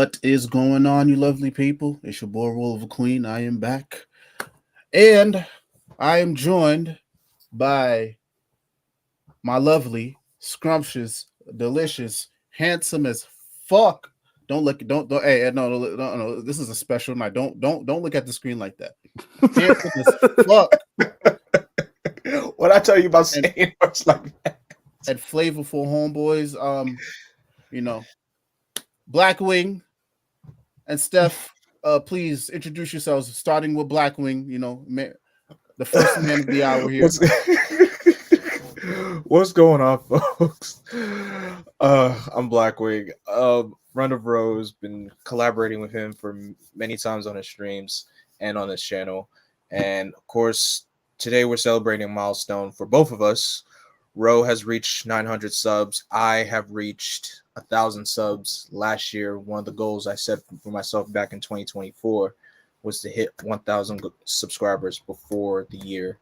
What is going on, you lovely people? It's your boy Roll Queen. I am back. And I am joined by my lovely, scrumptious, delicious, handsome as fuck. Don't hey, no, this is a special night. Don't look at the screen like that. Handsome as fuck. What I tell you about and, saying words like that? and flavorful homeboys. Blackwing and Steph, please introduce yourselves, starting with Blackwing. The first man of the hour here. What's, what's going on, folks? I'm Blackwing. Run of Rose, been collaborating with him for many times on his streams and on his channel. And of course, today we're celebrating a milestone for both of us. Ro has reached 900 subs. I have reached 1,000 subs last year. One of the goals I set for myself back in 2024 was to hit 1,000 subscribers before the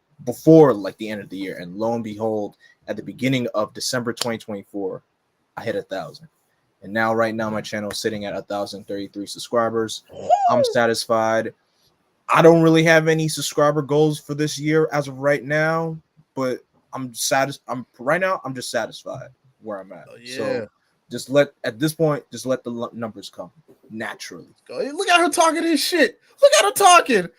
end of the year. And lo and behold, at the beginning of December 2024, I hit 1,000. And now, right now, my channel is sitting at 1,033 subscribers. I'm satisfied. I don't really have any subscriber goals for this year as of right now, but I'm satisfied. I'm just satisfied where I'm at. Oh, yeah. So just let the numbers come naturally. Look at her talking this shit. Look at her talking.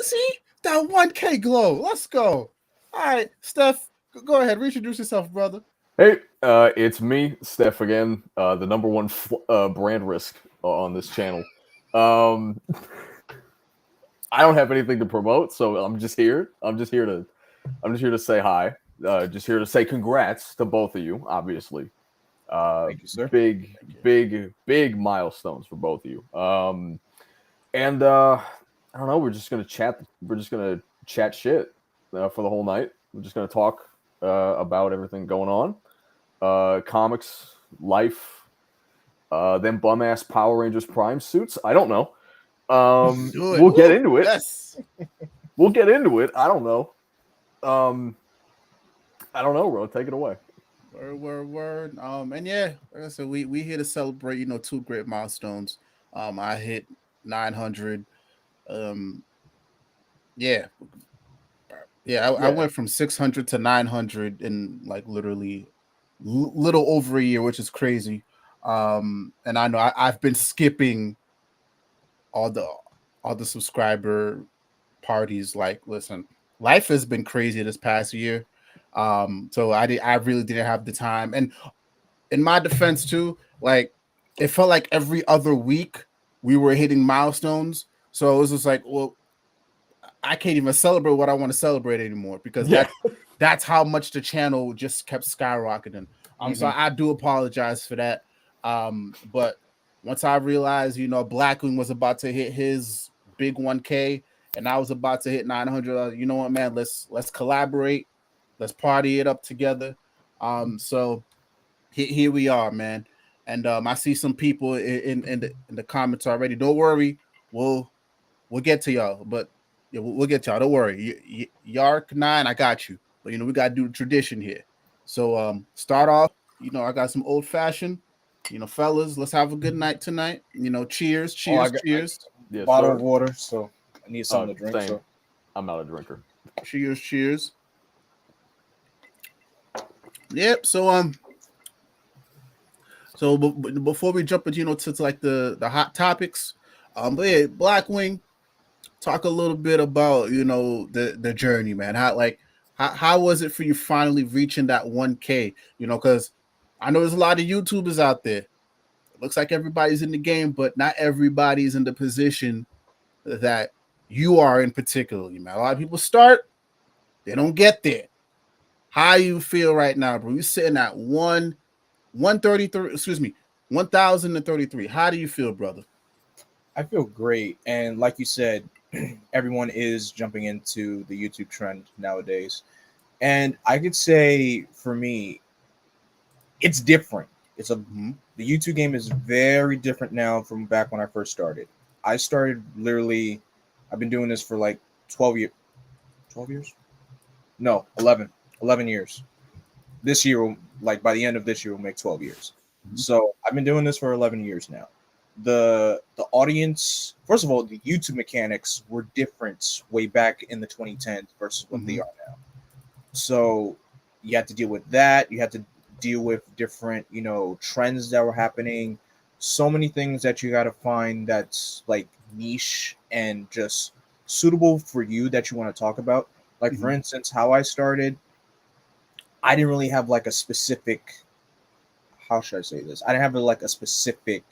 See that 1K glow. Let's go. All right, Steph, go ahead. Reintroduce yourself, brother. Hey, it's me, Steph again. The number one brand risk on this channel. I don't have anything to promote, so I'm just here. I'm just here to say hi. Just here to say congrats to both of you, obviously. Thank you, sir. Big milestones for both of you. And I don't know. We're just gonna chat. We're just gonna chat shit for the whole night. We're just gonna talk about everything going on, comics, life, them bum ass Power Rangers Prime suits. I don't know. We'll get into it. Yes. We'll get into it. I don't know. I don't know, bro. Take it away. Word. And yeah, like I said, we here to celebrate, two great milestones. I hit 900. Yeah. I went from 600 to 900 in like literally little over a year, which is crazy. And I know I've been skipping all the subscriber parties. Like, listen, life has been crazy this past year. So I really didn't have the time. And in my defense too, like it felt like every other week we were hitting milestones. So it was just like, well, I can't even celebrate what I want to celebrate anymore because that's how much the channel just kept skyrocketing. So I do apologize for that. But once I realized, Blackwing was about to hit his big 1K and I was about to hit 900, you know what, man, let's collaborate. Let's party it up together. So here we are, man. And I see some people in the comments already. Don't worry, we'll get to y'all. But yeah, we'll get to y'all. Don't worry. Yark 9, I got you. But we gotta do the tradition here. So start off. I got some old fashioned. Fellas, let's have a good night tonight. Cheers. Yes, bottle of water, so I need something to drink. Same. So I'm not a drinker. Cheers. Yep. So before we jump into to like the hot topics, but yeah, Blackwing, talk a little bit about the journey, man. How was it for you finally reaching that 1K? Because I know there's a lot of YouTubers out there. It looks like everybody's in the game, but not everybody's in the position that you are in particular. Man, a lot of people start, they don't get there. How you feel right now, bro? You're sitting at 1,033. How do you feel, brother? I feel great. And like you said, everyone is jumping into the YouTube trend nowadays. And I could say for me, it's different. The YouTube game is very different now from back when I first started. I started literally, I've been doing this for like 12 years. 12 years? No, 11 years. This year, by the end of this year, will make 12 years. So I've been doing this for 11 years now. the audience, first of all, the YouTube mechanics were different way back in the 2010s versus what they are now. So you had to deal with that. You had to deal with different, trends that were happening. So many things that you got to find that's like niche and just suitable for you that you want to talk about. Like for instance, how I started, I didn't really have like a specific, how should I say this? I didn't have like a specific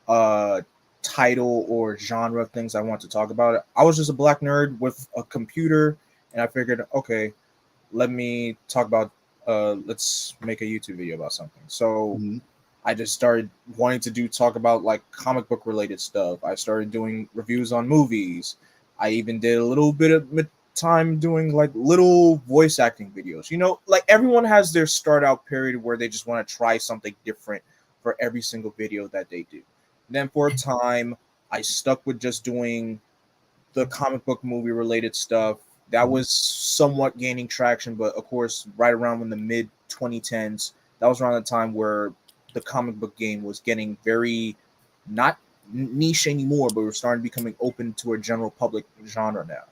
uh title or genre of things I want to talk about. I was just a black nerd with a computer, and I figured, okay, let me talk about let's make a YouTube video about something. So I just started wanting to talk about like comic book related stuff. I started doing reviews on movies. I even did a little bit of time doing like little voice acting videos. Like everyone has their start out period where they just want to try something different for every single video that they do. Then for a time, I stuck with just doing the comic book movie related stuff. That was somewhat gaining traction, but of course, right around in the mid 2010s, that was around the time where the comic book game was getting very not niche anymore, but we're starting becoming open to a general public genre now.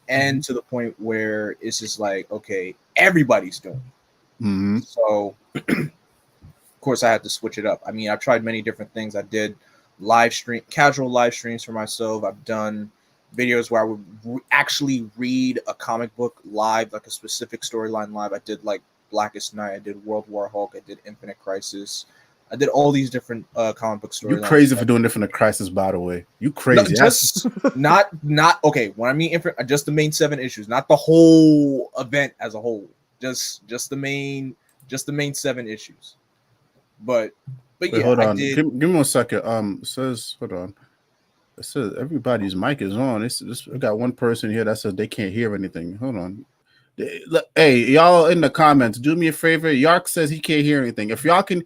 And to the point where it's just like, okay, everybody's doing it. So of course I had to switch it up. I mean, I've tried many different things. I did casual live streams for myself. I've done videos where I would actually read a comic book live, like a specific storyline live. I did like Blackest Night. I did World War Hulk. I did Infinite Crisis. I did all these different comic book storylines. You crazy for doing Infinite Crisis, by the way. You crazy. No, just not okay. When I mean just the main 7 issues, not the whole event as a whole. Just the main 7 issues. But wait, yeah, hold on. I did. Give me 1 second. It says, hold on. It says everybody's mic is on. I got one person here that says they can't hear anything. Hold on. Hey, y'all in the comments, do me a favor. Yark says he can't hear anything. If y'all can,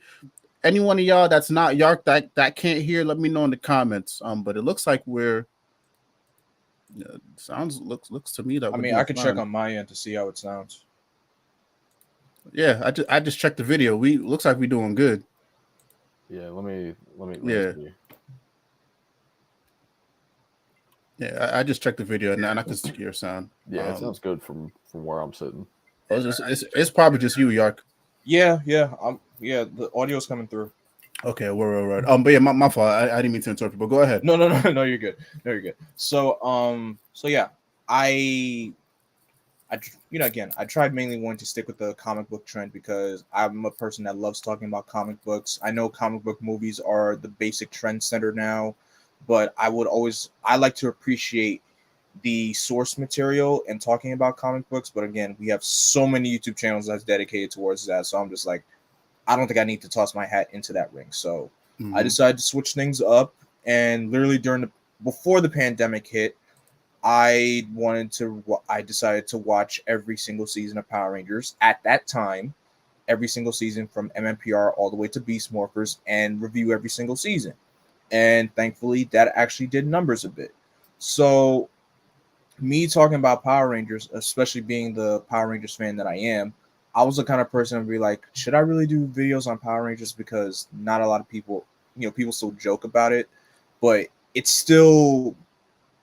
any one of y'all that's not Yark that can't hear, let me know in the comments. But it looks like looks to me that I mean, I could check on my end to see how it sounds. Yeah, I just checked the video. Looks like we're doing good. Yeah, let me see. Yeah, I just checked the video and I can see your sound. Yeah, it sounds good from where I'm sitting. It's probably just you, Yark. Yeah, the audio's coming through. Okay, right. But yeah, my fault. I didn't mean to interrupt you, but go ahead. No, you're good. No, you're good. So yeah, I again, I tried mainly wanting to stick with the comic book trend because I'm a person that loves talking about comic books. I know comic book movies are the basic trend center now, but I like to appreciate the source material and talking about comic books. But again, we have so many YouTube channels that's dedicated towards that. So I'm just like, I don't think I need to toss my hat into that ring. So I decided to switch things up. And literally before the pandemic hit, I decided to watch every single season of Power Rangers at that time, every single season from MMPR all the way to Beast Morphers, and review every single season. And thankfully, that actually did numbers a bit. So me talking about Power Rangers, especially being the Power Rangers fan that I am, I was the kind of person to be like, should I really do videos on Power Rangers? Because not a lot of people, people still joke about it, but it's still,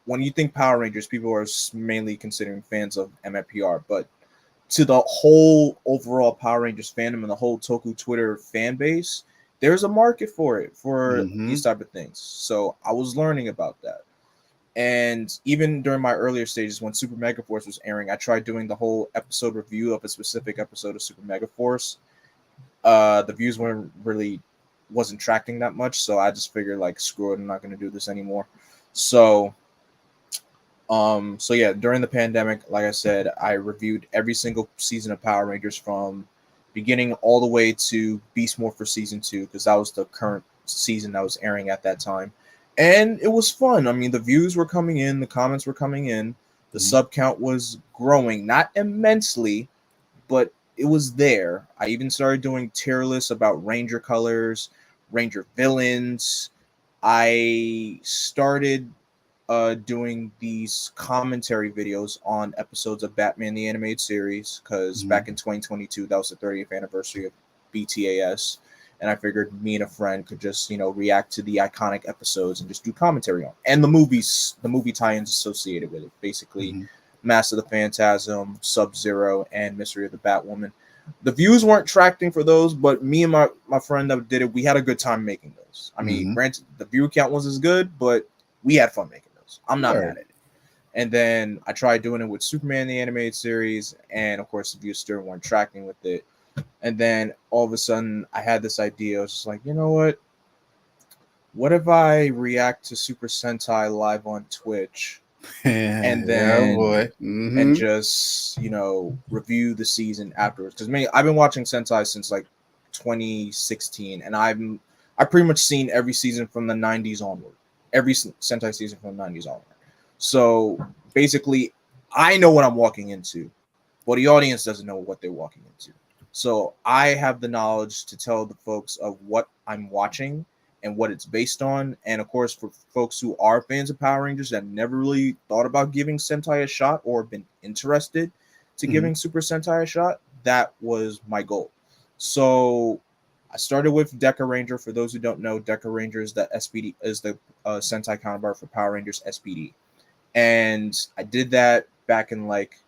when you think Power Rangers, people are mainly considering fans of MMPR, but to the whole overall Power Rangers fandom and the whole Toku Twitter fan base, there's a market for it, for these type of things. So I was learning about that. And even during my earlier stages when Super Mega Force was airing, I tried doing the whole episode review of a specific episode of Super Mega Force. The views wasn't tracking that much, so I just figured like, screw it, I'm not going to do this anymore. So yeah, during the pandemic, like I said, I reviewed every single season of Power Rangers from beginning all the way to Beast Morpher season 2, because that was the current season that was airing at that time. And it was fun. I mean, the views were coming in, the comments were coming in, the sub count was growing, not immensely, but it was there. I even started doing tier lists about Ranger colors, Ranger villains. I started doing these commentary videos on episodes of Batman the Animated Series, because back in 2022, that was the 30th anniversary of BTAS. and I figured me and a friend could just, react to the iconic episodes and just do commentary on, and the movie tie-ins associated with it, basically Master of the Phantasm, Sub-Zero, and Mystery of the Batwoman. The views weren't tracking for those, but me and my friend that did it, we had a good time making those. I mean, granted, the view count wasn't as good, but we had fun making those. I'm not mad at it. And then I tried doing it with Superman the Animated Series, and of course the views still weren't tracking with it. And then all of a sudden I had this idea. I was just like, you know what? What if I react to Super Sentai live on Twitch? And then and just review the season afterwards, because I've been watching Sentai since like 2016, and I pretty much seen every season from the 90s onward, every Sentai season from the 90s onward. So basically I know what I'm walking into, but the audience doesn't know what they're walking into. So I have the knowledge to tell the folks of what I'm watching and what it's based on. And of course, for folks who are fans of Power Rangers that never really thought about giving Sentai a shot or been interested to giving Super Sentai a shot, that was my goal. So I started with Deca Ranger. For those who don't know, Deca Ranger is the SPD, is the Sentai counterpart for Power Rangers SPD. And I did that back in like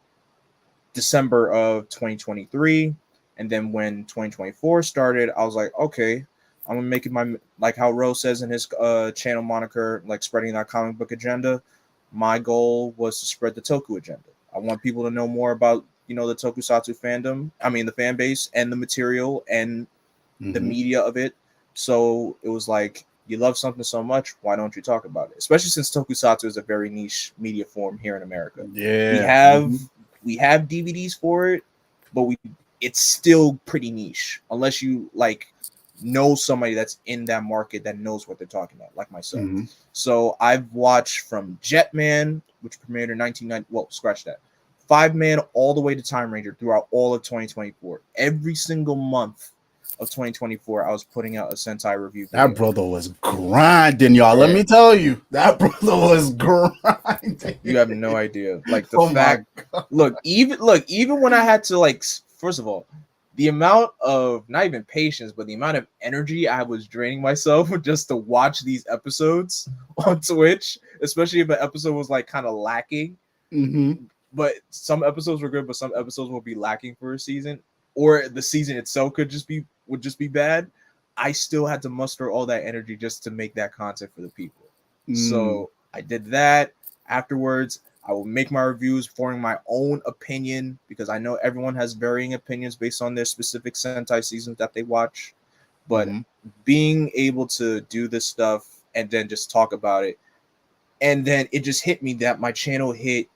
December of 2023. And then when 2024 started, I was like, okay, I'm gonna make it my, like how Rose says in his channel moniker, like spreading that comic book agenda. My goal was to spread the Toku agenda. I want people to know more about, the Tokusatsu fandom. I mean, the fan base and the material and the media of it. So it was like, you love something so much, why don't you talk about it? Especially since Tokusatsu is a very niche media form here in America. Yeah, we have DVDs for it, but it's still pretty niche unless you like know somebody that's in that market that knows what they're talking about, like myself. So I've watched from Jetman, which premiered in 1990. Well, scratch that. 5-Man all the way to Time Ranger throughout all of 2024. Every single month of 2024, I was putting out a Sentai review video. That brother was grinding, y'all. Let me tell you, that brother was grinding. You have no idea. Like the fact, look, even when I had to, like, first of all, the amount of not even patience, but the amount of energy I was draining myself just to watch these episodes on Twitch, especially if an episode was like kind of lacking. But some episodes were good, but some episodes will be lacking for a season, or the season itself would just be bad. I still had to muster all that energy just to make that content for the people. So I did that. Afterwards, I will make my reviews forming my own opinion, because I know everyone has varying opinions based on their specific Sentai seasons that they watch. But being able to do this stuff and then just talk about it, and then it just hit me that my channel hit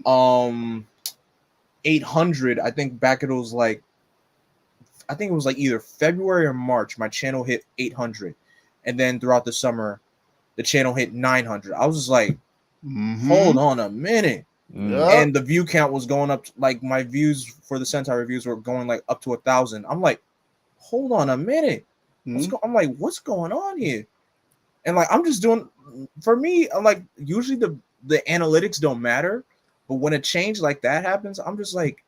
800. I think it was like either February or March. My channel hit 800, and then throughout the summer, the channel hit 900. I was just like, hold on a minute. And the view count was going up. Like my views for the Sentai reviews were going like up to 1,000. I'm like, hold on a minute. I'm like, what's going on here? And like, I'm just doing, for me, I'm like, usually the analytics don't matter, but when a change like that happens, I'm just like,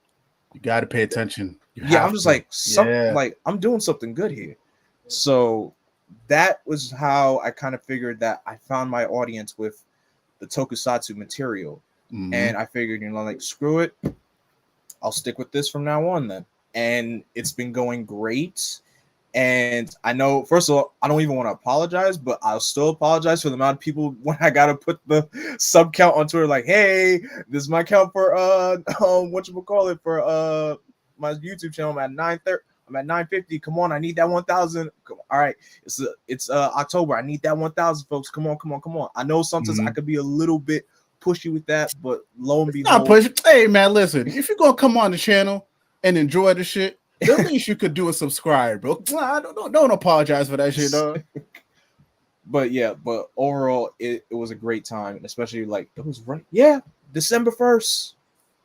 you got to pay attention. I'm just like, like I'm doing something good here. So that was how I kind of figured that I found my audience with the Tokusatsu material. And I figured, like, screw it, I'll stick with this from now on then. And it's been going great. And I know, first of all, I don't even want to apologize, but I'll still apologize for the amount of people when I gotta put the sub count on Twitter, like, hey, this is my count for whatchamacallit, for my YouTube channel. I'm at 930. I'm at 950. Come on, I need that 1,000. All right, it's October. I need that 1,000, folks. Come on. I know sometimes I could be a little bit pushy with that, but lo and behold, not push. Hey man, listen, if you're gonna come on the channel and enjoy the shit, the least you could do is subscribe, bro. Don't apologize for that shit, dog. But yeah, but overall, it was a great time, especially like it was right. Yeah, December 1st.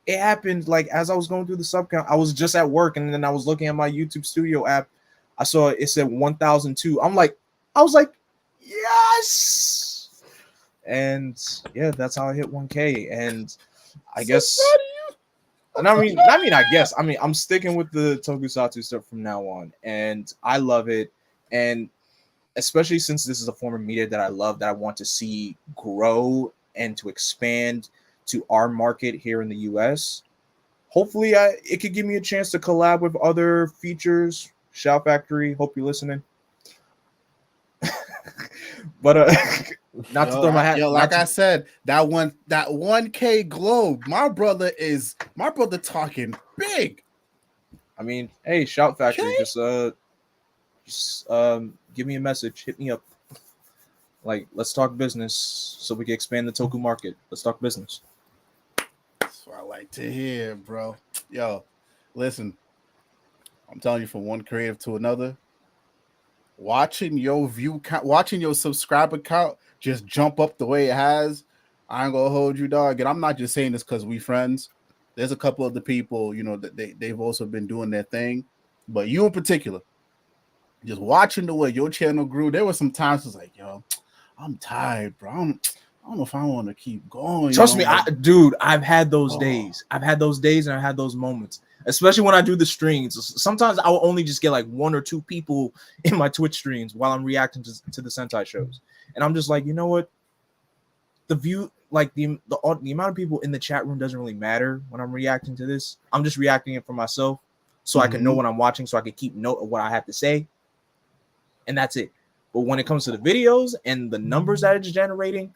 It happened like as I was going through the sub count. I was just at work, and then I was looking at my YouTube Studio app. I saw it said 1,002. I was like, yes. And yeah, that's how I hit 1K. And I guess And I guess. I'm sticking with the tokusatsu stuff from now on, and I love it. And especially since this is a form of media that I love, that I want to see grow and to expand to our market here in the US. Hopefully, it could give me a chance to collab with other features. Shout Factory, hope you're listening. But not to throw my hat. Like I said, that 1K globe. My brother talking big. I mean, hey, Shout Factory, just give me a message, hit me up. Like, let's talk business so we can expand the toku market. Let's talk business. That's what I like to hear, bro. Yo, listen, I'm telling you, from one creative to another, watching your view count, watching your subscriber count just jump up the way it has, I ain't gonna hold you, dog. And I'm not just saying this because we friends. There's a couple of the people, you know, that they've also been doing their thing, but you in particular, just watching the way your channel grew, there were some times it's like, yo, I'm tired, bro. I don't know if I want to keep going. Trust me, I've had those days. I've had those days and I've had those moments, especially when I do the streams. Sometimes I will only just get like 1 or 2 people in my Twitch streams while I'm reacting to the Sentai shows. And I'm just like, you know what? The view, like the amount of people in the chat room doesn't really matter when I'm reacting to this. I'm just reacting it for myself so I can know what I'm watching, so I can keep note of what I have to say. And that's it. But when it comes to the videos and the numbers that it's generating,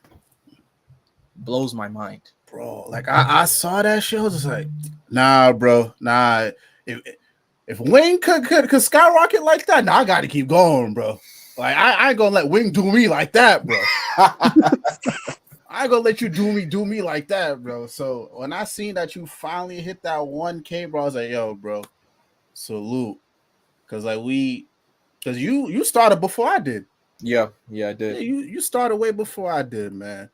blows my mind, bro. Like I saw that shit, I was just like, nah, bro, nah. If Wing could skyrocket like that, nah, I gotta keep going, bro. Like I ain't gonna let Wing do me like that, bro. I ain't gonna let you do me like that, bro. So when I seen that you finally hit that 1K, bro, I was like, yo, bro, salute. Cause you started before I did. Yeah, I did. Yeah, you started way before I did, man.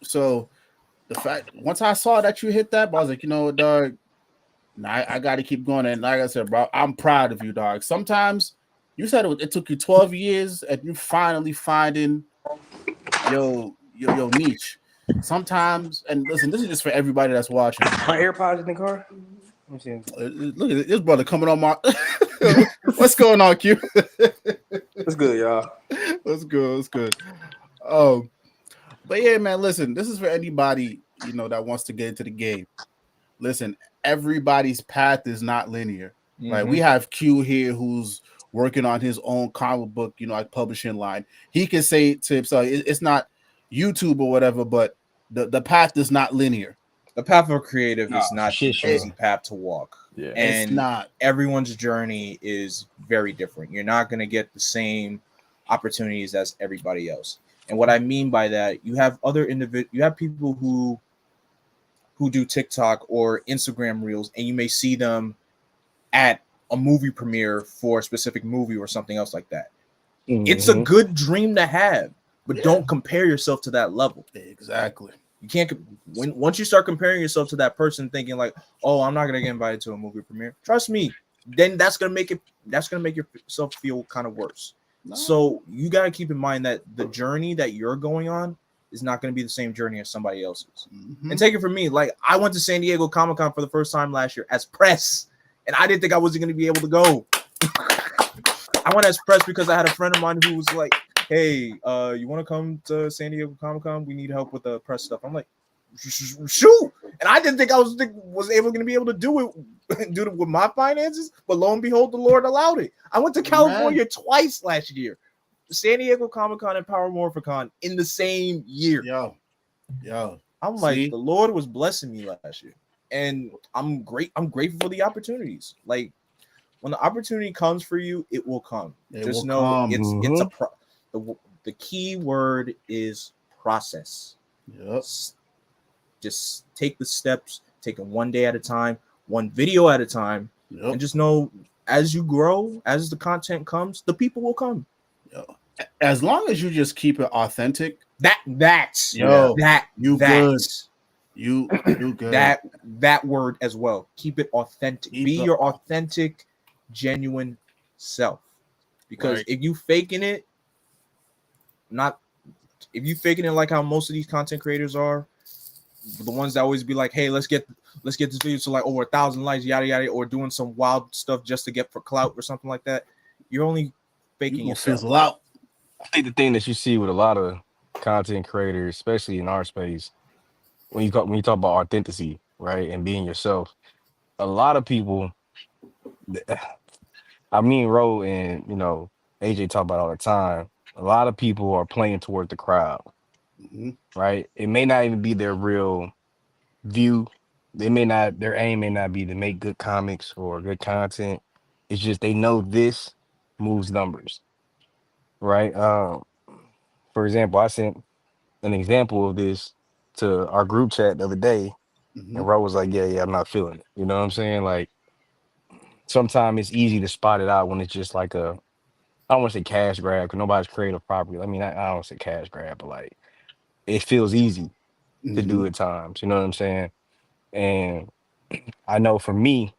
So the fact, once I saw that you hit that, I was like, you know what, dog, I got to keep going. And like I said, bro, I'm proud of you, dog. Sometimes you said it took you 12 years and you finally finding your niche. Sometimes, and listen, this is just for everybody that's watching. My AirPods in the car. Look at this brother coming on my. What's going on, Q? It's good, y'all. What's good? But yeah, man, listen, this is for anybody, you know, that wants to get into the game. Listen, everybody's path is not linear. Like we have Q here who's working on his own comic book, you know, like publishing line. He can say to himself, it's not YouTube or whatever, but the path is not linear. The path of creative is not an easy path to walk. Yeah. And it's not. Everyone's journey is very different. You're not going to get the same opportunities as everybody else. And what I mean by that, you have other you have people who do TikTok or Instagram reels, and you may see them at a movie premiere for a specific movie or something else like that. It's a good dream to have, but don't compare yourself to that level. Exactly. You can't. Once you start comparing yourself to that person, thinking like, "Oh, I'm not gonna get invited to a movie premiere." Trust me, then that's gonna make yourself feel kind of worse. No. So you gotta keep in mind that the journey that you're going on is not gonna be the same journey as somebody else's. And take it from me, like I went to San Diego Comic-Con for the first time last year as press, and I didn't think I wasn't gonna be able to go. I went as press because I had a friend of mine who was like, "Hey, you want to come to San Diego Comic-Con? We need help with the press stuff." I'm like, "Shoot!" And I didn't think I was going to be able to do it with my finances. But lo and behold, the Lord allowed it. I went to California twice last year, San Diego Comic-Con and Paramount in the same year. Yo, I'm like, the Lord was blessing me last year, and I'm grateful for the opportunities. Like when the opportunity comes for you, it will come. Just know it's the key word is process. Yep. Just take the steps, take it one day at a time, one video at a time, and just know as you grow, as the content comes, the people will come. As long as you just keep it authentic. You good. That word as well. Keep it authentic. Be your authentic, genuine self. Because if you faking it, like how most of these content creators are, the ones that always be like, hey, let's get this video to like over 1,000 likes, yada yada, or doing some wild stuff just to get for clout or something like that, you're only faking You gonna yourself. fizzle out. I think the thing that you see with a lot of content creators, especially in our space, when you talk about authenticity, right, and being yourself, a lot of people, I mean, Ro and AJ talk about it all the time. A lot of people are playing toward the crowd, Mm-hmm. right? It may not even be their real view. Their aim may not be to make good comics or good content. It's just they know this moves numbers, right? For example, I sent an example of this to our group chat the other day, Mm-hmm. and Ro was like, "Yeah, I'm not feeling it." You know what I'm saying? Like, sometimes it's easy to spot it out when it's just like I don't want to say cash grab because nobody's creative property. I mean, I don't say cash grab, but like it feels easy to Mm-hmm. do at times. You know what I'm saying? And I know for me,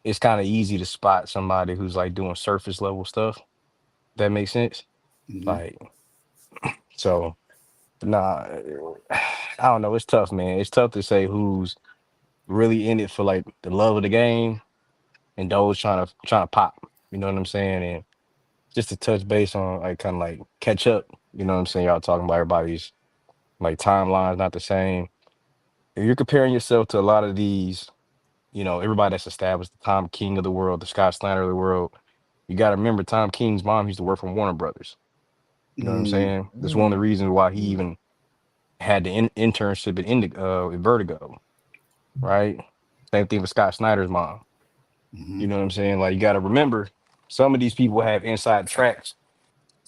it's kind of easy to spot somebody who's like doing surface level stuff. That makes sense. Mm-hmm. Like, so nah, I don't know. It's tough, man. It's tough to say who's really in it for like the love of the game and those trying to pop. You know what I'm saying? And just to touch base on like kind of like catch up. You know what I'm saying? Y'all talking about everybody's like timelines not the same. If you're comparing yourself to a lot of these, everybody that's established, the Tom King of the world, the Scott Snyder of the world, you got to remember Tom King's mom used to work for Warner Brothers. You know what I'm saying? That's one of the reasons why he even had the internship at Vertigo, right? Same thing with Scott Snyder's mom. Mm-hmm. You know what I'm saying? Like you got to remember, some of these people have inside tracks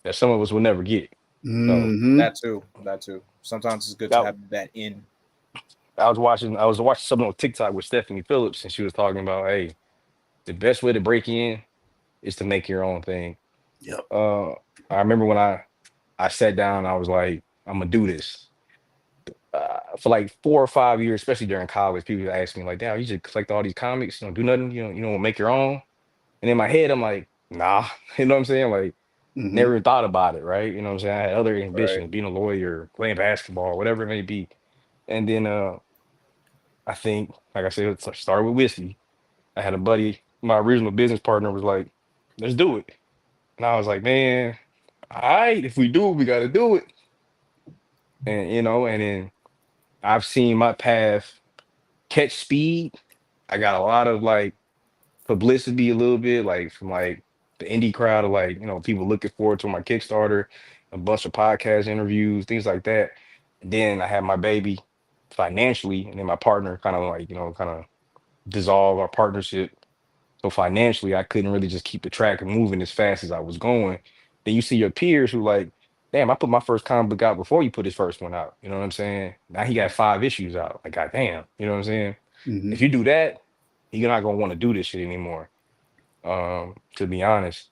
that some of us will never get. So Mm-hmm. That too. Sometimes it's good to that, have that in. I was watching something on TikTok with Stephanie Phillips, and she was talking about, hey, the best way to break in is to make your own thing. Yep. I remember when I sat down, I was like, I'm gonna do this. For like 4 or 5 years, especially during college, people ask me like, "Damn, you just collect all these comics, you don't do nothing, you don't make your own." And in my head, I'm like, "Nah," you know what I'm saying? Like, Mm-hmm. never even thought about it, right? You know what I'm saying? I had other Right. ambitions, being a lawyer, playing basketball, whatever it may be. And then I think, like I said, it started with whiskey. I had a buddy, my original business partner was like, "Let's do it." And I was like, "Man, all right, if we do it, we got to do it." And then I've seen my path catch speed. I got a lot of like publicity a little bit, like from like the indie crowd of like, people looking forward to my Kickstarter, a bunch of podcast interviews, things like that. And then I had my baby financially, and then my partner kind of like, kind of dissolve our partnership. So financially, I couldn't really just keep the track and moving as fast as I was going. Then you see your peers who like, damn, I put my first comic book out before you put his first one out. You know what I'm saying? Now he got 5 issues out. Like, god damn, you know what I'm saying? Mm-hmm. If you do that, you're not gonna want to do this shit anymore. To be honest.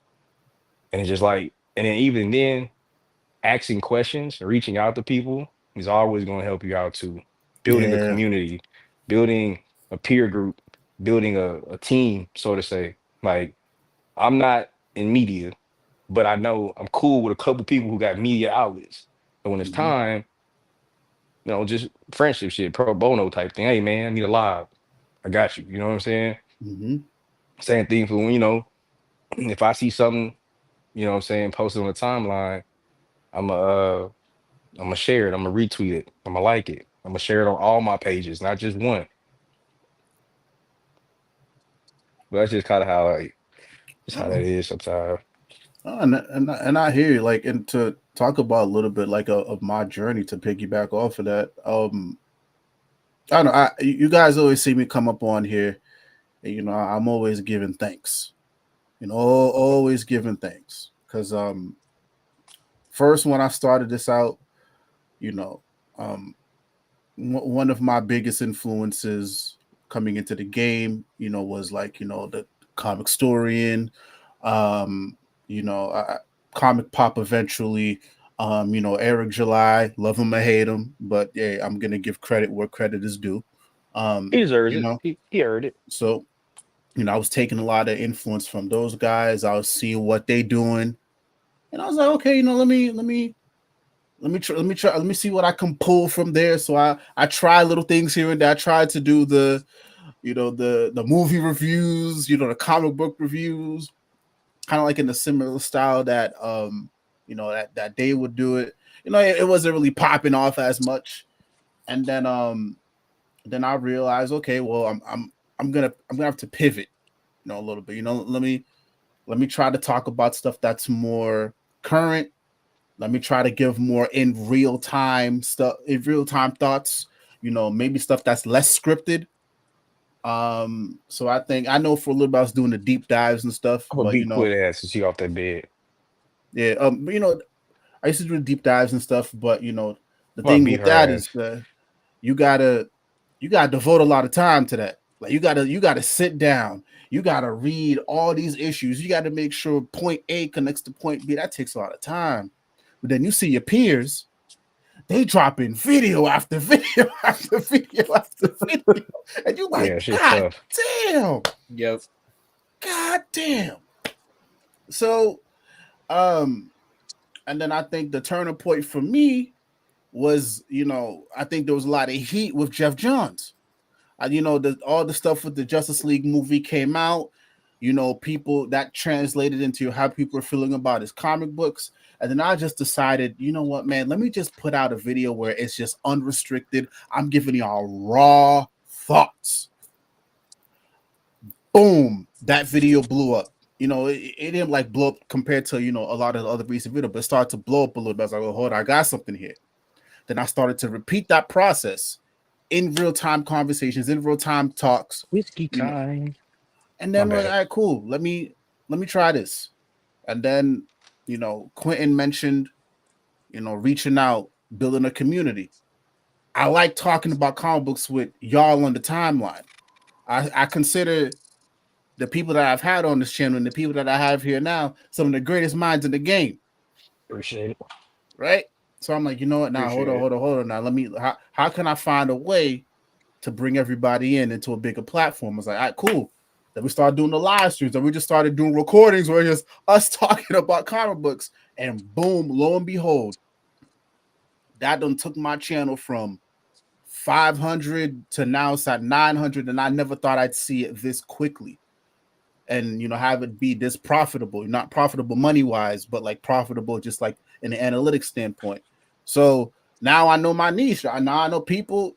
And it's just like, and then even then, asking questions, reaching out to people is always gonna help you out too. Building a Yeah. community, building a peer group, building a team, so to say. Like, I'm not in media, but I know I'm cool with a couple people who got media outlets. So when it's Mm-hmm. time, just friendship shit, pro bono type thing. Hey man, I need a live. I got you. You know what I'm saying? Mm-hmm. Same thing for when, if I see something, you know what I'm saying, posted on the timeline, I'm a I'm gonna share it, I'm gonna retweet it, I'm gonna like it, I'm gonna share it on all my pages, not just one. But that's just kind of how like just how that is sometimes. And I hear you, like, and to talk about a little bit like of my journey to piggyback off of that. I don't know. You guys always see me come up on here, and I'm always giving thanks. Always giving thanks because first when I started this out, you know, one of my biggest influences coming into the game, was like the comic historian, um, comic pop eventually. Eric July, love him or hate him, but yeah, I'm gonna give credit where credit is due. He deserves You it. know, He earned it. so I was taking a lot of influence from those guys. I was seeing what they doing, and I was like, okay, let me let me see what I can pull from there. So I try little things here and there. I tried to do the movie reviews, the comic book reviews, kind of like in a similar style that that they would do it. It wasn't really popping off as much. And then I realized, okay, well, I'm gonna have to pivot, a little bit. Let me try to talk about stuff that's more current. Let me try to give more in real time stuff, in real time thoughts. Maybe stuff that's less scripted. So I know for a little bit I was doing the deep dives and stuff, I'm gonna but beat quit ass to see off that bed. yeah, I used to do the deep dives and stuff, but the I'm gonna thing beat with her that is ass. you gotta you gotta devote a lot of time to that. Like you gotta sit down. You gotta read all these issues. You gotta make sure point A connects to point B. That takes a lot of time. But then you see your peers, they drop in video after video after video after video. And you like, Yeah, shit's God tough. damn. Yep. God damn. So and then I think the turning point for me was, I think there was a lot of heat with Jeff Johns. All the stuff with the Justice League movie came out. People that translated into how people are feeling about his comic books. And then I just decided, you know what, man, let me just put out a video where it's just unrestricted. I'm giving y'all raw thoughts. Boom, that video blew up. It didn't like blow up compared to, a lot of the other recent videos, but it started to blow up a little bit. I was like, oh, hold on, I got something here. Then I started to repeat that process in real time conversations, in real time talks, Whiskey you know, time. and My then we're like, bad. all right, cool. Let me try this. And then, Quentin mentioned, reaching out, building a community. I like talking about comic books with y'all on the timeline. I consider the people that I've had on this channel and the people that I have here now some of the greatest minds in the game, Appreciate it. right? So I'm like, you know what? Now hold Appreciate on, it. hold on, hold on. Now how can I find a way to bring everybody in into a bigger platform? I was like, all right, cool. Then we started doing the live streams. Then we just started doing recordings where it's just us talking about comic books. And boom, lo and behold, that done took my channel from 500 to now it's at 900. And I never thought I'd see it this quickly. And have it be this profitable, not profitable money wise, but like profitable just like in an analytics standpoint. So now I know my niche. Now I know people,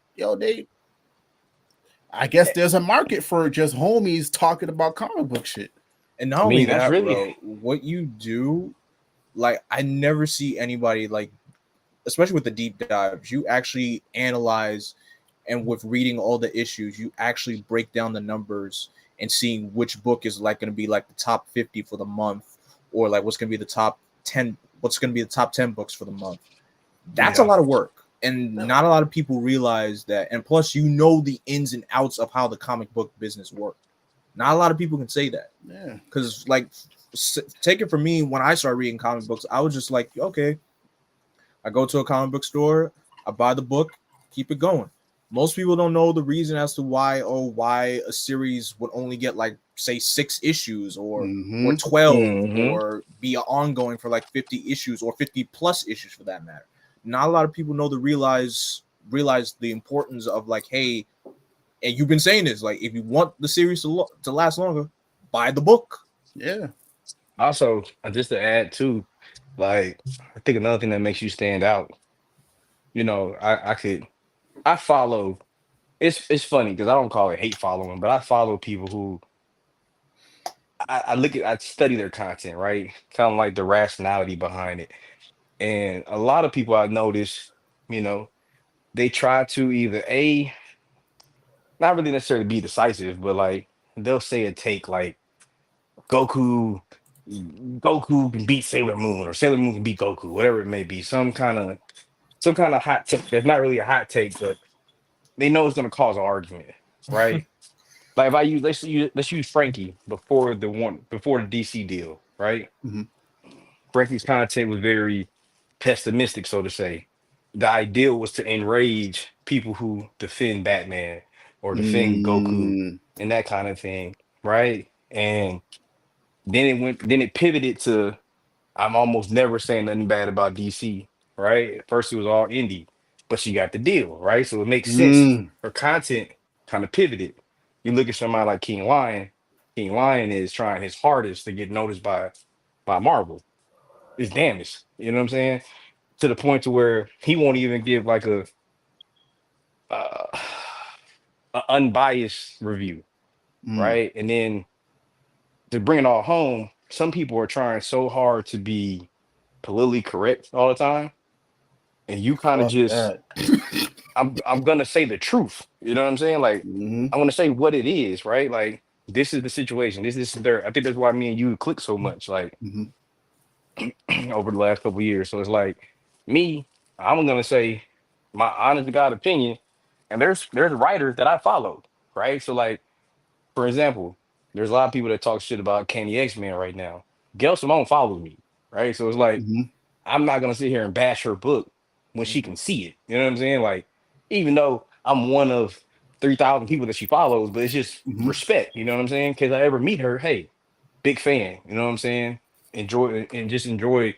I guess there's a market for just homies talking about comic book shit. And not I only mean, that's that, really bro, what you do, like I never see anybody like, especially with the deep dives, you actually analyze, and with reading all the issues, you actually break down the numbers and seeing which book is like going to be like the top 50 for the month, or like what's going to be the top 10, what's going to be the top 10 books for the month. That's a yeah. lot of work. And not a lot of people realize that. And plus, the ins and outs of how the comic book business works. Not a lot of people can say that. Yeah. Because, like, take it from me, when I started reading comic books, I was just like, okay, I go to a comic book store, I buy the book, keep it going. Most people don't know the reason as to why a series would only get like say 6 issues or Mm-hmm. 12 Mm-hmm. or be ongoing for like 50 issues or 50 plus issues for that matter. Not a lot of people know realize the importance of like, hey, and you've been saying this, like if you want the series to last longer, buy the book. Yeah. Also, just to add too, like I think another thing that makes you stand out, I follow. It's funny because I don't call it hate following, but I follow people who I study their content, right? Kind of like the rationality behind it. And a lot of people I notice, you know, they try to either not really necessarily be decisive, but like they'll say a take like Goku, Goku can beat Sailor Moon or Sailor Moon can beat Goku, whatever it may be. Some kind of hot take that's not really a hot take, but they know it's gonna cause an argument, right? Like if I use let's use Frankie before the DC deal, right? Mm-hmm. Frankie's content was very pessimistic, so to say. The ideal was to enrage people who defend Batman or defend Goku Mm, and that kind of thing, right? And then it pivoted to I'm almost never saying nothing bad about DC. right? At first it was all indie, but she got the deal, right? So it makes sense. Mm. Her content kind of pivoted. You look at somebody like King Lion. King Lion is trying his hardest to get noticed by Marvel. His damnedest. You know what I'm saying? To the point to where he won't even give like uh, a unbiased review, Mm. right? And then to bring it all home, some people are trying so hard to be politically correct all the time, and you kind of Fuck just that. I'm gonna say the truth. You know what I'm saying? Like Mm-hmm. I'm gonna say what it is, right? Like this is the situation. This is there. I think that's why me and you click so much, like Mm-hmm. over the last couple of years. So it's like me, I'm gonna say my honest to God opinion, and there's writers that I follow, right? So like for example, there's a lot of people that talk shit about Candy X-Men right now. Gail Simone follows me, right? So it's like Mm-hmm. I'm not gonna sit here and bash her book when she can see it. You know what I'm saying? Like, even though I'm one of 3,000 people that she follows, but it's just Mm-hmm. respect. You know what I'm saying? Because I ever meet her, hey, big fan. You know what I'm saying? Enjoy and just enjoy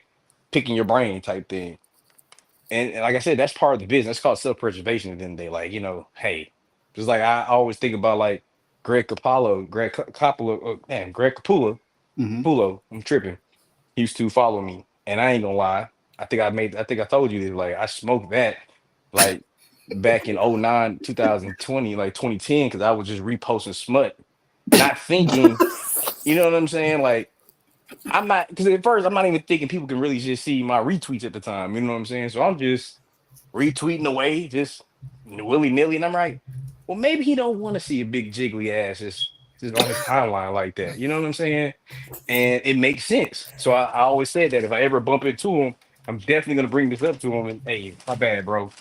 picking your brain type thing. And like I said, that's part of the business. It's called self-preservation. At the end of the day, like hey, just like I always think about like Greg Capullo, man, Greg Capullo, Mm-hmm. Pulo. I'm tripping. He used to follow me, and I ain't gonna lie. I think I told you this. Like I smoked that like back in '09, 2020, like 2010, because I was just reposting smut, not thinking, you know what I'm saying? Like I'm not because at first I'm not even thinking people can really just see my retweets at the time. You know what I'm saying? So I'm just retweeting away, just willy nilly, and I'm like, well, maybe he don't want to see a big jiggly ass just on his timeline like that. You know what I'm saying? And it makes sense. So I always said that if I ever bump into him, I'm definitely gonna bring this up to him. And hey, my bad, bro.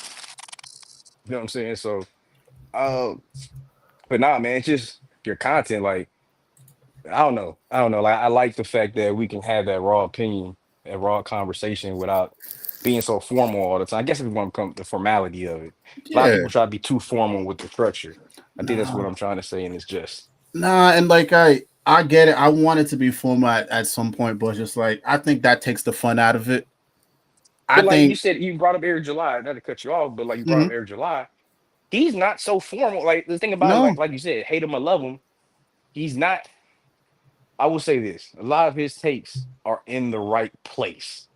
You know what I'm saying? So, uh, but nah, man, it's just your content. Like I don't know. Like I like the fact that we can have that raw opinion, that raw conversation without being so formal all the time. I guess if we want to come the formality of it, a lot of Yeah. people try to be too formal with the structure. I think that's what Nah. I'm trying to say, and it's just. Nah, and like I get it. I want it to be format at some point, but just like I think that takes the fun out of it. I But like you think said, you brought up Eric July. Not to cut you off, but like you brought up mhm. Eric July. He's not so formal. Like the thing about it, No. like you said, hate him or love him, he's not. I will say this: a lot of his takes are in the right place.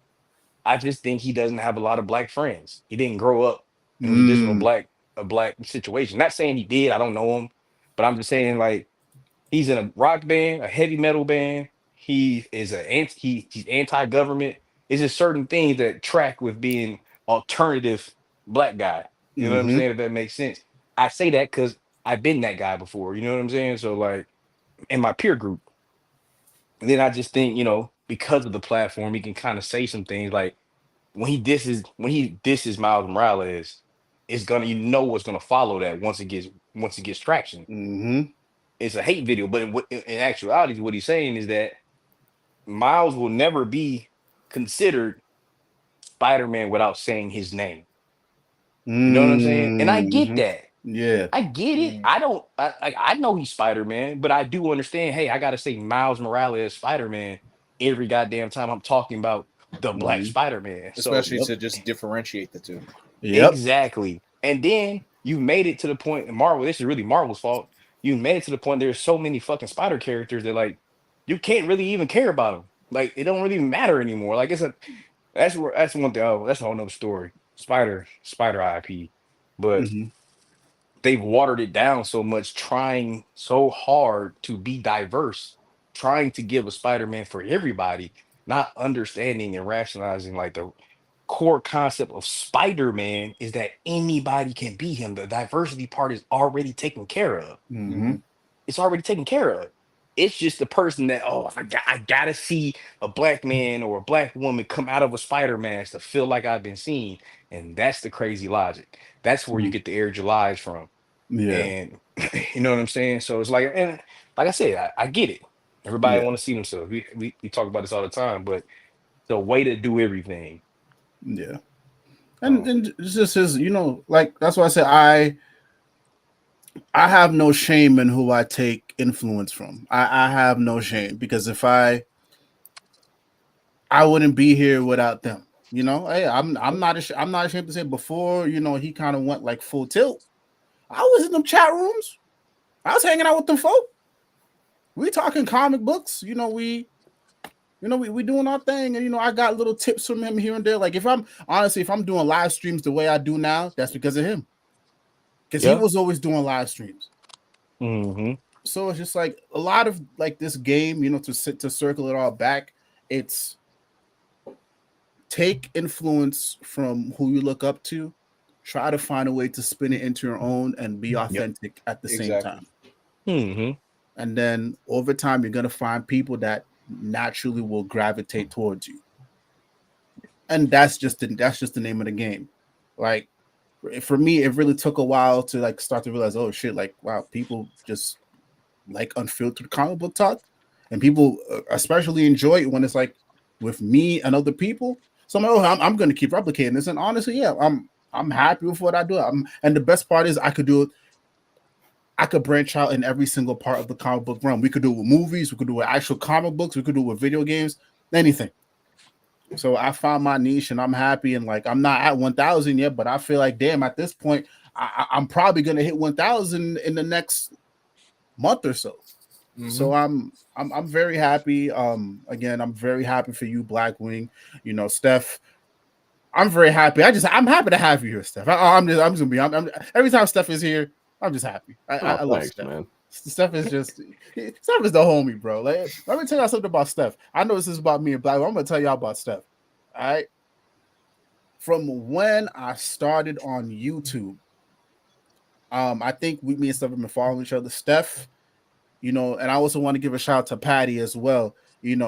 I just think he doesn't have a lot of black friends. He didn't grow up in a traditional Mm. black situation. Not saying he did. I don't know him, but I'm just saying like he's in a rock band, a heavy metal band. He is he's anti-government. It's just certain things that track with being alternative black guy. You know what I'm Mm-hmm. saying? If that makes sense. I say that because I've been that guy before. You know what I'm saying? So like in my peer group. And then I just think, because of the platform, he can kind of say some things like when he disses Miles Morales, it's gonna what's gonna follow that once it gets traction. Mm-hmm. It's a hate video, but in actuality, what he's saying is that Miles will never be considered Spider-Man without saying his name. You know what I'm saying? And I get Mm-hmm. that. Yeah. I get it. I don't. I know he's Spider-Man, but I do understand. Hey, I gotta say Miles Morales Spider-Man every goddamn time I'm talking about the Black Mm-hmm. Spider-Man. So especially Yep. to just differentiate the two. Yep. exactly. And then you've made it to the point in Marvel. This is really Marvel's fault. You've made it to the point there's so many fucking spider characters that like you can't really even care about them. Like it don't really matter anymore. Like that's one thing. Oh, that's a whole nother story. Spider IP, but Mm-hmm. they've watered it down so much, trying so hard to be diverse, trying to give a Spider-Man for everybody, not understanding and rationalizing like the core concept of Spider-Man is that anybody can be him. The diversity part is already taken care of. Mm-hmm. It's already taken care of. It's just the person that, oh, I gotta see a black man or a black woman come out of a spider mask to feel like I've been seen. And that's the crazy logic. That's where you Mm-hmm. get the air Julys from. Yeah. And you know what I'm saying? So it's like, and like I said, I get it. Everybody Yeah. want to see themselves. We talk about this all the time, but the way to do everything. Yeah. And Um, and it's just his, like that's why I say I have no shame in who I take influence from. I have no shame because if I wouldn't be here without them. You know, hey, I'm not ashamed to say before, you know, he kind of went like full tilt. I was in them chat rooms. I was hanging out with them folk. We talking comic books. We doing our thing, and I got little tips from him here and there. Like if I'm doing live streams the way I do now, that's because of him. Because he was always doing live streams. Mm-hmm. So it's just like a lot of like this game, to circle it all back. It's take influence from who you look up to, try to find a way to spin it into your own and be authentic at the same time. Mm-hmm. And then over time, you're going to find people that naturally will gravitate towards you. And that's just the name of the game. Like for me, it really took a while to like start to realize, oh shit, like, wow, people just like unfiltered comic book talk, and people especially enjoy it when it's like with me and other people. So I'm like, I'm going to keep replicating this. And honestly, yeah, I'm happy with what I do. And the best part is I could do it. I could branch out in every single part of the comic book realm. We could do it with movies. We could do it with actual comic books. We could do it with video games, anything. So I found my niche and I'm happy. And like, I'm not at 1,000 yet, but I feel like, damn, at this point, I'm probably going to hit 1,000 in the next month or so. Mm-hmm. So I'm very happy. Again, I'm very happy for you, Blackwing. Steph, I'm very happy. I'm happy to have you here, Steph. I'm just gonna be. Every time Steph is here, I'm just happy. I love Steph. Man. Steph is Steph is the homie, bro. Like, let me tell y'all something about Steph. I know this is about me and Blackwing. I'm gonna tell y'all about Steph. All right. From when I started on YouTube, I think me and Steph have been following each other. Steph. And I also want to give a shout out to Patty as well.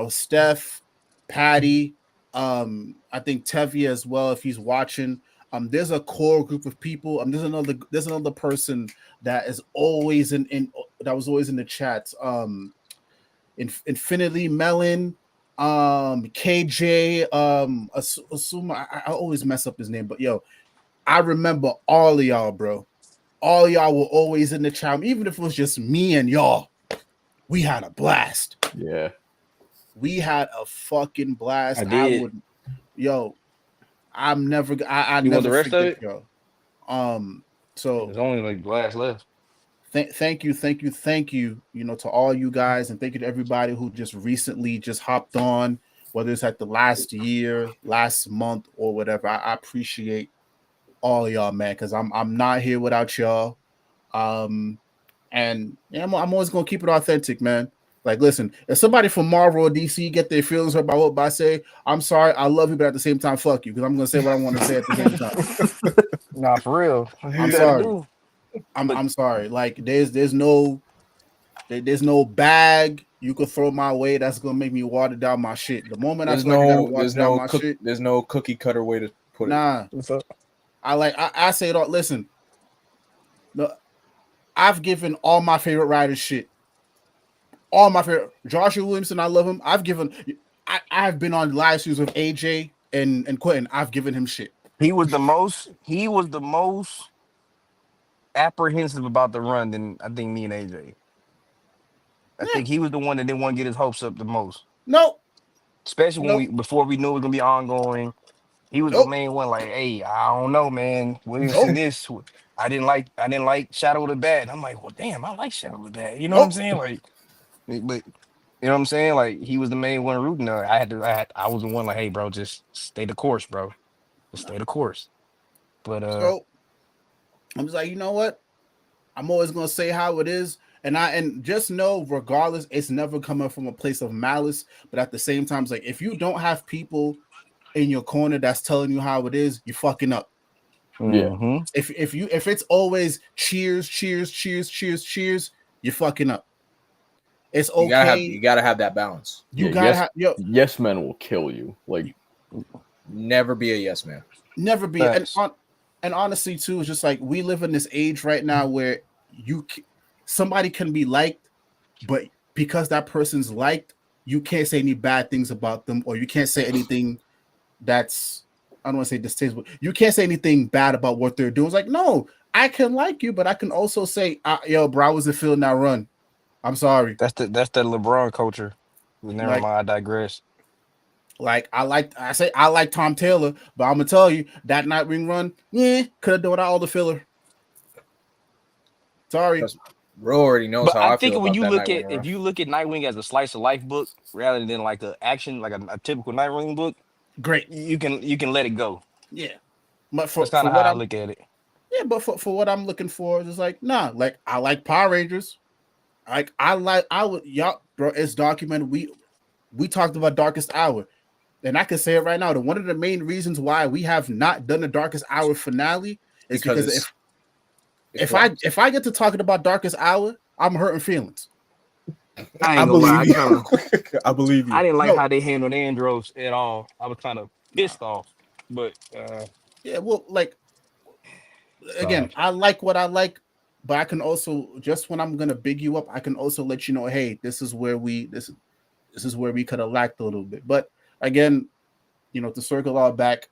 Steph, Patty, I think Tevye as well, if he's watching. There's a core group of people. There's another person that is always that was always in the chats. Infinity Melon, KJ, assume I always mess up his name, but yo, I remember all of y'all, bro. All of y'all were always in the chat, even if it was just me and y'all. We had a blast. Yeah. We had a fucking blast. I did. I'm never I you never want the rest forget, of it? yo. So there's only like blast left. Thank you, to all you guys, and thank you to everybody who just recently just hopped on, whether it's at the last year, last month, or whatever. I appreciate all of y'all, man, because I'm not here without y'all. And yeah, I'm always gonna keep it authentic, man. Like, listen, if somebody from Marvel or DC get their feelings hurt about what I say, I'm sorry, I love you, but at the same time, fuck you, because I'm gonna say what I want to say at the same time. Nah, for real. I'm sorry. I'm sorry. Like, there's no bag you could throw my way that's gonna make me water down my shit. The moment I gotta water down my shit, there's no cookie cutter way to put it. Nah, I say it all. Listen, I've given all my favorite writers shit. All my favorite Joshua Williamson, I love him. I've been on live streams with AJ and Quentin. I've given him shit. He was the most apprehensive about the run than I think me and AJ. I think he was the one that didn't want to get his hopes up the most. No. Especially when before we knew it was gonna be ongoing. He was the main one, like, hey, I don't know, man. Williamson, this I didn't like Shadow of the Bat. I'm like, well, damn, I like Shadow of the Bat. You know what I'm saying? Like, but you know what I'm saying? Like, he was the main one rooting. I was the one like, hey, bro, just stay the course, bro. Just stay the course. But so I'm just like, you know what? I'm always gonna say how it is, and just know, regardless, it's never coming from a place of malice. But at the same time, it's like, if you don't have people in your corner that's telling you how it is, you're fucking up. Yeah. If it's always cheers, you're fucking up. It's okay. You gotta have that balance. Yes men will kill you. Like, never be a yes man. Never be. And honestly, too, it's just like we live in this age right now where somebody can be liked, but because that person's liked, you can't say any bad things about them, or you can't say anything that's, I don't want to say distasteful. You can't say anything bad about what they're doing. It's like, no, I can like you, but I can also say, yo, bro, I wasn't feeling that run. I'm sorry. That's the LeBron culture. Never mind, I digress. Like I like Tom Taylor, but I'm gonna tell you that Nightwing run, could have done without all the filler. Sorry. Trust me, Bro already knows But how I I think feel when about you that look Nightwing at run. if you look at Nightwing as a slice of life book rather than like a action, like a typical Nightwing book, Great. you can let it go. Yeah. But That's kind for of what how I I'm look at it. but for what I'm looking for, it's like, nah, like I like Power Rangers. Like I would y'all bro, it's documented. We talked about Darkest Hour. And I can say it right now. That one of the main reasons why we have not done the Darkest Hour finale is because it flops. if I get to talking about Darkest Hour, I'm hurting feelings. I I ain't gonna lie. believe you. I believe you. I didn't like No, how they handled Andros at all. I was kind of pissed off. But yeah, well, like again, sorry. I like what I like, but I can also just when I'm gonna big you up, I can also let you know, hey, this is where this is where we could have lacked a little bit. But again, to circle all back,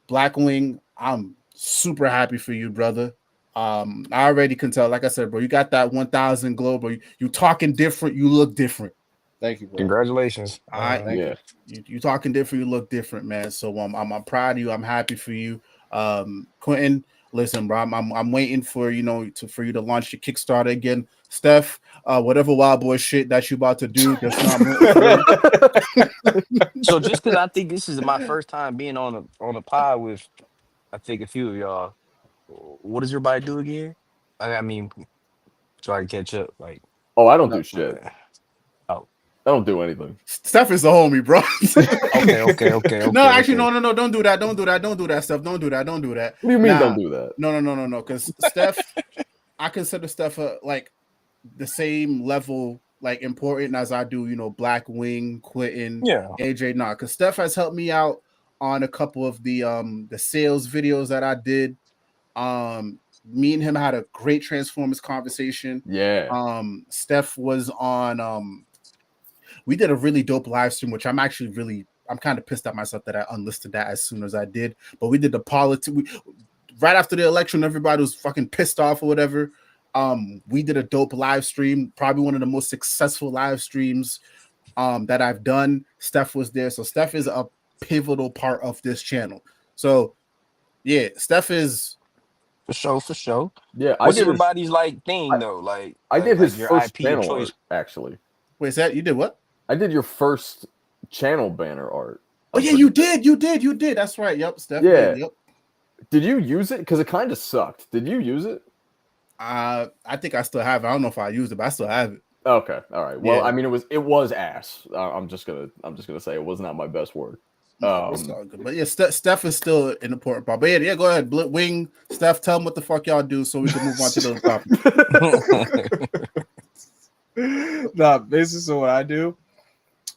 Blackwing, I'm super happy for you, brother. I already can tell, like I said, bro, you got that 1,000 glow, bro. You talking different, you look different. Thank you, bro. Congratulations. All right, Thank Yeah. you talking different, you look different, man. So I'm proud of you. I'm happy for you. Quentin, listen, bro, I'm waiting for for you to launch your Kickstarter again. Steph, whatever wild boy shit that you about to do, just know I'm rooting for you. So just because I think this is my first time being on a pod with, I think a few of y'all. What does everybody do again? I mean, so I can catch up. Like, Oh, I don't No, do shit. oh, I don't do anything. Steph is the homie, bro. No, actually, okay. no. Don't do that. Don't do that. Don't do that, Steph. Don't do that. Don't do that. What do you mean Nah, don't do that? no. Because Steph, I consider Steph like the same level, like important as I do. Black Wing, Quentin, Yeah. AJ. Nah, because Steph has helped me out on a couple of the sales videos that I did. Me and him had a great Transformers conversation. Yeah. Steph was on. We did a really dope live stream, which I'm kind of pissed at myself that I unlisted that as soon as I did. But we did the politics right after the election. Everybody was fucking pissed off or whatever. We did a dope live stream, probably one of the most successful live streams that I've done. Steph was there, so Steph is a pivotal part of this channel. So yeah, Steph is For sure. Yeah. What's everybody's like thing I- though? Like, I did his your first IP of channel choice. art, actually. wait, is that you did what? I did your first channel banner art. Oh yeah, you did. That's right. Yep, Steph Yeah. did. Yep. Did you use it? Because it kind of sucked. Did you use it? I think I still have it. I don't know if I used it, but I still have it. Okay. All right. Well, Yeah. I mean, it was ass. I'm just gonna say it was not my best work. It's all good. But yeah, Steph is still an important part. But yeah, go ahead. Wing, Steph, tell them what the fuck y'all do so we can move on to the topic. Nah, basis of what I do.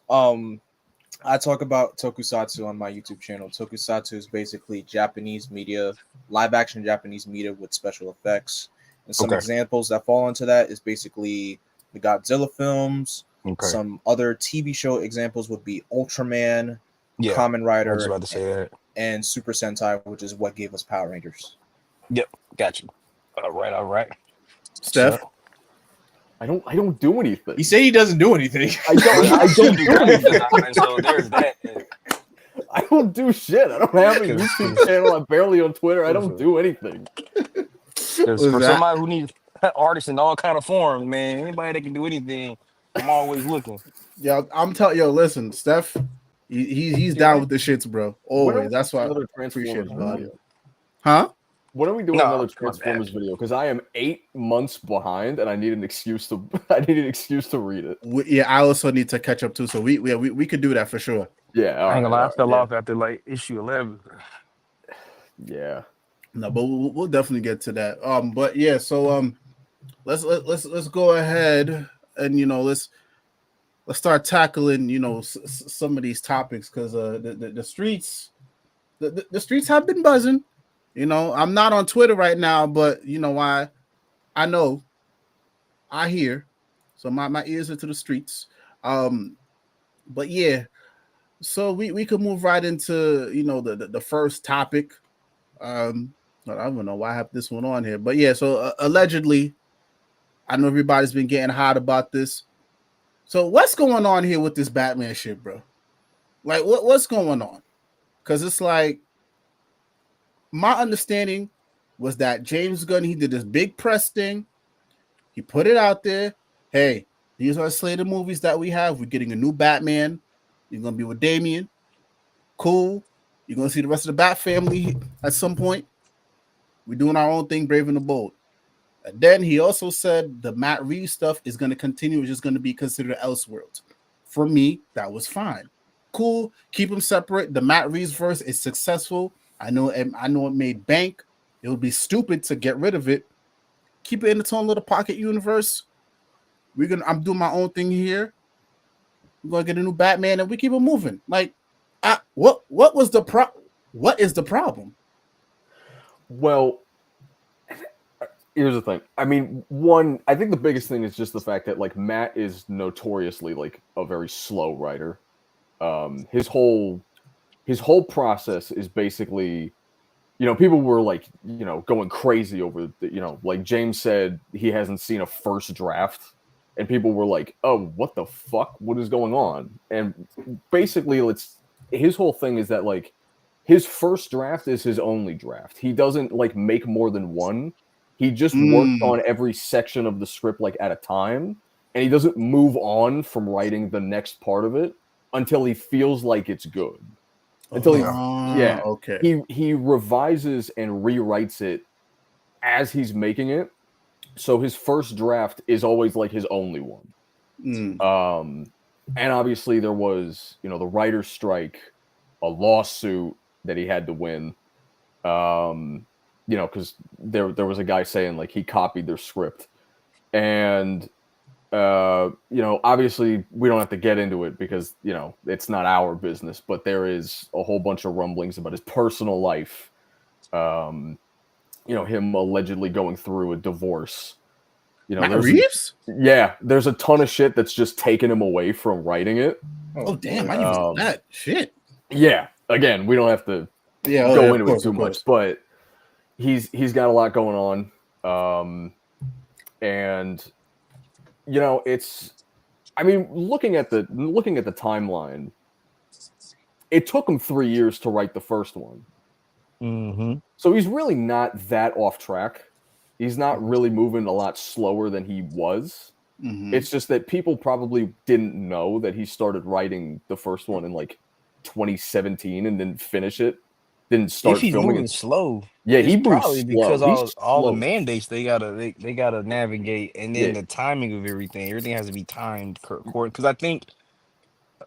I talk about tokusatsu on my YouTube channel. Tokusatsu is basically Japanese media, live action Japanese media with special effects. And some Okay. examples that fall into that is basically the Godzilla films. Okay. Some other TV show examples would be Ultraman, Yeah. Kamen I Rider, was about to say that. and Super Sentai, which is what gave us Power Rangers. Yep. Got you. All right. Steph. I don't do anything. He said he doesn't do anything. I don't do anything. So there's that. I don't do shit. I don't have a YouTube channel. I'm barely on Twitter. I don't do anything. For somebody who needs artists in all kind of forms, man, anybody that can do anything, I'm always looking. Yeah, I'm telling you, listen, Steph, he's down with the shits, bro. Always. That's why I another appreciate Transformers it. video. Huh? When are we doing No, another my Transformers bad. video? Because I am 8 months behind, and I need an excuse to read it. Yeah, I also need to catch up too. So we could do that for sure. Yeah, I ain't gonna lie, I fell yeah. off after like issue 11. Yeah. No, but we'll definitely get to that. But yeah, so let's go ahead and let's start tackling some of these topics because the streets the streets have been buzzing. I'm not on Twitter right now, but I know, I hear, so my ears are to the streets. But yeah, so we could move right into the first topic. I don't know why I have this one on here, but yeah, so allegedly, I know everybody's been getting hot about this. So what's going on here with this Batman shit, bro? Like, what's going on? Because it's like my understanding was that James Gunn, he did this big press thing. He put it out there. Hey, these are slated movies that we have. We're getting a new Batman. You're gonna be with Damian. Cool. You're gonna see the rest of the Bat family at some point. We're doing our own thing, Brave and the Bold. And then he also said the Matt Reeves stuff is going to continue. It's just going to be considered Elseworlds. For me, that was fine. Cool. Keep them separate. The Matt Reeves verse is successful. I know it made bank. It would be stupid to get rid of it. Keep it in its own little pocket universe. I'm doing my own thing here. We're gonna get a new Batman and we keep it moving. Like, what is the problem? Well, here's the thing. I mean, one, I think the biggest thing is just the fact that like Matt is notoriously like a very slow writer. His whole process is basically, people were like, going crazy over the, like James said he hasn't seen a first draft, and people were like, oh, what the fuck? What is going on? And basically his whole thing is that like his first draft is his only draft. He doesn't like make more than one. He just works on every section of the script like at a time, and he doesn't move on from writing the next part of it until he feels like it's good. Okay. He revises and rewrites it as he's making it. So his first draft is always like his only one. And obviously there was, the writer's strike, a lawsuit that he had to win. Because there was a guy saying like he copied their script, and obviously we don't have to get into it because it's not our business, but there is a whole bunch of rumblings about his personal life. Him allegedly going through a divorce. Matt Reeves? There's a ton of shit that's just taken him away from writing it. Oh damn! I didn't even know that shit. Yeah, again, we don't have to go into it too much, but he's got a lot going on, and it's. I mean, looking at the timeline, it took him 3 years to write the first one. Mm-hmm. So he's really not that off track. He's not really moving a lot slower than he was. Mm-hmm. It's just that people probably didn't know that he started writing the first one in like 2017 and didn't finish it. Didn't start if he's filming moving it. slow. Yeah, it's he moves probably slow. because all the mandates they gotta navigate, and then the timing of everything. Everything has to be timed. Because I think.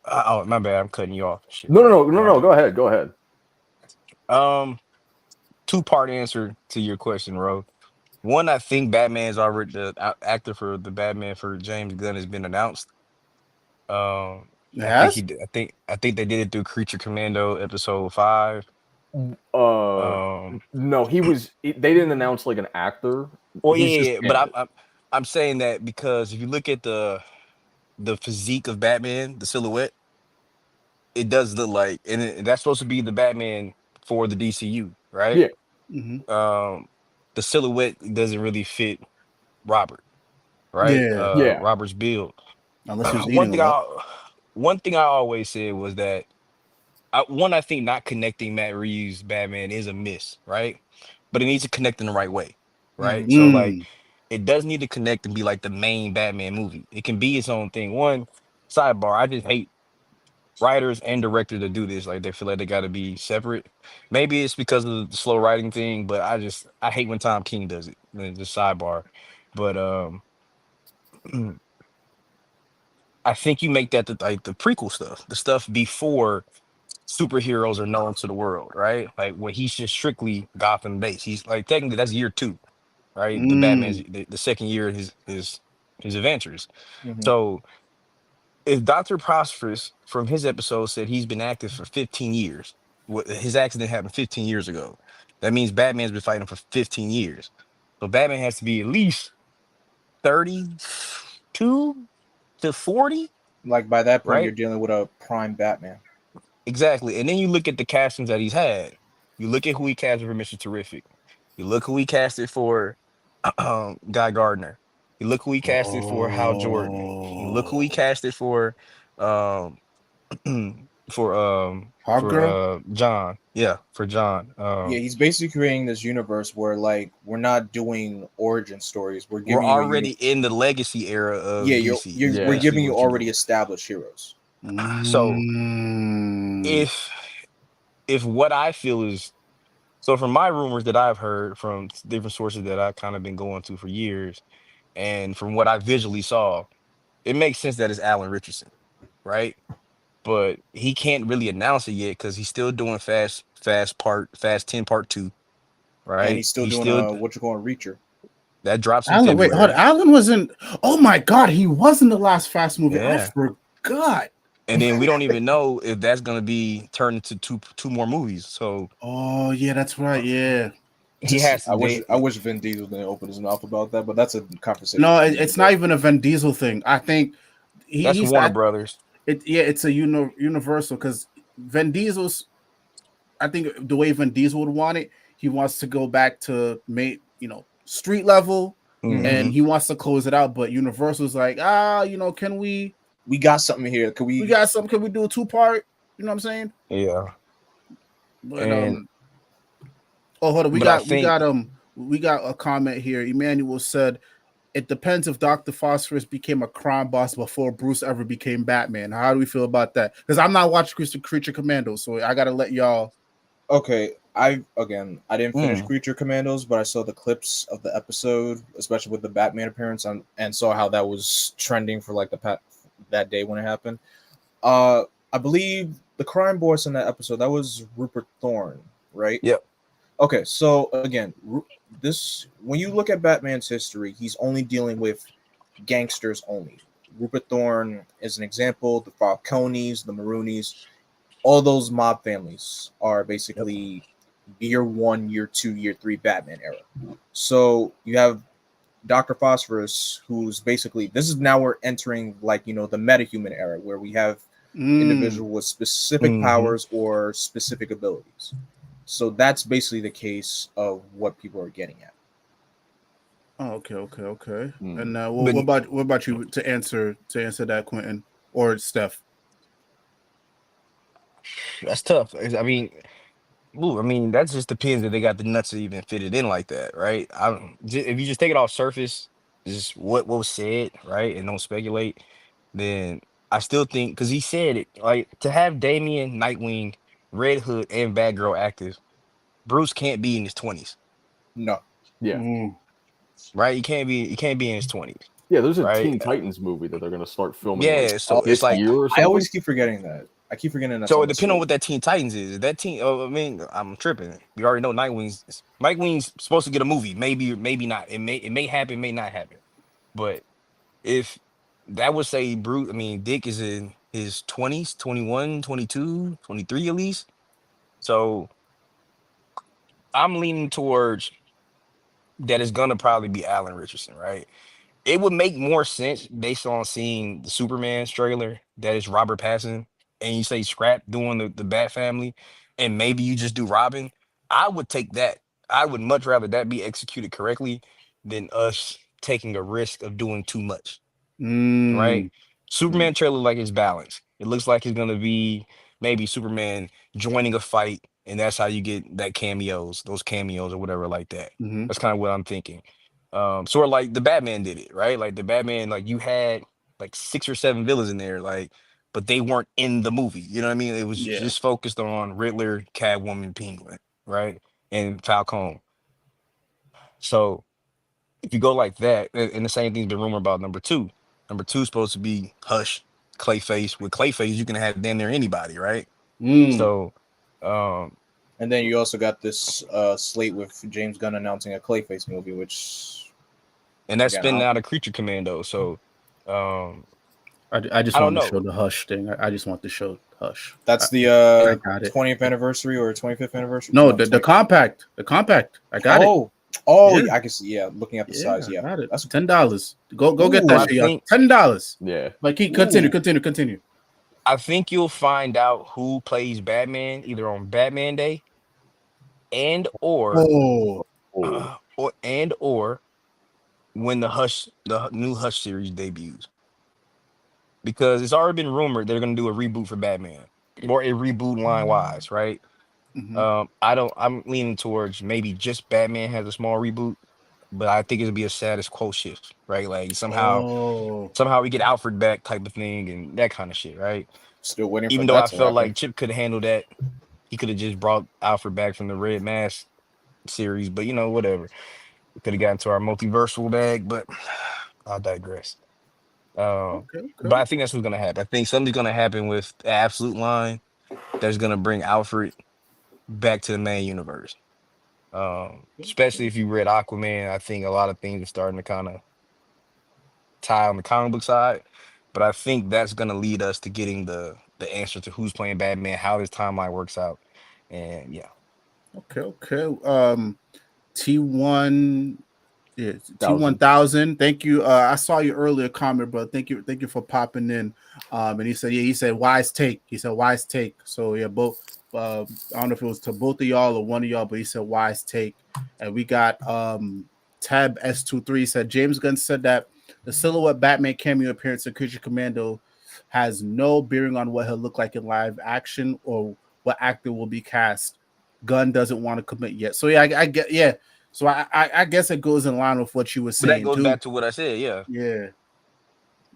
Oh my bad, I'm cutting you off. Shit, No. Go ahead. 2-part answer to your question, Ro. One, I think Batman's already the actor for the Batman for James Gunn has been announced. I think I think they did it through Creature Commando episode 5. No, they didn't announce like an actor. Well, yeah, but I'm saying that because if you look at the physique of Batman, the silhouette, it does look like, and that's supposed to be the Batman for the DCU, right? Yeah. Mm-hmm. The silhouette doesn't really fit Robert, right? Yeah. Robert's build. Unless he was eating a lot. One thing I always said was that I think not connecting Matt Reeves Batman is a miss, right? But it needs to connect in the right way, right? Mm-hmm. So like, it does need to connect and be like the main Batman movie. It can be its own thing. One sidebar: I just hate writers and directors that do this. Like they feel like they got to be separate. Maybe it's because of the slow writing thing, but I hate when Tom King does it. Just sidebar, but I think you make that like the prequel stuff, the stuff before superheroes are known to the world, right? Like when he's just strictly Gotham based. He's like technically that's year 2, right? The Batman's the second year of his adventures. Mhm. So if Dr. Prosperous from his episode said he's been active for 15 years, his accident happened 15 years ago. That means Batman's been fighting for 15 years. So Batman has to be at least 32 to 40, Like by that point, right? you're dealing with a prime Batman. Exactly. And then you look at the castings that he's had. You look at who he casted for Mr. Terrific. You look who he casted for Guy Gardner. You look who he casted for Hal Jordan. You look who he casted for Hawkgirl? John. Yeah, for John. Yeah, he's basically creating this universe where like we're not doing origin stories. We're we're giving you a already in the legacy era of yeah, DC. Is we're Yeah. basically giving you what you're already doing. established heroes. So Mm. if what I feel is so from my rumors that I've heard from different sources that I've kind of been going to for years, and from what I visually saw, it makes sense that it's Alan Richardson, right? But he can't really announce it yet because he's still doing Fast 10 Part 2, And right? he's still He's doing still what you call a Reacher. that drops in Alan, wait, hold on. February. Alan wasn't. Oh my God, he was in the last Fast movie. I Yeah. forgot. And then we don't even know if that's gonna be turned into two more movies. So Oh yeah, that's right. Yeah. he has to I wish Vin Diesel didn't open his mouth about that, but that's a conversation. No, for it's another not day. even a Vin Diesel thing. I think that's he's Warner Brothers. yeah, it's a universal because Vin Diesel's. I think the way Vin Diesel would want it, he wants to go back to street level, and Hmm. he wants to close it out. But Universal's like, can we got something here. Could we we? got some? Can we do a 2-part? You know what I'm saying? Yeah. But And oh, hold on, but I think we got a comment here. Emmanuel said it depends if Dr. Phosphorus became a crime boss before Bruce ever became Batman. How do we feel about that? Because I'm not watching Creature Commando, so I gotta let y'all. Okay, I didn't finish mm, Creature Commandos, but I saw the clips of the episode, especially with the Batman appearance, and saw how that was trending for like that day when it happened. I believe the crime boss in that episode that was Rupert Thorne, right? yep. Okay, so again, this when you look at Batman's history, he's only dealing with gangsters only. Rupert Thorne is an example. The Falcones, the Maroonis, all those mob families are basically year 1, year 2, year 3 Batman era. So you have Dr. Phosphorus, who's basically this is now we're entering like the metahuman era where we have individual with specific Hmm. powers or specific abilities. So that's basically the case of what people are getting at. Oh, okay. Mm. And But what about you to answer that, Quentin or Steph? that's tough. I mean, that just depends if they got the nuts to even fit it in like that, right? If you just take it off surface, just what was said, right, and don't speculate, then I still think because he said it, like to have Damian, Nightwing, Red Hood, and Batgirl active, Bruce can't be in his 20s, No. Yeah. Mm. right? He can't be in his 20s, Yeah, there's a right? Teen Titans movie that they're gonna start filming like Yeah, so Oh, it's this like year or I something. always keep forgetting that. I keep forgetting that's so on it the depends on slate. what that Teen Titans is. If that team, I'm tripping. We already know Nightwing's supposed to get a movie. Maybe not. It may happen, may not happen. But if that would say Bruce, Dick is in his 20s, 21, 22, 23 at least. So I'm leaning towards that it's gonna probably be Alan Richardson, right? It would make more sense based on seeing the Superman's trailer that is Robert Pattinson, and you say scrap doing the Bat Family, and maybe you just do Robin. I would take that. I would much rather that be executed correctly than us taking a risk of doing too much, right? Mm. Superman trailer like it's balanced. It looks like it's gonna be maybe Superman joining a fight, and that's how you get those cameos or whatever like that. Mm-hmm. That's kind of what I'm thinking. Sort of like the Batman did it, right? Like the Batman, like you had like 6 or 7 villains in there, like, but they weren't in the movie. You know what I mean? It was Yeah. just focused on Riddler, Catwoman, Penguin, right, and Falcone. So if you go like that, and the same thing's been rumored about number two. Number two is supposed to be Hush, Clayface. With Clayface, you can have damn near anybody, right? Mm. So, um, And then you also got this slate with James Gunn announcing a Clayface movie, which and that's again, spinning out of Creature Commando. So, um, I just I don't want to show know. the Hush thing. I just want to show Hush. that's the I got it. 20th anniversary or 25th anniversary. No, No, the compact. The compact. I got it. Oh, Yeah. I can see. Yeah, looking at the size. I Yeah, got it. that's $10. Go get Ooh, that I shit, y'all. think $10. Yeah. But Ooh. continue. I think you'll find out who plays Batman either on Batman Day and or Oh, Oh, or when the new Hush series debuts, because it's already been rumored they're gonna do a reboot for Batman. or a reboot line wise, right? Mhm. I'm leaning towards maybe just Batman has a small reboot, but I think it'll be a status quo shift, right? Like Oh, somehow we get Alfred back type of thing and that kind of shit, right? Still waiting for Even though that I to felt happen. like Chip could handle that, he could have just brought Alfred back from the Red Mask series, but whatever. We could have gotten to our multiversal bag, but I'll digress. okay, But okay, I think that's what's gonna happen. I think something's gonna happen with the Absolute line that's gonna bring Alfred back to the main universe. Especially if you read Aquaman, I think a lot of things are starting to kind of tie on the comic book side. But I think that's gonna lead us to getting the answer to who's playing Batman, how this timeline works out, and yeah, okay, okay. T1, yeah, Thousand. T1000. Thank you. I saw your earlier comment, but thank you for popping in. And he said wise take. He said wise take. So yeah, both. I don't know if it was to both of y'all or one of y'all, but he said wise take. And we got Tab S23 said James Gunn said that the silhouette Batman cameo appearance in Creature Commando has no bearing on what he'll look like in live action or what actor will be cast. Gunn doesn't want to commit yet. So yeah, I get yeah. So I guess it goes in line with what you were but that saying goes too. back to what I said. Yeah, Yeah,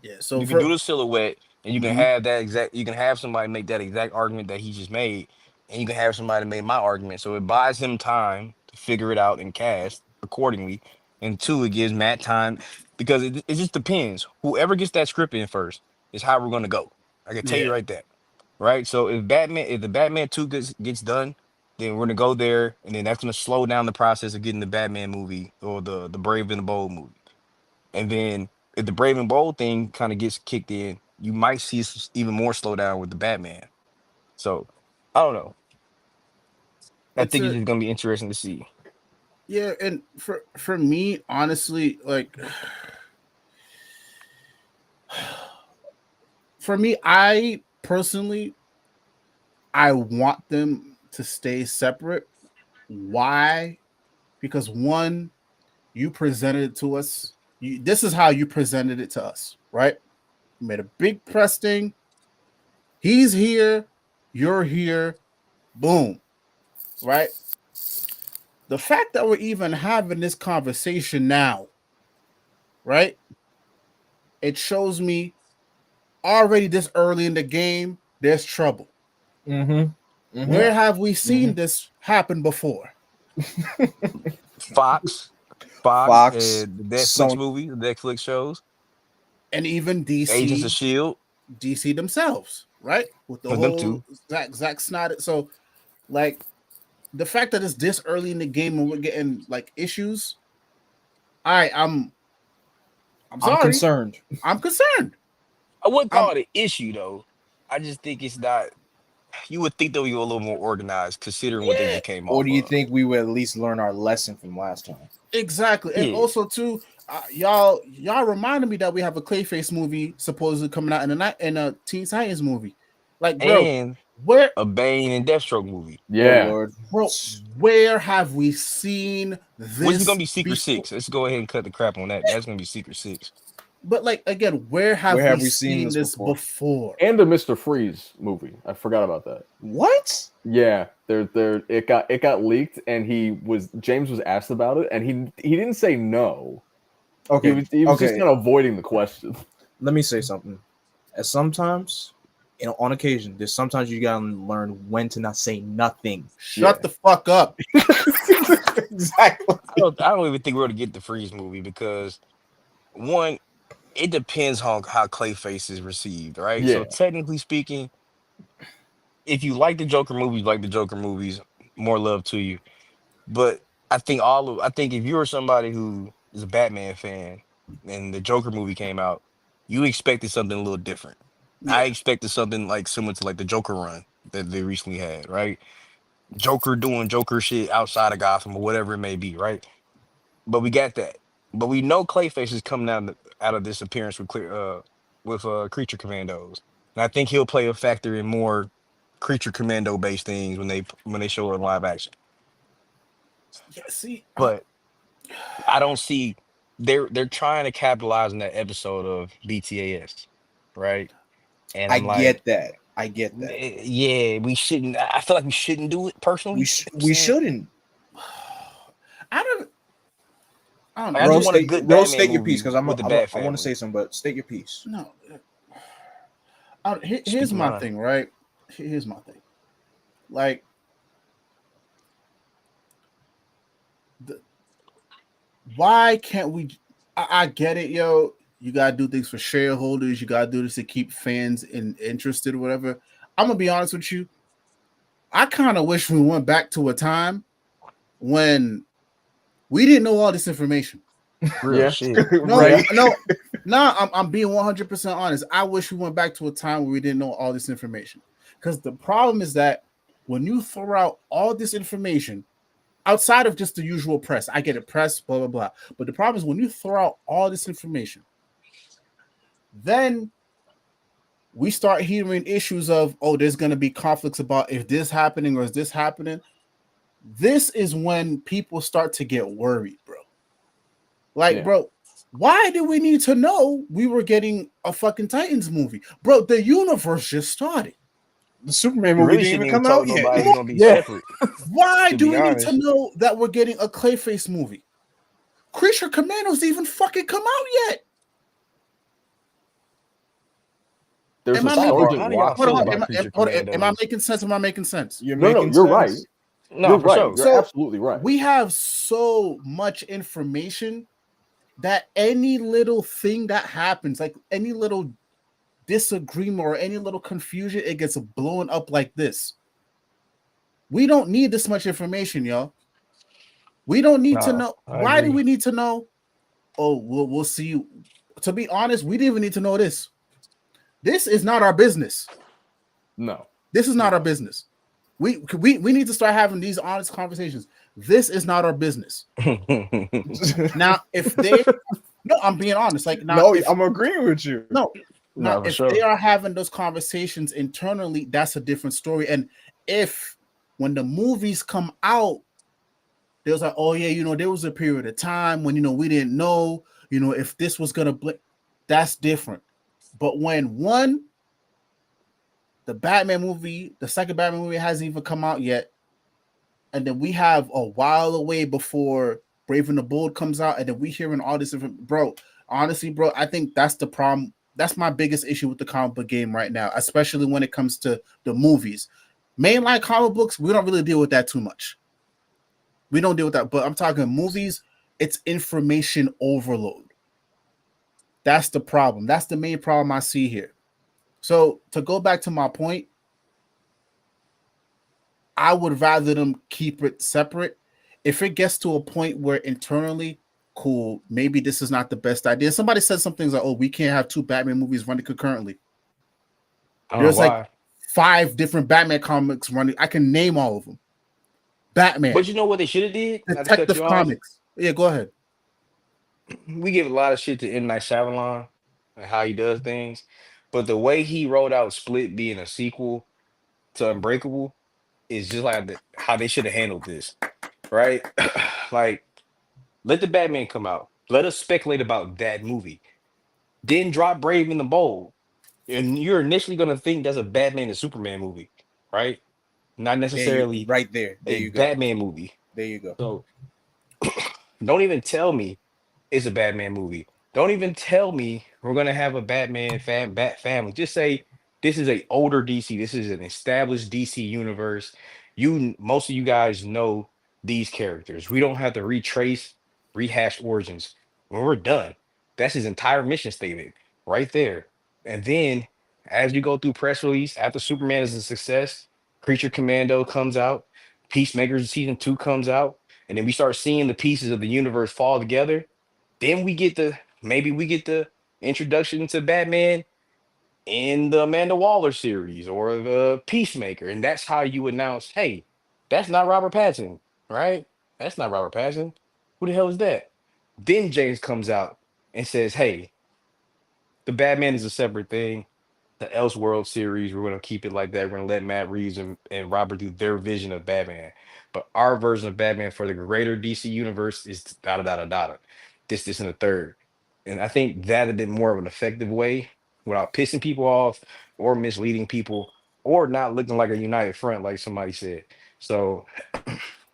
yeah. So you can for do the silhouette, and you can mhm. have that exact. You can have somebody make that exact argument that he just made, and you can have somebody make my argument. So it buys him time to figure it out and cast accordingly. And two, it gives Matt time because it just depends. Whoever gets that script in first is how we're gonna go. I can tell you Yeah, right there. Right. So if the Batman two gets done, then we're gonna go there, and then that's gonna slow down the process of getting the Batman movie or the Brave and the Bold movie. And then if the Brave and Bold thing kind of gets kicked in, you might see even more slowdown with the Batman. So I don't know. I it's think it's a just gonna be interesting to see. yeah, and for me, honestly, like for me, I personally I want them to stay separate. Why? Because one, you presented it to us. This is how you presented it to us, right? You made a big press thing. He's here, you're here, boom, right? The fact that we're even having this conversation now, right? It shows me already this early in the game, there's trouble. Mm-hmm. Mm-hmm. Where have we Mm-hmm. seen this happen before? Fox, Fox, and the Netflix Sony. movie, the Netflix shows, And even Agents of Shield, DC themselves, right? With the with them whole two. Zack Snyder. So, like, the fact that it's this early in the game and we're getting like issues, all right, I'm I'm sorry. concerned. I'm concerned. I wouldn't I'm call it an issue though. I just think it's not. You would think they'll be a little more organized considering what they yeah, just came Or off do you of. think we would at least learn our lesson from last time? exactly. And Yeah, also too, y'all reminded me that we have a Clayface movie supposedly coming out in a Teen Titans movie. Like, bro, and where a Bane and Deathstroke movie, Oh Yeah. Lord. bro, where have we seen which is gonna this be Secret before? Six. Let's go ahead and cut the crap on that. That's gonna be Secret Six. But like again, where Where have we have we seen seen this this before? before? And the Mr. Freeze movie. I forgot about that. What? Yeah, it got leaked, and James was asked about it, and he didn't say no. He Okay. was just Okay. kind of avoiding the question. Let me say something. As sometimes, on occasion, there's sometimes you gotta learn when to not say nothing. Shut Yeah. the fuck up. Exactly. I don't even think we're gonna get the Freeze movie because one, it depends on how Clayface is received, right? So Yeah. technically speaking, if you like the Joker movies, like the Joker movies, more love to you. But I think if you were somebody who is a Batman fan and the Joker movie came out, you expected something a little different. I Yeah. expected something like similar to like the Joker run that they recently had, right? Joker doing Joker shit outside of Gotham or whatever it may be, right? But we got that. But we know Clayface is coming out of this appearance with Creature Commandos, and I think he'll play a factor in more Creature Commando based things when they show it in live action. Yeah. See, But I don't see they're trying to capitalize on that episode of BTAS, right? And I I'm like, get that. I get that. Yeah, we shouldn't. I feel like we shouldn't do it personally. We shouldn't. I don't. I don't I know. just Rose, want a good Rose, Batman state your piece movie because with a I bad want to family. say something, but state your piece. No. Speak Here's your my mind. thing, right? Here's my thing. Like, the, why can't we? I get it, yo. You gotta do things for shareholders. You gotta do this to keep fans interested, or whatever. I'm gonna be honest with you. I kind of wish we went back to a time when we didn't know all this information. Real shit. No, Right? no. I'm being 100% honest. I wish we went back to a time where we didn't know all this information. Because the problem is that when you throw out all this information outside of just the usual press, I get it, press, blah, blah, blah. But the problem is when you throw out all this information, then we start hearing issues of, oh, there's going to be conflicts about if this happening or is this happening. This is when people start to get worried, bro. Like, bro, why do we need to know we were getting a fucking Titans movie? Bro, the universe just started. The Superman You movie really didn't shouldn't even even come tell out yet. nobody it's gonna be separate. Why To do be we need to honest, know that we're getting a Clayface movie? Creature Commandos even fucking come out yet. There's Am a I Sidebar, making Sergeant how do y'all Watson feel hold on, movie. about Creature am I Commandos? making sense? Am I making sense? You're No, making you're right. sense. No, You're for right. sure. You're So absolutely right. we have so much information that any little thing that happens, like any little disagreement or any little confusion, it gets blown up like this. We don't need this much information, y'all. We don't need to No, know. I Why do agree. we need to know? Oh, we'll see you. To be honest, we didn't even need to know this. This is not our business. No. This is not our business. We need to start having these honest conversations. This is not our business. Now, if they no, I'm being honest. Like now, No, if I'm agreeing with you. no, now No, for if they sure. are having those conversations internally, that's a different story. And if when the movies come out, there's like, oh yeah, there was a period of time when we didn't know, if this was gonna that's different. But when the Batman movie, the second Batman movie hasn't even come out yet, and then we have a while away before Brave and the Bold comes out, and then we hearing all this different, bro. Honestly, bro, I think that's the problem. That's my biggest issue with the comic book game right now, especially when it comes to the movies. Mainline comic books, we don't really deal with that too much. We don't deal with that, but I'm talking movies. It's information overload. That's the problem. That's the main problem I see here. So to go back to my point, I would rather them keep it separate. If it gets to a point where internally, cool, maybe this is not the best idea. Somebody said something like, "Oh, we can't have two Batman movies running concurrently." I don't know There's like why. 5 different Batman comics running. I can name all of them. Batman, But you know what they should have did? Not to cut Detective you off. Comics. Yeah, go ahead. We give a lot of shit to M. Night Shyamalan and how he does things, but the way he wrote out Split being a sequel to Unbreakable is just like how they should have handled this, right? Like, let the Batman come out. Let us speculate about that movie. Then drop Brave and the Bold, and you're initially gonna think that's a Batman and Superman movie, right? Not necessarily Right there. There a you go. Batman movie. There you go. So don't even tell me it's a Batman movie. Don't even tell me we're gonna have a Batman Bat family. Just say this is a older DC. This is an established DC universe. Most of you guys know these characters. We don't have to rehash origins. When we're done, that's his entire mission statement right there. And then as you go through press release, after Superman is a success, Creature Commando comes out, Peacemaker season 2 comes out, and then we start seeing the pieces of the universe fall together. Then we get the introduction to Batman in the Amanda Waller series or the Peacemaker, and that's how you announce, hey, that's not Robert Pattinson, right? That's not Robert Pattinson. Who the hell is that? Then James comes out and says, hey, the Batman is a separate thing. The Elseworld series, we're going to keep it like that. We're going to let Matt Reeves and Robert do their vision of Batman. But our version of Batman for the greater DC universe is da da da da da. This, and the third. And I think that had been more of an effective way without pissing people off or misleading people. or not looking like a united front, like somebody said. So,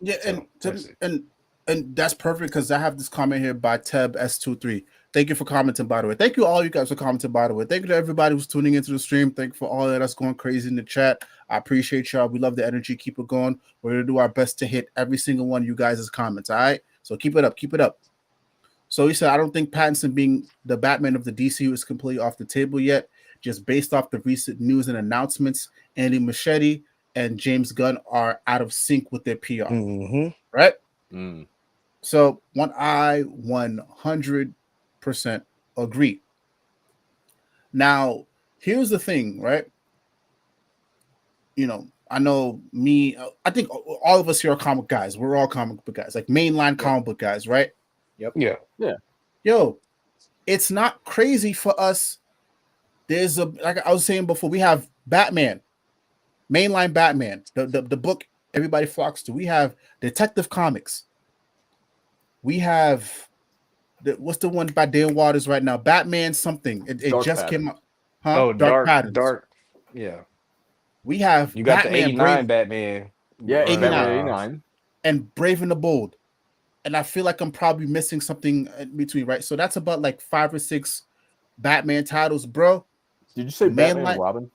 Yeah, so that's it. and that's perfect because I have this comment here by Teb S23. Thank you for commenting, by the way. Thank you all you guys for commenting, by the way. Thank you to everybody who's tuning into the stream. Thank you for all that us going crazy in the chat. I appreciate y'all. We love the energy. Keep it going. We're gonna do our best to hit every single one of you guys' comments. All right. So keep it up. Keep it up. So he said, I don't think Pattinson being the Batman of the DCU is completely off the table yet. Just based off the recent news and announcements, Andy Muschietti and James Gunn are out of sync with their PR. Mm-hmm. Right? Mm. So I 100% agree. Now, here's the thing, right? You know, I know me, I think all of us here are comic guys. We're all comic book guys, like mainline comic book guys, right? Yep. Yeah. Yo, it's not crazy for us. There's like I was saying before, we have Batman, mainline Batman, the book everybody flocks to. We have Detective Comics. We have what's the one by Dan Waters right now? Batman something. It just came out. Huh? Oh, dark. Yeah. We have You got Batman, the 89 Batman. Yeah, 89. Batman 89. and Brave and the Bold. And I feel like I'm probably missing something in between, right? So that's about like 5 or 6 Batman titles, bro. Did you say Batman and Robin?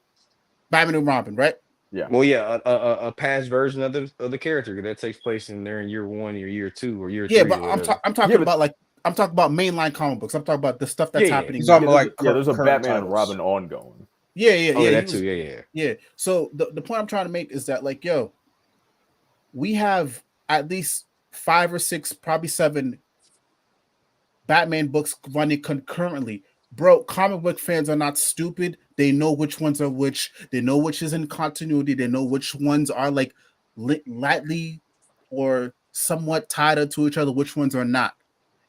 Batman and Robin, right? Yeah. Well, yeah, a past version of the character that takes place in year 1 or year 2 or year 3. Yeah, but I'm talking but- about I'm talking about mainline comic books. I'm talking about the stuff that's happening. He's talking about like there's a current Batman and titles. Robin ongoing. Yeah. That too. Yeah. So the point I'm trying to make is that, like, yo, we have at least 5 or 6, probably 7 Batman books running concurrently. Bro, comic book fans are not stupid. They know which ones are which. They know which is in continuity. They know which ones are like lightly or somewhat tied up to each other, which ones are not.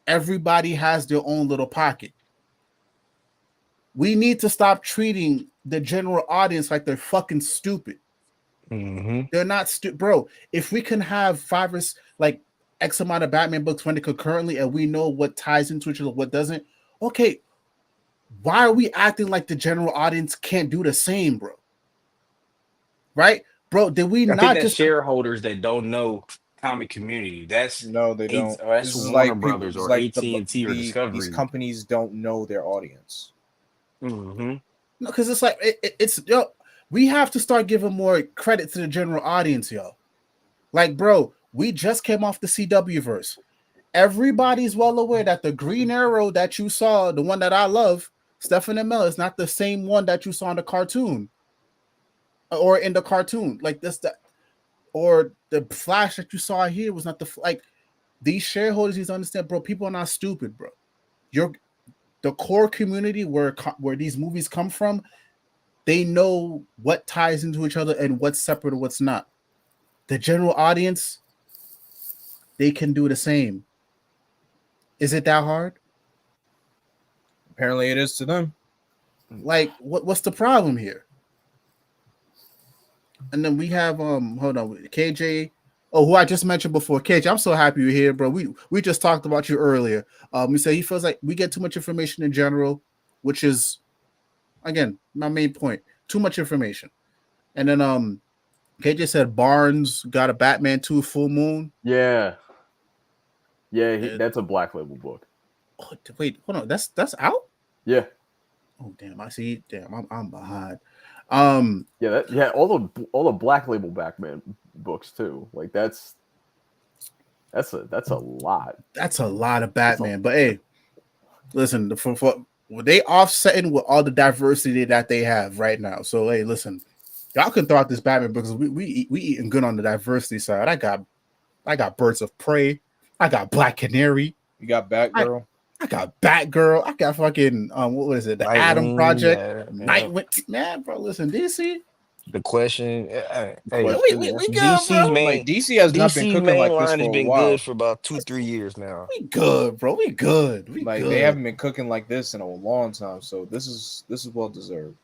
Everybody has their own little pocket. We need to stop treating the general audience like they're fucking stupid. Mm-hmm. They're not stupid, bro. If we can have 5 or like X amount of Batman books running concurrently and we know what ties into each other, what doesn't, okay, why are we acting like the general audience can't do the same, bro? Right? Bro, did we I not think that's just shareholders that don't know comic community? That's No, they don't. That's This is Warner like Brothers people, or like AT&T or Discovery. These companies don't know their audience. Mm-hmm. No, because it's like it's yo, we have to start giving more credit to the general audience, yo. Like, bro, we just came off the CW verse. Everybody's well aware that the Green Arrow that you saw, the one that I love, Stephen Amell, is not the same one that you saw in the cartoon. Or in the cartoon. Like this, that, or the Flash that you saw here was not like these shareholders need to understand, bro. People are not stupid, bro. The core community where these movies come from, they know what ties into each other and what's separate and what's not. The general audience, they can do the same. Is it that hard? Apparently, it is to them. Like, what's the problem here? And then we have hold on, KJ. Oh, who I just mentioned before, KJ. I'm so happy you're here, bro. We just talked about you earlier. We said he feels like we get too much information in general, which is, again, my main point. Too much information. And then KJ said Barnes got a Batman 2 Full Moon. Yeah, that's a Black Label book. Oh, wait, hold on. That's out? Yeah. Oh, damn. I see. Damn, I'm behind. All the Black Label Batman books too. Like that's a lot. That's a lot of Batman. But hey, listen, for they offsetting with all the diversity that they have right now. So hey, listen, y'all can throw out this Batman because we eating good on the diversity side. I got Birds of Prey. I got Black Canary. You got Batgirl. I got Batgirl. I got fucking what was it? The Nightwing, Atom Project. yeah. Nightwing. Man, bro, listen, DC. The question. Hey, We good, DC's bro. main. Like DC has not been DC's cooking main like this line for has a been while. good for about 2-3 years now. We good, bro. We good. Like good. they haven't been cooking like this in a long time. So this is well deserved.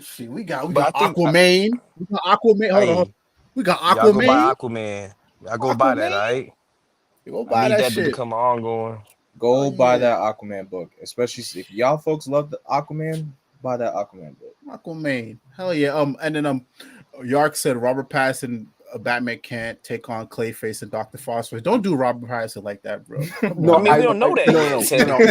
See, we got But I think Aquaman. We got Aquaman. Hold on. We got Y'all go buy Aquaman. Aquaman. Y'all go buy that, all right? You go I buy need that that to shit. become ongoing. Go buy yeah. that Aquaman book, especially if y'all folks love the Aquaman. Buy that Aquaman book. Aquaman. Hell yeah. And then Yark said Robert Pattinson, Batman can't take on Clayface and Dr. Phosphorus. Don't do Robert Pattinson like that, bro. Come No, I on. mean, we don't know that no, yet, no, no,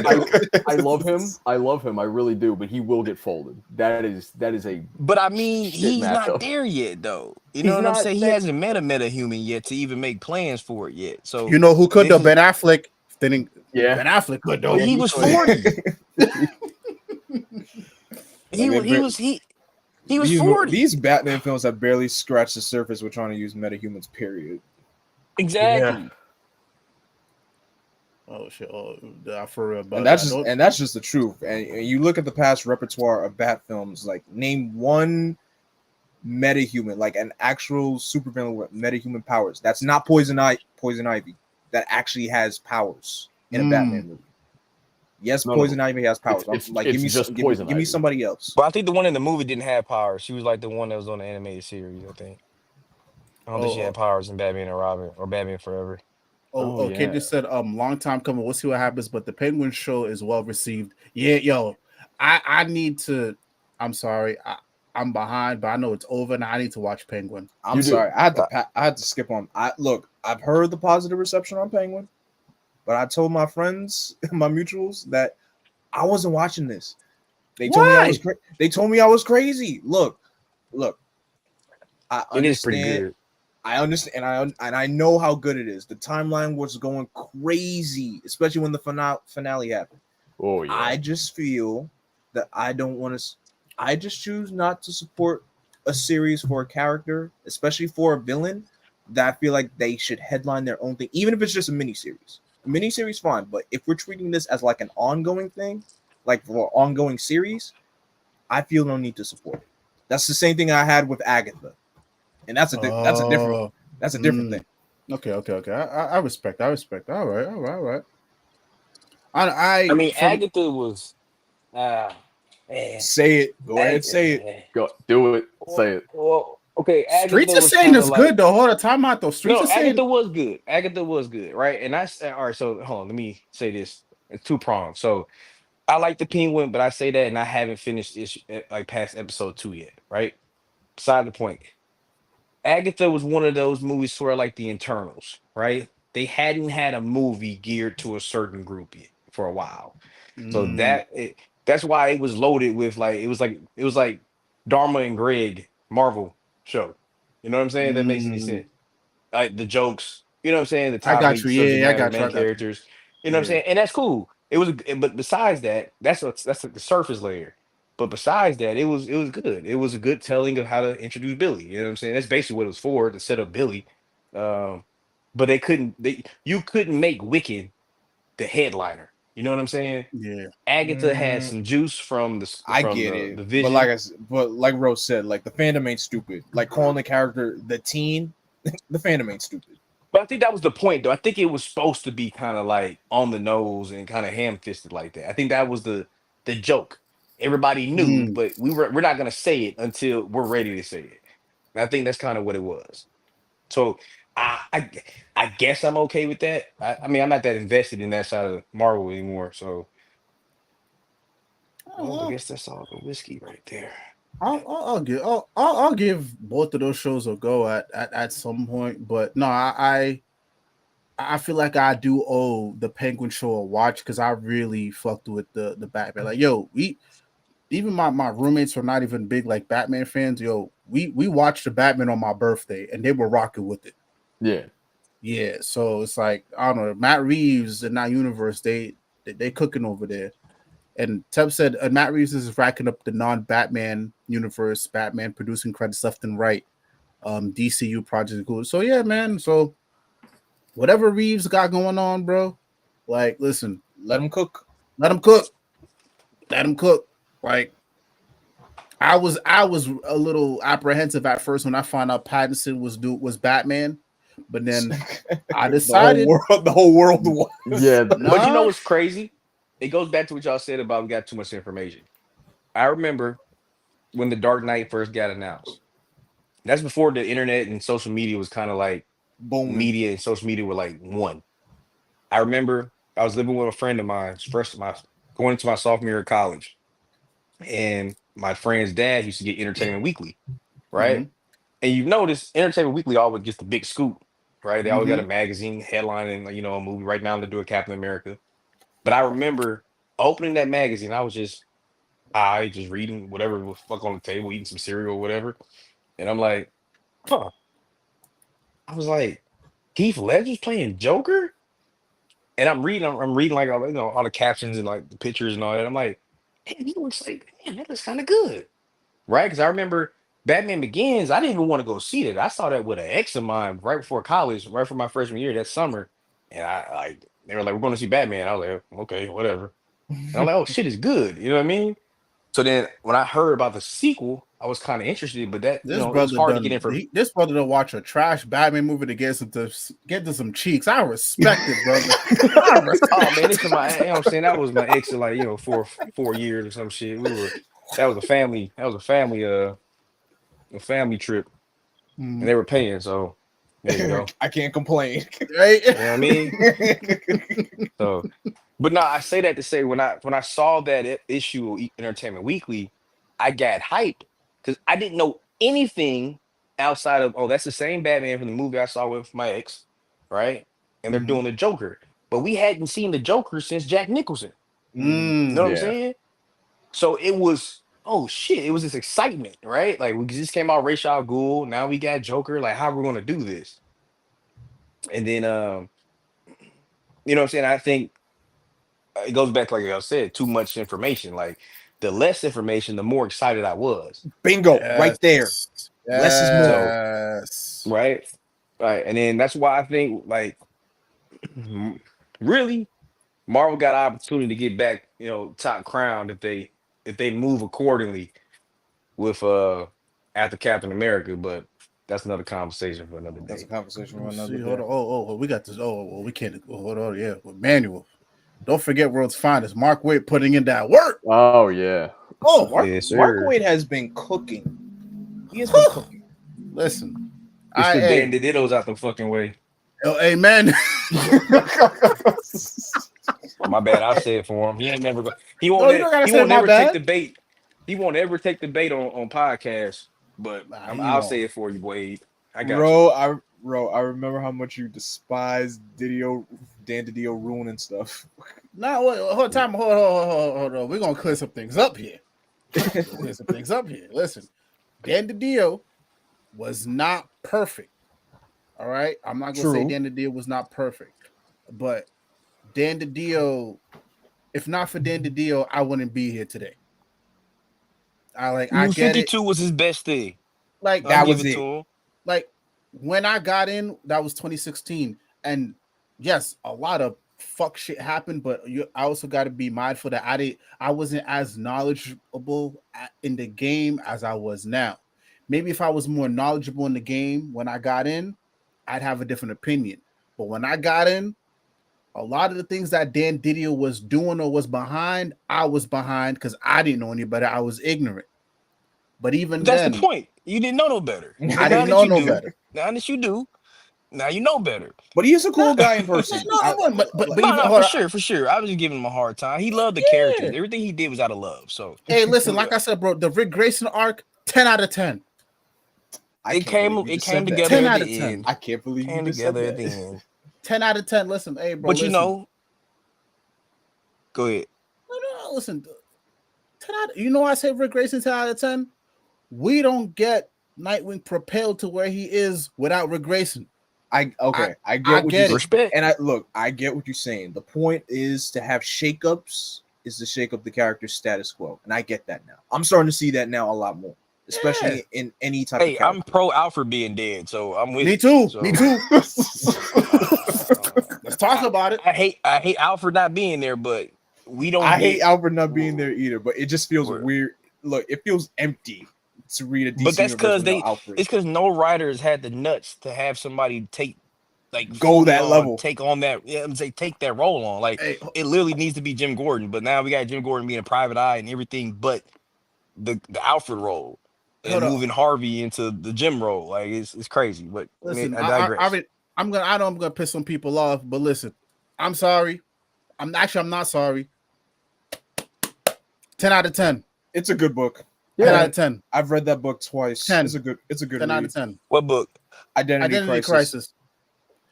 technically. no. I love him. I love him. I really do. But he will get folded. That is a But I mean, shit he's not matchup. there yet, though. You know He's what I'm not saying? He there. hasn't met a meta-human yet to even make plans for it yet. So You know who could this though? is, Ben Affleck. Didn't Yeah. Ben Affleck could though? but he was 40. He Like, was they he was these 40. these Batman films have barely scratched the surface. We're trying to use metahumans. Period. Exactly. Oh shit! Oh, for real. But And that's just the truth. And you look at the past repertoire of Bat films. Like, name one metahuman, like an actual supervillain with metahuman powers. That's not Poison Ivy. That actually has powers in a Batman movie. Yes, No, Poison Ivy has powers. It's like, it's give me just give Poison me Ivy. somebody else. But I think the one in the movie didn't have powers. She was like the one that was on the animated series, I think. I don't think she had powers in Batman and Robin or Batman Forever. Kid just said, long time coming. We'll see what happens. But the Penguin show is well received. Yeah, yo, I need to. I'm sorry, I'm behind, but I know it's over now. I need to watch Penguin. I'm sorry, I had to skip on. I've heard the positive reception on Penguin, but I told my friends, my mutuals, that I wasn't watching this. They told me I was they told me I was crazy. Look, I understand. It is pretty good. I understand, and I know how good it is. The timeline was going crazy, especially when the finale happened. Oh yeah. I just feel that I don't want to. I just choose not to support a series for a character, especially for a villain, that I feel like they should headline their own thing, even if it's just a miniseries. A miniseries, fine, but if we're treating this as like an ongoing thing, like for an ongoing series, I feel no need to support it. That's the same thing I had with Agatha. And that's a different thing. Okay. I respect. All right. I mean, Agatha was. Say it. Go ahead, say it. Go do it. Say it. Well, okay. Agatha Streets are was saying it's like, good though. Hold on, time out though. Streets no, are saying Agatha was good. Agatha was good, right? And I said, all right. So hold on, let me say this. It's two pronged. So I like the Penguin, but I say that, and I haven't finished like past episode 2 yet, right? Beside the point. Agatha was one of those movies where like the internals, right? They hadn't had a movie geared to a certain group yet for a while. So that's why it was loaded with like it was like Dharma and Greg Marvel show. You know what I'm saying? That makes any sense. Like the jokes, you know what I'm saying? The I top got you. subject Yeah, I matter got you. main characters. You know what I'm saying? And that's cool. It was, but besides that, that's like the surface layer. But besides that, it was good. It was a good telling of how to introduce Billy. You know what I'm saying? That's basically what it was for, to set up Billy. But you couldn't make Wicked the headliner. You know what I'm saying? Yeah. Agatha had some juice from I get it. the Vision. But like Rose said, like the fandom ain't stupid. Like calling the character the teen, the fandom ain't stupid. But I think that was the point, though. I think it was supposed to be kind of like on the nose and kind of ham-fisted like that. I think that was the joke. Everybody knew, but we're not gonna say it until we're ready to say it. And I think that's kind of what it was. So I guess I'm okay with that. I mean, I'm not that invested in that side of Marvel anymore. So I guess that's all the whiskey right there. I'll give both of those shows a go at some point, but no, I feel like I do owe the Penguin show a watch because I really fucked with the Batman. Like, yo, even my roommates are not even big like Batman fans. Yo, we watched the Batman on my birthday and they were rocking with it. Yeah. So it's like, I don't know, Matt Reeves in that universe, they cooking over there. And Teb said Matt Reeves is racking up the non-Batman universe, Batman producing credits left and right. DCU projects included. So yeah, man. So whatever Reeves got going on, bro, like, listen, let him cook. Like, I was a little apprehensive at first when I found out Pattinson was Batman, but then I decided the whole world was. Yeah, But you know what's crazy? It goes back to what y'all said about we got too much information. I remember when The Dark Knight first got announced. That's before the internet and social media was kind of like boom. Media and social media were like one. I remember I was living with a friend of mine, going into my sophomore year of college, and my friend's dad used to get Entertainment Weekly, right? And you notice Entertainment Weekly always gets the big scoop, right? They always got a Mhm. magazine headline and a movie. Right now they're doing Captain America. But I remember opening that magazine, I was just reading whatever was fuck on the table, eating some cereal or whatever. And I'm like, huh. I was like, Heath Ledger's playing Joker? And I'm reading like all the captions and like the pictures and all that. I'm like, man, he looks like, man, that looks kind of good. Right? Because I remember Batman Begins, I didn't even want to go see it. I saw that with an ex of mine right before college, right for my freshman year that summer. And they were like, we're going to see Batman. I was like, okay, whatever. And I'm like, oh shit, it's good. You know what I mean? So then when I heard about the sequel, I was kind of interested, but that, This it was brother hard to get in for. this brother to watch a trash Batman movie to get to some cheeks. I respect it, brother. I Oh man, this is I'm saying that was my ex of like, 4 years or some shit. That was a family trip and they were paying. So there you go. I can't complain. Right? You know what I mean? So, but no, I say that to say when I saw that issue of Entertainment Weekly, I got hyped because I didn't know anything outside of that's the same Batman from the movie I saw with my ex, right? And they're doing the Joker, but we hadn't seen the Joker since Jack Nicholson. You know what I'm Yeah. saying? So it was it was this excitement, right? Like we just came out Ra's al Ghul, now we got Joker. Like how we're gonna do this? And then you know what I'm saying? I think it goes back like I said, too much information. Like the less information, the more excited I was. Bingo, right there. Yes. Less is more. Yes. Right. Right. And then that's why I think like really Marvel got an opportunity to get back, top crown if they move accordingly with after Captain America, but that's another conversation for another That's a day. conversation for Let's another see. day. Hold on. Oh, we got this. Oh, we can't. Hold on. Yeah, with Manuel. Don't forget World's Finest. Mark Waid putting in that work. Oh yeah. Oh, Yes, Mark sir. Waid has been cooking. He has been cooking. listen. It's the Hey, Dan Diddos out the fucking way. amen. Oh, my bad. I'll say it for him. He ain't never go. He No, won't. you don't gotta He say won't my ever take bad. the bait. He won't ever take the bait on podcasts. But Nah, I'll say it for you, Wade. I got you. I remember how much you despised Dan Didio ruining stuff. No, hold on. We're gonna clear some things up here. Listen, Dan DiDio was not perfect. All right, I'm not gonna say True. Dan DiDio was not perfect, but Dan DiDio, if not for Dan DiDio, I wouldn't be here today. I New get it. 52 was his best thing. Like I'll That give was it it. to him. like when I got in, that was 2016, and yes, a lot of fuck shit happened, but I also got to be mindful that I wasn't as knowledgeable in the game as I was now. Maybe if I was more knowledgeable in the game when I got in, I'd have a different opinion. But when I got in, a lot of the things that Dan Didio was doing or was behind, I was behind because I didn't know any better. I was ignorant. But even But that's the then, point. You didn't know no better. I But didn't know no better. now that you do, now you know better. But he is a cool guy in person. No, I wasn't. But No, even no, hold on. for sure. I was just giving him a hard time. He loved the Yeah. characters. Everything he did was out of love. So Hey, listen, like I said, bro, the Rick Grayson arc, 10 out of 10. it came together 10 at out of the 10. end. I can't believe you Came just said together at that. the end. 10 out of 10. Listen, hey, bro. But listen. Go ahead. No, listen. 10 out I say Rick Grayson 10 out of 10. We don't get Nightwing propelled to where he is without Rick Grayson. I get what get you it. Respect. And I get what you're saying. The point is to have shakeups is to shake up the character's status quo. And I get that now. I'm starting to see that now a lot more, especially in any type of character. I'm pro Alfred being dead, so I'm with Me it. too. So, Me too. Let's talk about it. I hate Alfred not being there, but we don't I get hate Albert not being there either, but it just feels Word. weird. Look, it feels empty to read a DC But that's universe because without Alfred. it's because no writers had the nuts to have somebody take Go that level. take on that take that role on. Like Hey, it literally needs to be Jim Gordon, but now we got Jim Gordon being a private eye and everything but the Alfred role and hold on. moving Harvey into the Jim role. Like it's crazy. But Listen, I digress. I know I'm gonna piss some people off, but listen, I'm sorry. I'm not sorry. 10 out of 10. It's a good book. Yeah. 10 out of 10. I've read that book twice. 10. It's a good 10 out read. of 10. What book? Identity Crisis.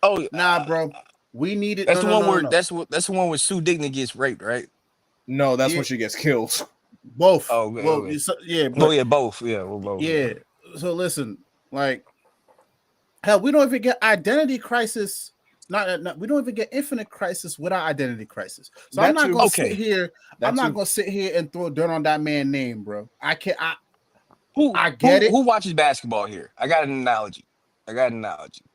Oh, Nah, bro. We needed that's the one where no. that's the one where Sue Dignan gets raped, right? No, that's Yeah. when she gets killed. Both. Oh, okay, well, okay. yeah, Oh but yeah, both. Yeah, well, both. yeah. So listen, like, hell, we don't even get Identity Crisis. Not we don't even get Infinite Crisis without Identity Crisis. So I'm That not too. gonna Okay. sit here. That I'm not too. gonna sit here and throw dirt on that man's name, bro. I can't. Who I get it. Who watches basketball here? I got an analogy,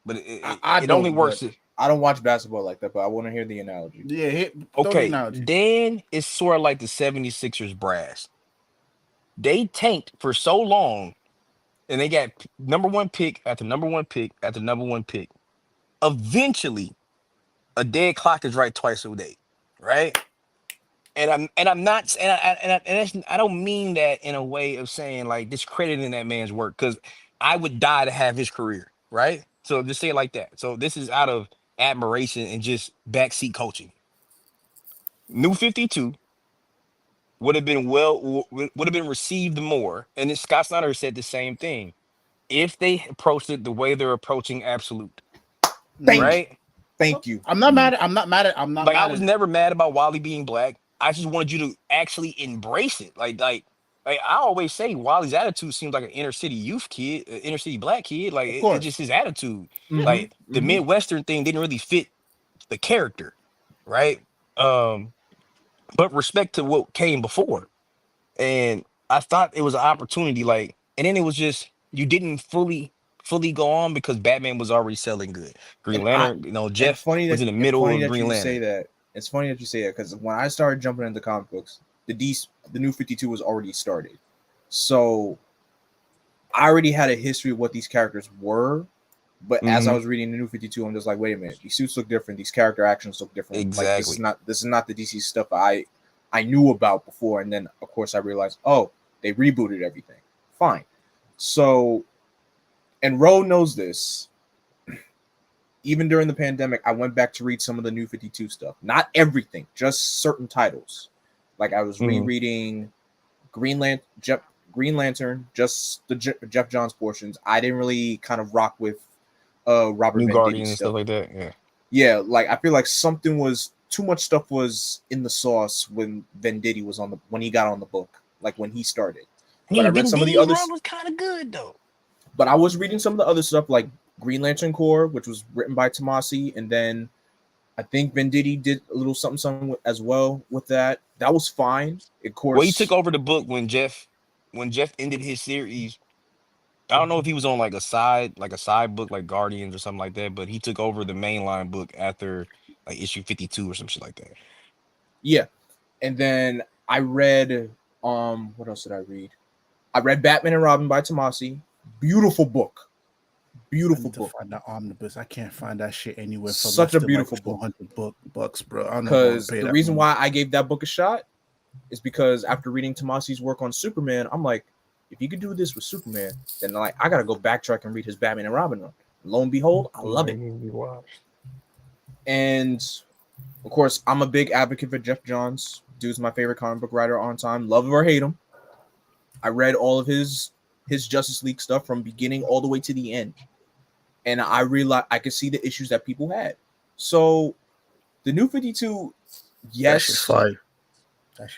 but I it only don't, works. but- I don't watch basketball like that, but I want to hear the analogy. Yeah, throw the Okay, analogy. then it's sort of like the 76ers brass. They tanked for so long, and they got number one pick after number one pick after number one pick. Eventually, a dead clock is right twice a day, right? And I'm not I don't mean that in a way of saying like discrediting that man's work, because I would die to have his career, right? So just say it like that. So this is out of admiration and just backseat coaching. New 52 would have been would have been received more, and then Scott Snyder said the same thing if they approached it the way they're approaching Absolute, right? Thank you. I'm not mad at. I'm not mad at. I'm not Like mad I was at. never mad about Wally being black. I just wanted you to actually embrace it. Like I always say, Wally's attitude seems like an inner city youth kid, inner city black kid. Like Of it's course. just his attitude. Mhm, Like the mhm. Midwestern thing didn't really fit the character, right? But respect to what came before, and I thought it was an opportunity. Like, and then it was just you didn't fully go on because Batman was already selling good. Green And I- Lantern, you know, And Jeff was in the middle of Green you Lantern. say that. It's funny that you say that because when I started jumping into comic books, the New 52 was already started, so I already had a history of what these characters were. But as I was reading the New 52, I'm just like, wait a minute, these suits look different, these character actions look different. Like Exactly. this is not the DC stuff I knew about before. And then of course I realized, oh, they rebooted everything. Fine. So, and Ro knows this. Even during the pandemic, I went back to read some of the New 52 stuff. Not everything, just certain titles. Like I was rereading Green Lantern, just the Jeff Johns portions. I didn't really kind of rock with Robert New Venditti Guardian and stuff stuff like that. Yeah. Yeah, like I feel like too much stuff was in the sauce when Venditti was when he got on the book, like when he started. But I read some of the others. was kind of good though. But I was reading some of the other stuff like Green Lantern Corps, which was written by Tomasi, and then I think Venditti did a little something as well with that. That was fine. Of course, Well, he took over the book when Jeff ended his series. I don't know if he was on like a side book like Guardians or something like that, but he took over the mainline book after like issue 52 or some shit like that. Yeah. And then I read what else did I read? I read Batman and Robin by Tomasi. Beautiful book. Beautiful book. Find that omnibus. I can't find that shit anywhere. For Such a beautiful book. $200 bro. Because the reason why I gave that book a shot is because after reading Tomasi's work on Superman, I'm like, if you could do this with Superman, then like I gotta go backtrack and read his Batman and Robin run. Lo and behold, I love it. And of course, I'm a big advocate for Jeff Johns. Dude's my favorite comic book writer on time. Love him or hate him. I read all of his Justice League stuff from beginning all the way to the end. And I realized I could see the issues that people had. So the New 52, yes. That's fire. That's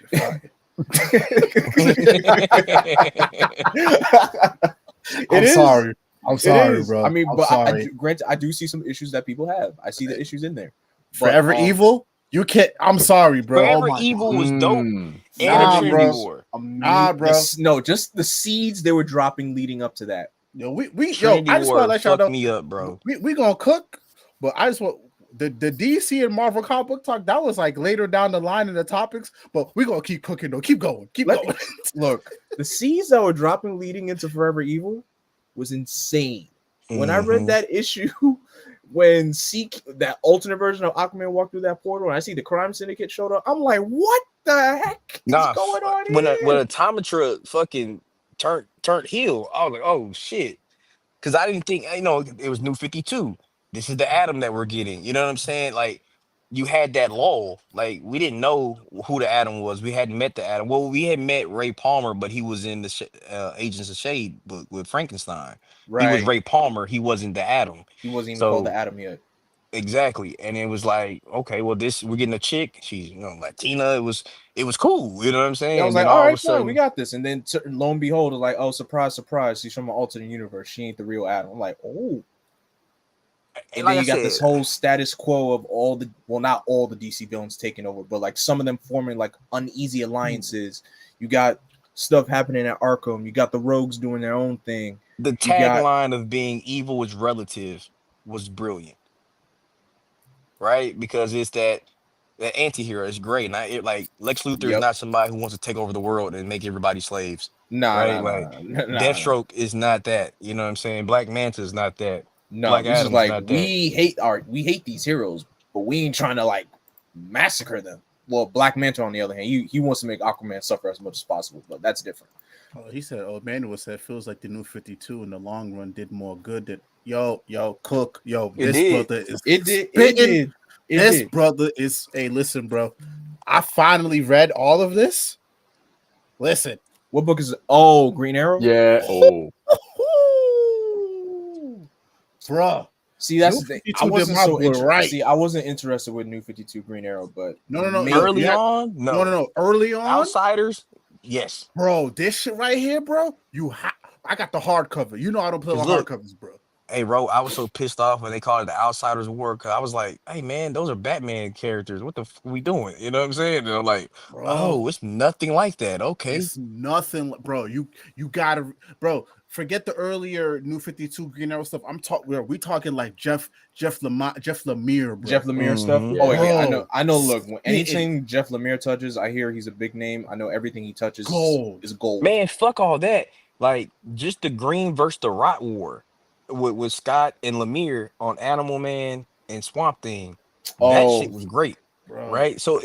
fire. I'm sorry, bro. I mean, I'm granted, I do see some issues that people have. I see the issues in there. Forever Evil? You can't. I'm sorry, bro. Forever Evil was dope. Nah, bro. War. Nah, bro. No, just the seeds they were dropping leading up to that. Yo, I just Trinity want to War let y'all know. fucked me up, bro. We gonna cook, but I just want the DC and Marvel comic book talk. That was like later down the line in the topics, but we gonna keep cooking though. Keep going. Look, the seeds that were dropping leading into Forever Evil was insane. When I read that issue, when that alternate version of Aquaman walked through that portal, and I see the crime syndicate showed up, I'm like, what the heck is going on here? When Automatra fucking turned heel, I was like, oh shit. Because I didn't think, it was New 52. This is the Atom that we're getting. You know what I'm saying? Like, you had that lull. Like we didn't know who the Atom was. We hadn't met the Atom. Well, we had met Ray Palmer, but he was in the Agents of Shade book with Frankenstein. He was Right. Ray Palmer. He wasn't the Atom. He wasn't even called the So Atom yet. exactly, and it was like, okay, well, this we're getting a chick. She's Latina. It was cool. You know what I'm Yeah, I saying? was And like, then all all of a right, fine, we sudden, got this. And then lo and behold, it's like, oh, surprise, surprise, she's from an alternate universe. She ain't the real Atom. I'm like, oh. And like then I you got said, this whole status quo of all the, well, not all the DC villains taking over, but like some of them forming like uneasy alliances. You got stuff happening at Arkham. You got the Rogues doing their own thing. the You got tagline of being evil is relative was brilliant, right? Because it's that anti-hero is great. And like Lex Luthor is yep. not somebody who wants to take over the world and make everybody slaves, Nah, right? nah, nah, Like nah, nah, nah. Deathstroke is not that. You know what I'm saying? Black Manta is not that. No, Black this is Adam is like not that. we hate these heroes, but we ain't trying to like massacre them. Well, Black Manta on the other hand, he wants to make Aquaman suffer as much as possible, but that's different. Oh, he said, "Oh, Manuel said feels like the new 52 in the long run did more good than yo Cook It this did. brother is It did, spitting. it This did. brother is hey, listen, bro. I finally read all of this. Listen, What book is it? Oh, Green Arrow? Yeah. Oh. bro. See, that's New the thing. 52 did my boy right. See, I wasn't interested with New 52 Green Arrow, but No. Early Yeah, on, no. Early on, Outsiders, yes. bro. This shit right here, bro. I got the hardcover. You know I don't play Because with look, hardcovers, bro. hey, bro, I was so pissed off when they called it the Outsiders War. Cause I was like, hey, man, those are Batman characters. What the are we doing? You know what I'm saying? And I'm like, Bro, oh, it's nothing like that. Okay. it's nothing, bro. You gotta, bro. Forget the earlier New 52 Green Arrow stuff. I'm talking. We talking like Jeff Lemire, bro. Jeff Lemire stuff. Mhm. Oh Yeah. yeah, Bro, I know. Look, when spitting anything Jeff Lemire touches, I hear he's a big name. I know everything he touches gold. is gold. Man, fuck all that. Like, just the Green versus the Rot War with Scott and Lemire on Animal Man and Swamp Thing. That Oh, shit was great. Bro. Right? So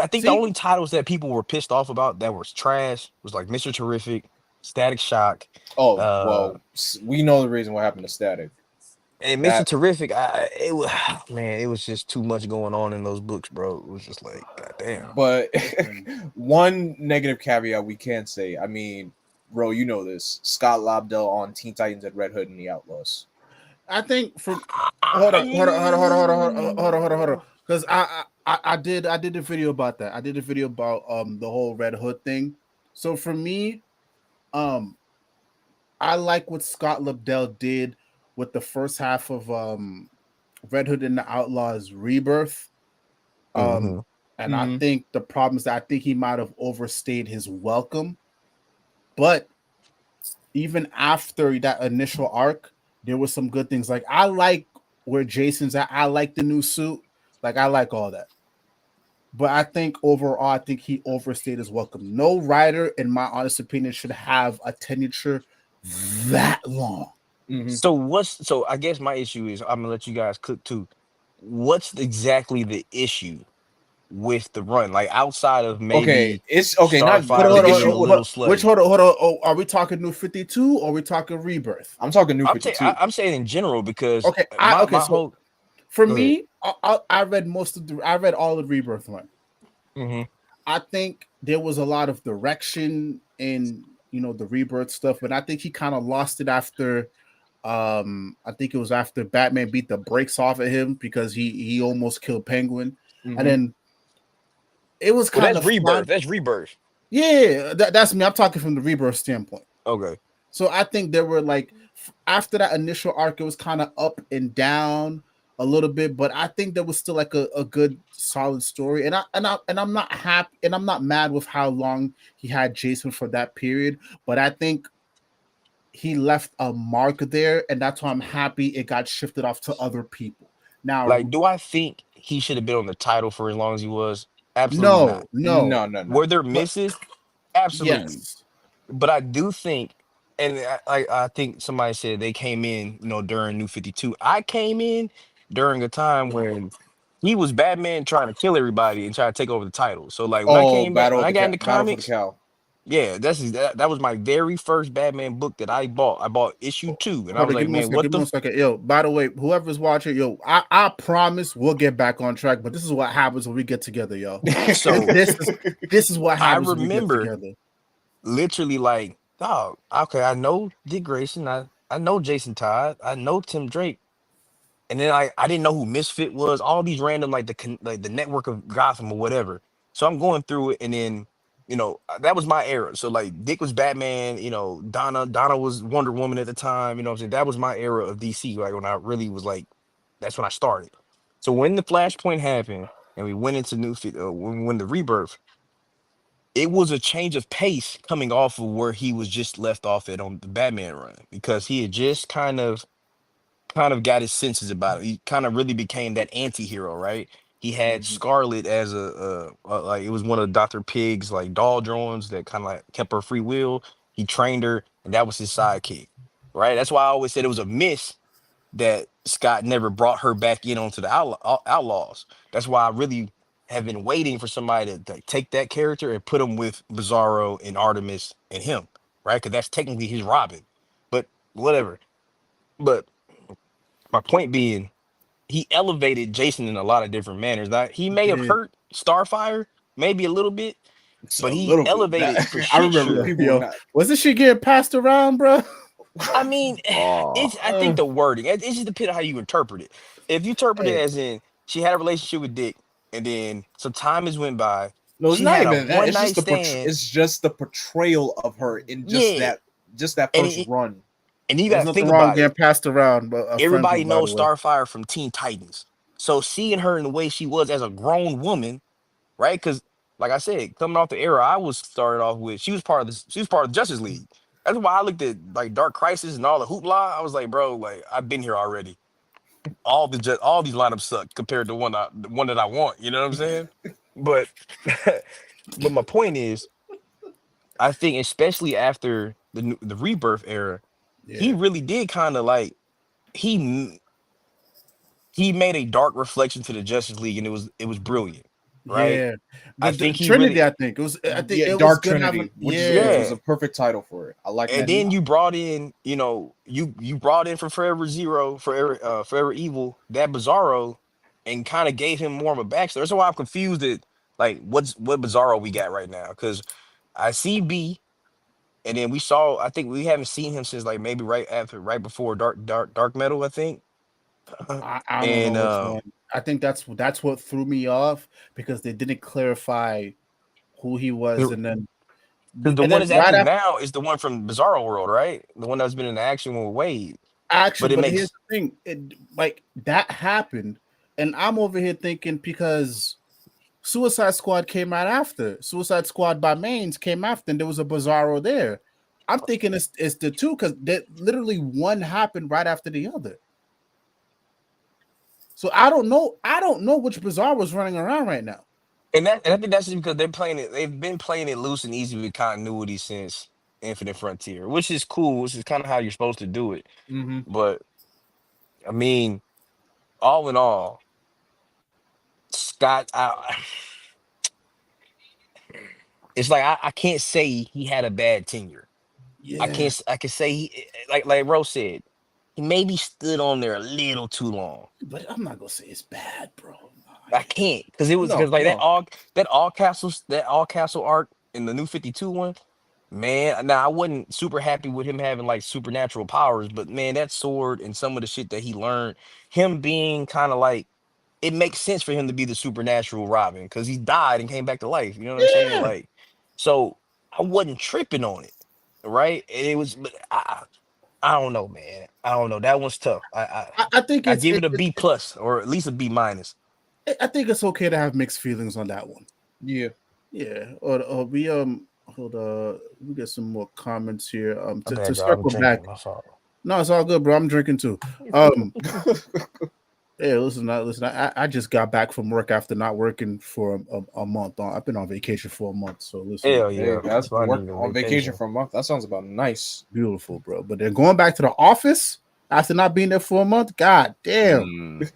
I think the See, only titles that people were pissed off about that was trash was like Mr. Terrific, Static Shock, oh, uh, well, we know the reason what happened to Static. and Mr. That, Terrific. It was man, it was just too much going on in those books, bro. It was just like, goddamn. but listen, one negative caveat we can say. I mean, bro, you know this. Scott Lobdell on Teen Titans at Red Hood and the Outlaws. I think from hold on. Because I did a video about that. I did a video about the whole Red Hood thing. So for me, um, I like what Scott Lobdell did with the first half of Red Hood and the Outlaws Rebirth. Um, Mm-hmm. and I think the problem is that I think he might have overstayed his welcome. But even after that initial arc, there were some good things. Like I like where Jason's at. I like the new suit. Like I like all that. But I think overall, I think he overstayed his welcome. No writer, in my honest opinion, should have a tenure that long. So I guess my issue is I'm gonna let you guys cook too. What's exactly the issue with the run? Like outside of Okay, maybe it's okay. Not Starfire the being issue. a little slutty. Which hold on. Oh, are we talking New 52 or are we talking Rebirth? I'm talking New 52. I'm saying in general because Okay, my so whole for go ahead. me, I read I read all of Rebirth one. Mm-hmm. I think there was a lot of direction in the Rebirth stuff, but I think he kind of lost it after. I think it was after Batman beat the brakes off of him because he almost killed Penguin, and then it was kind that's of Rebirth. That's Rebirth. Yeah, that's me. I'm talking from the Rebirth standpoint. Okay. So I think there were like after that initial arc, it was kind of up and down a little bit, but I think there was still like a good solid story. And I'm not happy and I'm not mad with how long he had Jason for that period, but I think he left a mark there, and that's why I'm happy it got shifted off to other people. Now, Like, do I think he should have been on the title for as long as he was? Absolutely not. no, Were there but misses? Absolutely. yes, But I do think, and I think somebody said they came in, during New 52. I came in during a time when he was Batman trying to kill everybody and trying to take over the title. So like when I Oh, came back, when I got into Battle for the comics, Cow. Yeah, that was my very first Batman book that I bought. I bought issue 2, and I Hold was on, like, give me one man, second. what Give me the? one second. Yo, by the way, whoever's watching, yo, I promise we'll get back on track. But this is what happens when we get together, yo. So This is what I happens when we get remember together. literally like, dog, okay, I know Dick Grayson, I know Jason Todd, I know Tim Drake, and then I didn't know who Misfit was. All these random like like the network of Gotham or whatever. So I'm going through it, and then that was my era. So like Dick was Batman, Donna was Wonder Woman at the time. You know what I'm saying? That was my era of DC. Like when I really was like, that's when I started. So when the Flashpoint happened and we went into when the Rebirth, it was a change of pace coming off of where he was just left off at on the Batman run, because he had just kind of got his senses about it. He kind of really became that anti-hero, right? He had Mhm. Scarlet as like it was one of Dr. Pig's like doll drones that kind of like kept her free will. He trained her, and that was his sidekick, right? That's why I always said it was a miss that Scott never brought her back in onto the Outlaws. That's why I really have been waiting for somebody to like, take that character and put him with Bizarro and Artemis and him, right? Because that's technically his Robin. But whatever. But my point being, he elevated Jason in a lot of different manners. Now, he may have Yeah, hurt Starfire, maybe a little bit, It's but a he little bit. elevated for I shit remember yo, sure. people yo. not. Wasn't she getting passed around, bro? I mean, Oh, I think the wording, it just depends on how you interpret it. If you interpret it Hey, as in she had a relationship with Dick, and then some time has went by, No, it's she not had a even that. one It's just night the stand. it's just the portrayal of her in Yeah, just that and first run. you got there's to nothing think wrong about it. getting passed around, but a friend, Everybody by the knows way. Starfire from Teen Titans, so seeing her in the way she was as a grown woman, right? Because like I said, coming off the era I was started off with, she was part of the Justice League. That's why I looked at like Dark Crisis and all the hoopla. I was like, bro, like I've been here already. All these lineups suck compared to the one that I want. You know what I'm saying? But but my point is, I think especially after the Rebirth era, he Yeah, really did kind of like he m- he made a dark reflection to the Justice League, and it was brilliant, right? yeah. I The think he Trinity, really I think it was. I think Yeah, it was Dark good having. Trinity, which Yeah, was yeah. a perfect title for it. I like And that then name. you brought in, you brought in from Forever Evil, that Bizarro, and kind of gave him more of a backstory. That's why I'm confused at like what Bizarro we got right now. Because I see B, and then I think we haven't seen him since like maybe right before Dark Metal, I think. I don't know And which one. I think that's what threw me off because they didn't clarify who he was, because and then the and one then that's right active after now is the one from Bizarro World, right? The one that's been in action with Wade. But action. it But here's makes the thing: like that happened, and I'm over here thinking because Suicide Squad came out after Suicide Squad by Mains came after, and there was a Bizarro there. I'm thinking it's the two because literally one happened right after the other. So I don't know. I don't know which Bizarro was running around right now. And I think that's just because they've been playing it loose and easy with continuity since Infinite Frontier, which is cool, which is kind of how you're supposed to do it. Hmm. But I mean, all in all, Scott, it's like I can't say he had a bad tenure. Yeah, I can say like Rose said, he maybe stood on there a little too long. but I'm not gonna say it's bad, bro. I can't because No, like no. that all castle arc in the New 52 one. Man, now I wasn't super happy with him having like supernatural powers, but man, that sword and some of the shit that he learned, him being kind of like, it makes sense for him to be the supernatural Robin because he died and came back to life. You know what I'm saying? Yeah, Like, so I wasn't tripping on it, right? And it was, but I don't know, man. I don't know. That one's tough. I think I give it a B plus or at least a B minus. I think it's okay to have mixed feelings on that one. Yeah. Yeah, or we hold we get some more comments here. My To bad, y'all. I'm circle back. drinking. My fault. No, it's all good, bro. I'm drinking too. Yeah, listen, I just got back from work after not working for a month. I've been on vacation for a month, so listen, Hell Hey, yeah. that's So I work need a on vacation for a month. That sounds about nice. beautiful, bro. But then going back to the office after not being there for a month, god damn, mm,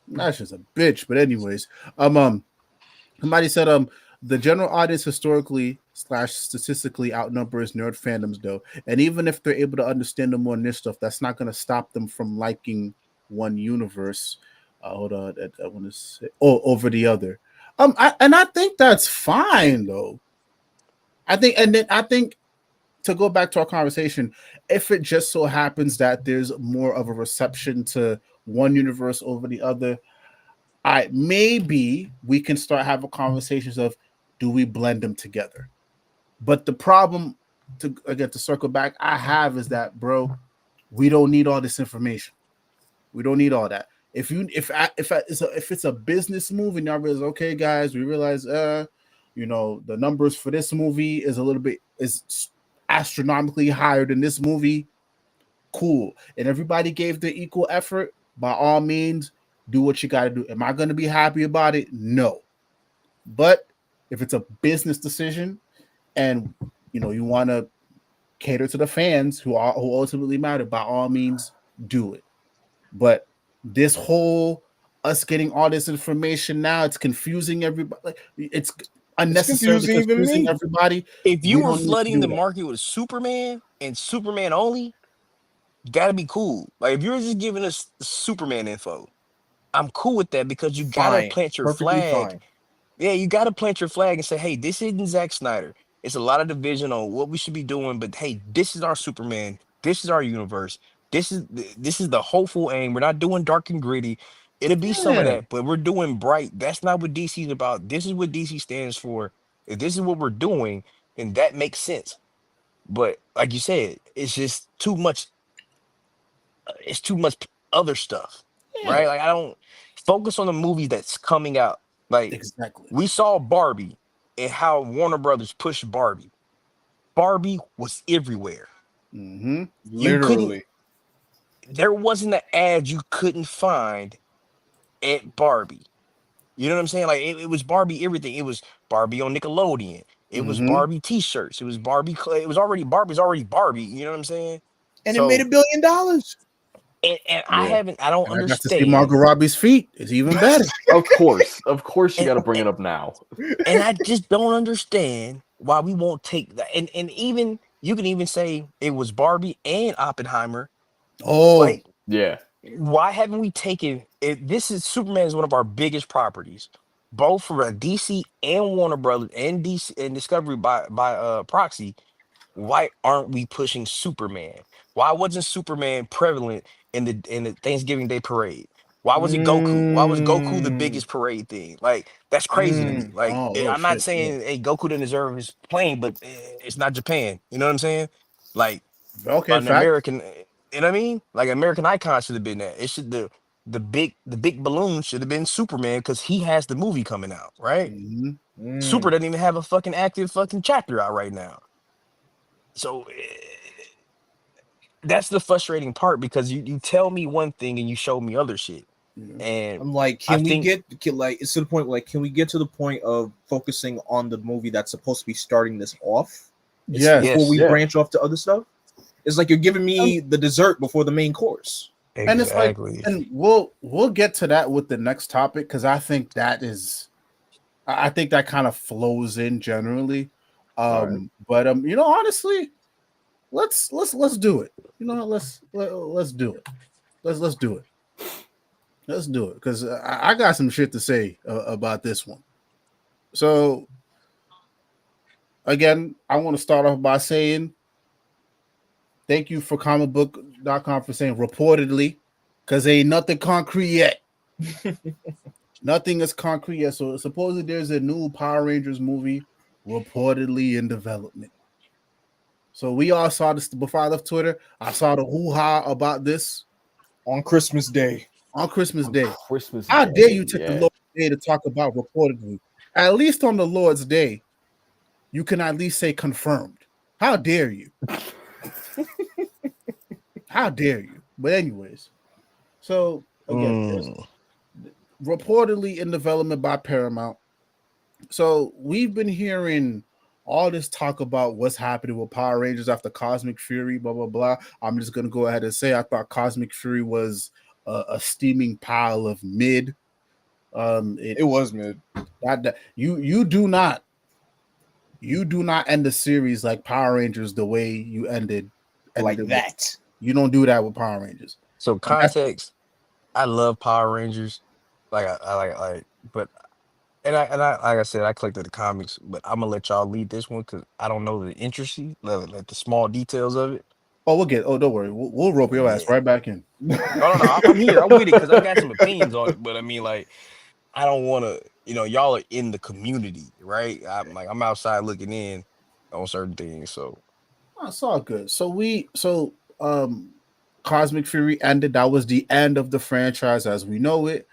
that's just a bitch. But anyways, somebody said the general audience historically / statistically outnumbers nerd fandoms though. And even if they're able to understand the more niche stuff, that's not going to stop them from liking one universe. Hold on, I want to say over the other. I think that's fine though. I think to go back to our conversation, if it just so happens that there's more of a reception to one universe over the other, I maybe we can start having conversations of do we blend them together. But the problem to circle back I have is that, bro, we don't need all this information. We don't need all that. If it's a business move and y'all realize, okay, guys, we realize the numbers for this movie is a little bit is astronomically higher than this movie, cool. And everybody gave the equal effort, by all means, do what you got to do. Am I going to be happy about it? No. But if it's a business decision and you want to cater to the fans who ultimately matter, by all means, do it. But this whole us getting all this information now, it's confusing everybody. Like, it's unnecessarily confusing everybody. If you were flooding the market with Superman and Superman only, gotta be cool. Like if you're just giving us Superman info, I'm cool with that because you gotta plant your flag. Fine. Yeah, you gotta plant your flag and say, hey, this isn't Zack Snyder. It's a lot of division on what we should be doing, but hey, this is our Superman. This is our universe. This is the hopeful aim. We're not doing dark and gritty. It'll be some of that, but we're doing bright. That's not what DC's about. This is what DC stands for. If this is what we're doing, then that makes sense. But like you said, it's just too much. It's too much other stuff, right? Like I don't focus on the movie that's coming out. Like exactly, we saw Barbie and how Warner Brothers pushed Barbie. Barbie was everywhere. Mm-hmm. Literally, there wasn't an ad you couldn't find at Barbie. You know what I'm saying? Like it was Barbie everything. It was Barbie on Nickelodeon. It was Barbie T-shirts. It was Barbie. It was already Barbie's already Barbie. You know what I'm saying? And it made $1 billion. And I don't understand. I got to see Margot Robbie's feet. It's even better. Of course, you got to bring it up now. And I just don't understand why we won't take that. And even you can even say it was Barbie and Oppenheimer. Oh, like yeah. Why haven't we taken it? This is Superman is one of our biggest properties, both for DC and Warner Brothers and DC and Discovery by proxy. Why aren't we pushing Superman? Why wasn't Superman prevalent in the Thanksgiving Day parade? Why was it Goku? Why was Goku the biggest parade thing? Like that's crazy to me. Like I'm not saying hey Goku didn't deserve his plane, but it's not Japan. You know what I'm saying? Like an American. You know what I mean? Like American Icon should have been that. It should the big balloon should have been Superman because he has the movie coming out, right? Super doesn't even have a fucking active fucking chapter out right now. So that's the frustrating part because you tell me one thing and you show me other shit. And I'm like, can we get it's to the point like, can we get to the point of focusing on the movie that's supposed to be starting this off? Before we branch off to other stuff. It's like you're giving me the dessert before the main course. Exactly. And it's like, and we'll get to that with the next topic because I think that kind of flows in generally. But honestly, let's do it. Let's do it. Let's do it. Let's do it because I got some shit to say about this one. So again, I want to start off by saying thank you for comicbook.com for saying reportedly, because ain't nothing concrete yet. Nothing is concrete yet. So supposedly there's a new Power Rangers movie reportedly in development. So we all saw this before I left Twitter. I saw the hoo-ha about this on Christmas Day. How dare you take the Lord's Day to talk about reportedly? At least on the Lord's Day, you can at least say confirmed. How dare you? How dare you? But anyways, so again, reportedly in development by Paramount. So we've been hearing all this talk about what's happening with Power Rangers after Cosmic Fury, blah, blah, blah. I'm just going to go ahead and say I thought Cosmic Fury was a steaming pile of mid. It was mid. You do not you do not end the series like Power Rangers the way you ended like it. that. You don't do that with Power Rangers. So And that's context, I love Power Rangers. I like, but and I like I said, I collected the comics, but I'm gonna let y'all lead this one because I don't know the intricacy, like the small details of it. oh, we'll get. Oh, don't worry. We'll rope your ass Yeah. right back in. No, no, no. I'm here. I'm with it because I got some opinions on it. But I mean, like, I don't want to. Y'all are in the community, right? I'm outside looking in on certain things. So Oh, it's all good. So Cosmic Fury ended. That was the end of the franchise as we know it.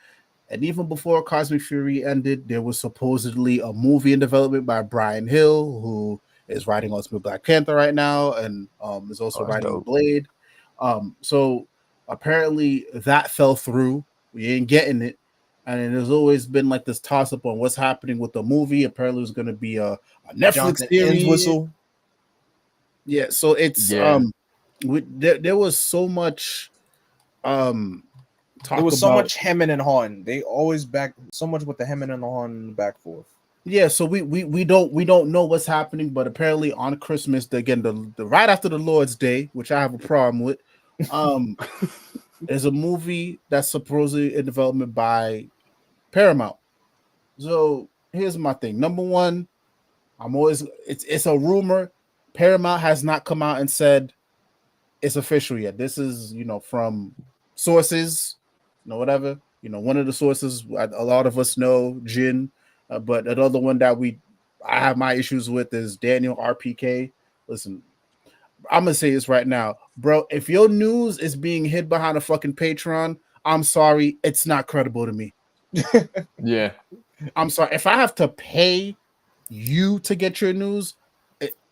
And even before Cosmic Fury ended, there was supposedly a movie in development by Brian Hill, who is writing Ultimate Black Panther right now, and is also oh, that's writing dope. Blade. So apparently that fell through. We ain't getting it, and there's always been like this toss up on what's happening with the movie. Apparently, it's going to be a Netflix Jonathan series. Whistle. Yeah, so it's Yeah. there was so much talk There was so about much hemming and hawing. They always back so much with the hemming and the hawing and the back forth. yeah, so we don't know what's happening, but apparently on Christmas, the right after the Lord's Day, which I have a problem with, um, there's a movie that's supposedly in development by Paramount. So here's my thing. Number one, it's a rumor. Paramount has not come out and said it's official yet. This is from sources, whatever. One of the sources a lot of us know, Jin, but another one that I have my issues with is Daniel RPK. Listen, I'm gonna say this right now, bro. If your news is being hid behind a fucking Patreon, I'm sorry, it's not credible to me. Yeah. I'm sorry if I have to pay you to get your news.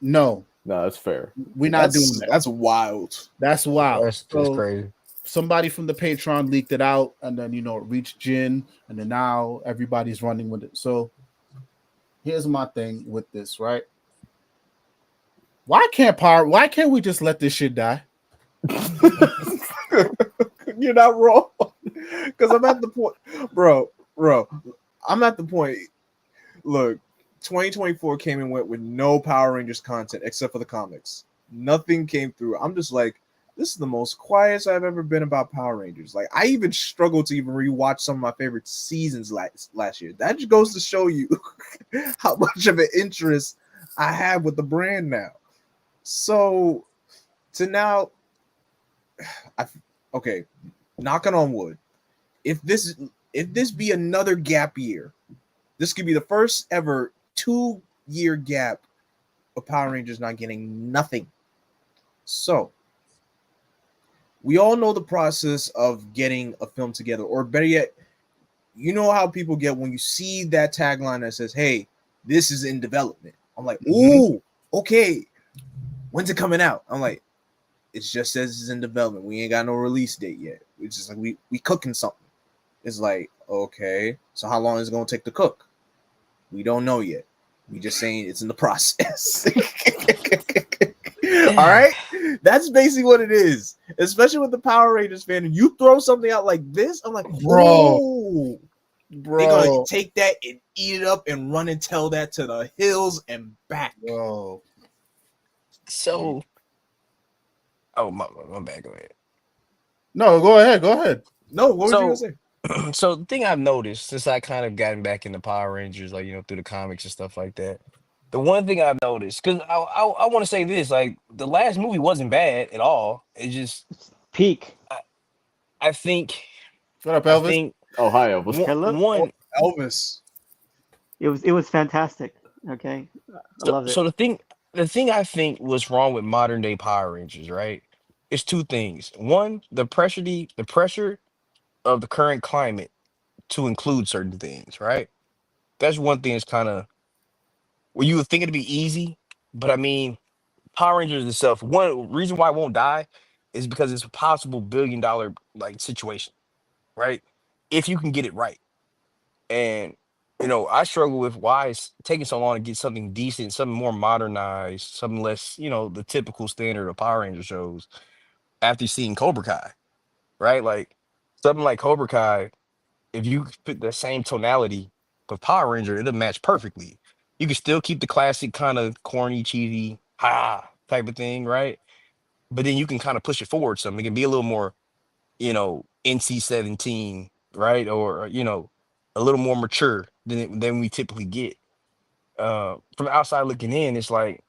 No, No, that's fair. we're not doing that. That's wild. That's wild. That's So crazy. somebody from the Patreon leaked it out, and then it reached Jin, and then now everybody's running with it. So here's my thing with this, right? Why can't we just let this shit die? You're not wrong. Because I'm at the point, bro. I'm at the point. Look, 2024 came and went with no Power Rangers content except for the comics. Nothing came through. I'm just like, this is the most quiet I've ever been about Power Rangers. Like, I even struggled to even rewatch some of my favorite seasons last year. That just goes to show you how much of an interest I have with the brand now. So, to now, okay, knocking on wood. If this be another gap year, this could be the first ever 2-year gap of Power Rangers not getting nothing. So, we all know the process of getting a film together, or better yet, you know how people get when you see that tagline that says, "Hey, this is in development." I'm like, "Ooh, okay. When's it coming out?" I'm like, "It just says it's in development. We ain't got no release date yet. It's just like we cooking something." It's like, okay, so how long is it gonna take to cook? We don't know yet. We just saying it's in the process. All right, that's basically what it is. Especially with the Power Rangers fan, and you throw something out like this, I'm like, Bro. they're gonna take that and eat it up and run and tell that to the hills and back. Bro. So, my bad. Go ahead. No, go ahead. No, what was you gonna So, say? so the thing I've noticed since I kind of gotten back into Power Rangers, like through the comics and stuff like that. The one thing I've noticed, because I want to say this, like the last movie wasn't bad at all. It just Peak. I think Shut up, I Elvis. think Oh, hi, Elvis. Hello. one. Elvis. It was fantastic. Okay, I So, loved it. so the thing I think was wrong with modern day Power Rangers, right? It's two things. One, the pressure of the current climate to include certain things, right? That's one thing. Is kind of well, you would think it'd be easy, but I mean, Power Rangers itself. One reason why it won't die is because it's a possible $1 billion like situation, right? If you can get it right. And I struggle with why it's taking so long to get something decent, something more modernized, something less, the typical standard of Power Ranger shows after seeing Cobra Kai, right? Like something like Cobra Kai, if you put the same tonality with Power Ranger, it'll match perfectly. You can still keep the classic kind of corny, cheesy, type of thing, right? But then you can kind of push it forward some. It can be a little more, NC-17, right? Or a little more mature than we typically get. From the outside looking in, it's like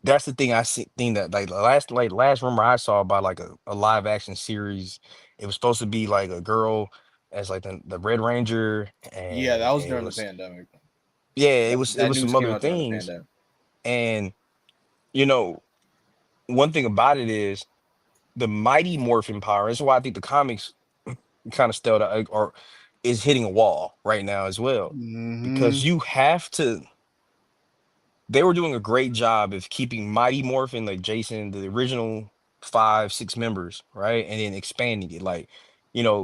that's the thing I see thing that like last rumor I saw about like a live action series. It was supposed to be like a girl as like the Red Ranger, Yeah, and that was it during the was pandemic. yeah, it That was news some came other out during the things. pandemic. And you know, one thing about it is the Mighty Morphin power. That's why I think the comics kind of still or is hitting a wall right now as well. Mm-hmm. Because you have to they were doing a great job of keeping Mighty Morphin, like Jason, the original 5, 6 members, right? And then expanding it. Like,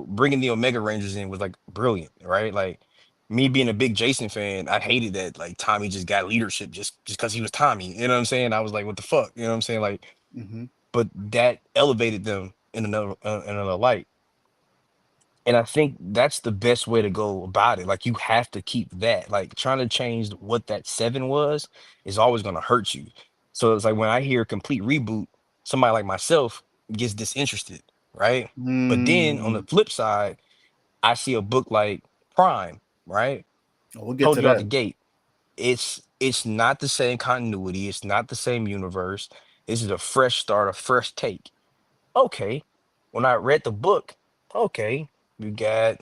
bringing the Omega Rangers in was like brilliant, right? Like, me being a big Jason fan, I hated that like Tommy just got leadership just because he was Tommy. You know what I'm saying? I was like, what the fuck? You know what I'm saying? Like, Mm-hmm. but that elevated them in another light. And I think that's the best way to go about it. Like you have to keep that. Like trying to change what that 7 was is always going to hurt you. So it's like when I hear complete reboot, somebody like myself gets disinterested, right? But then on the Mm. flip side, I see a book like Prime, right? We'll get Told to you out the that. gate. It's not the same continuity. It's not the same universe. This is a fresh start, a fresh take. Okay. When I read the book, okay, you got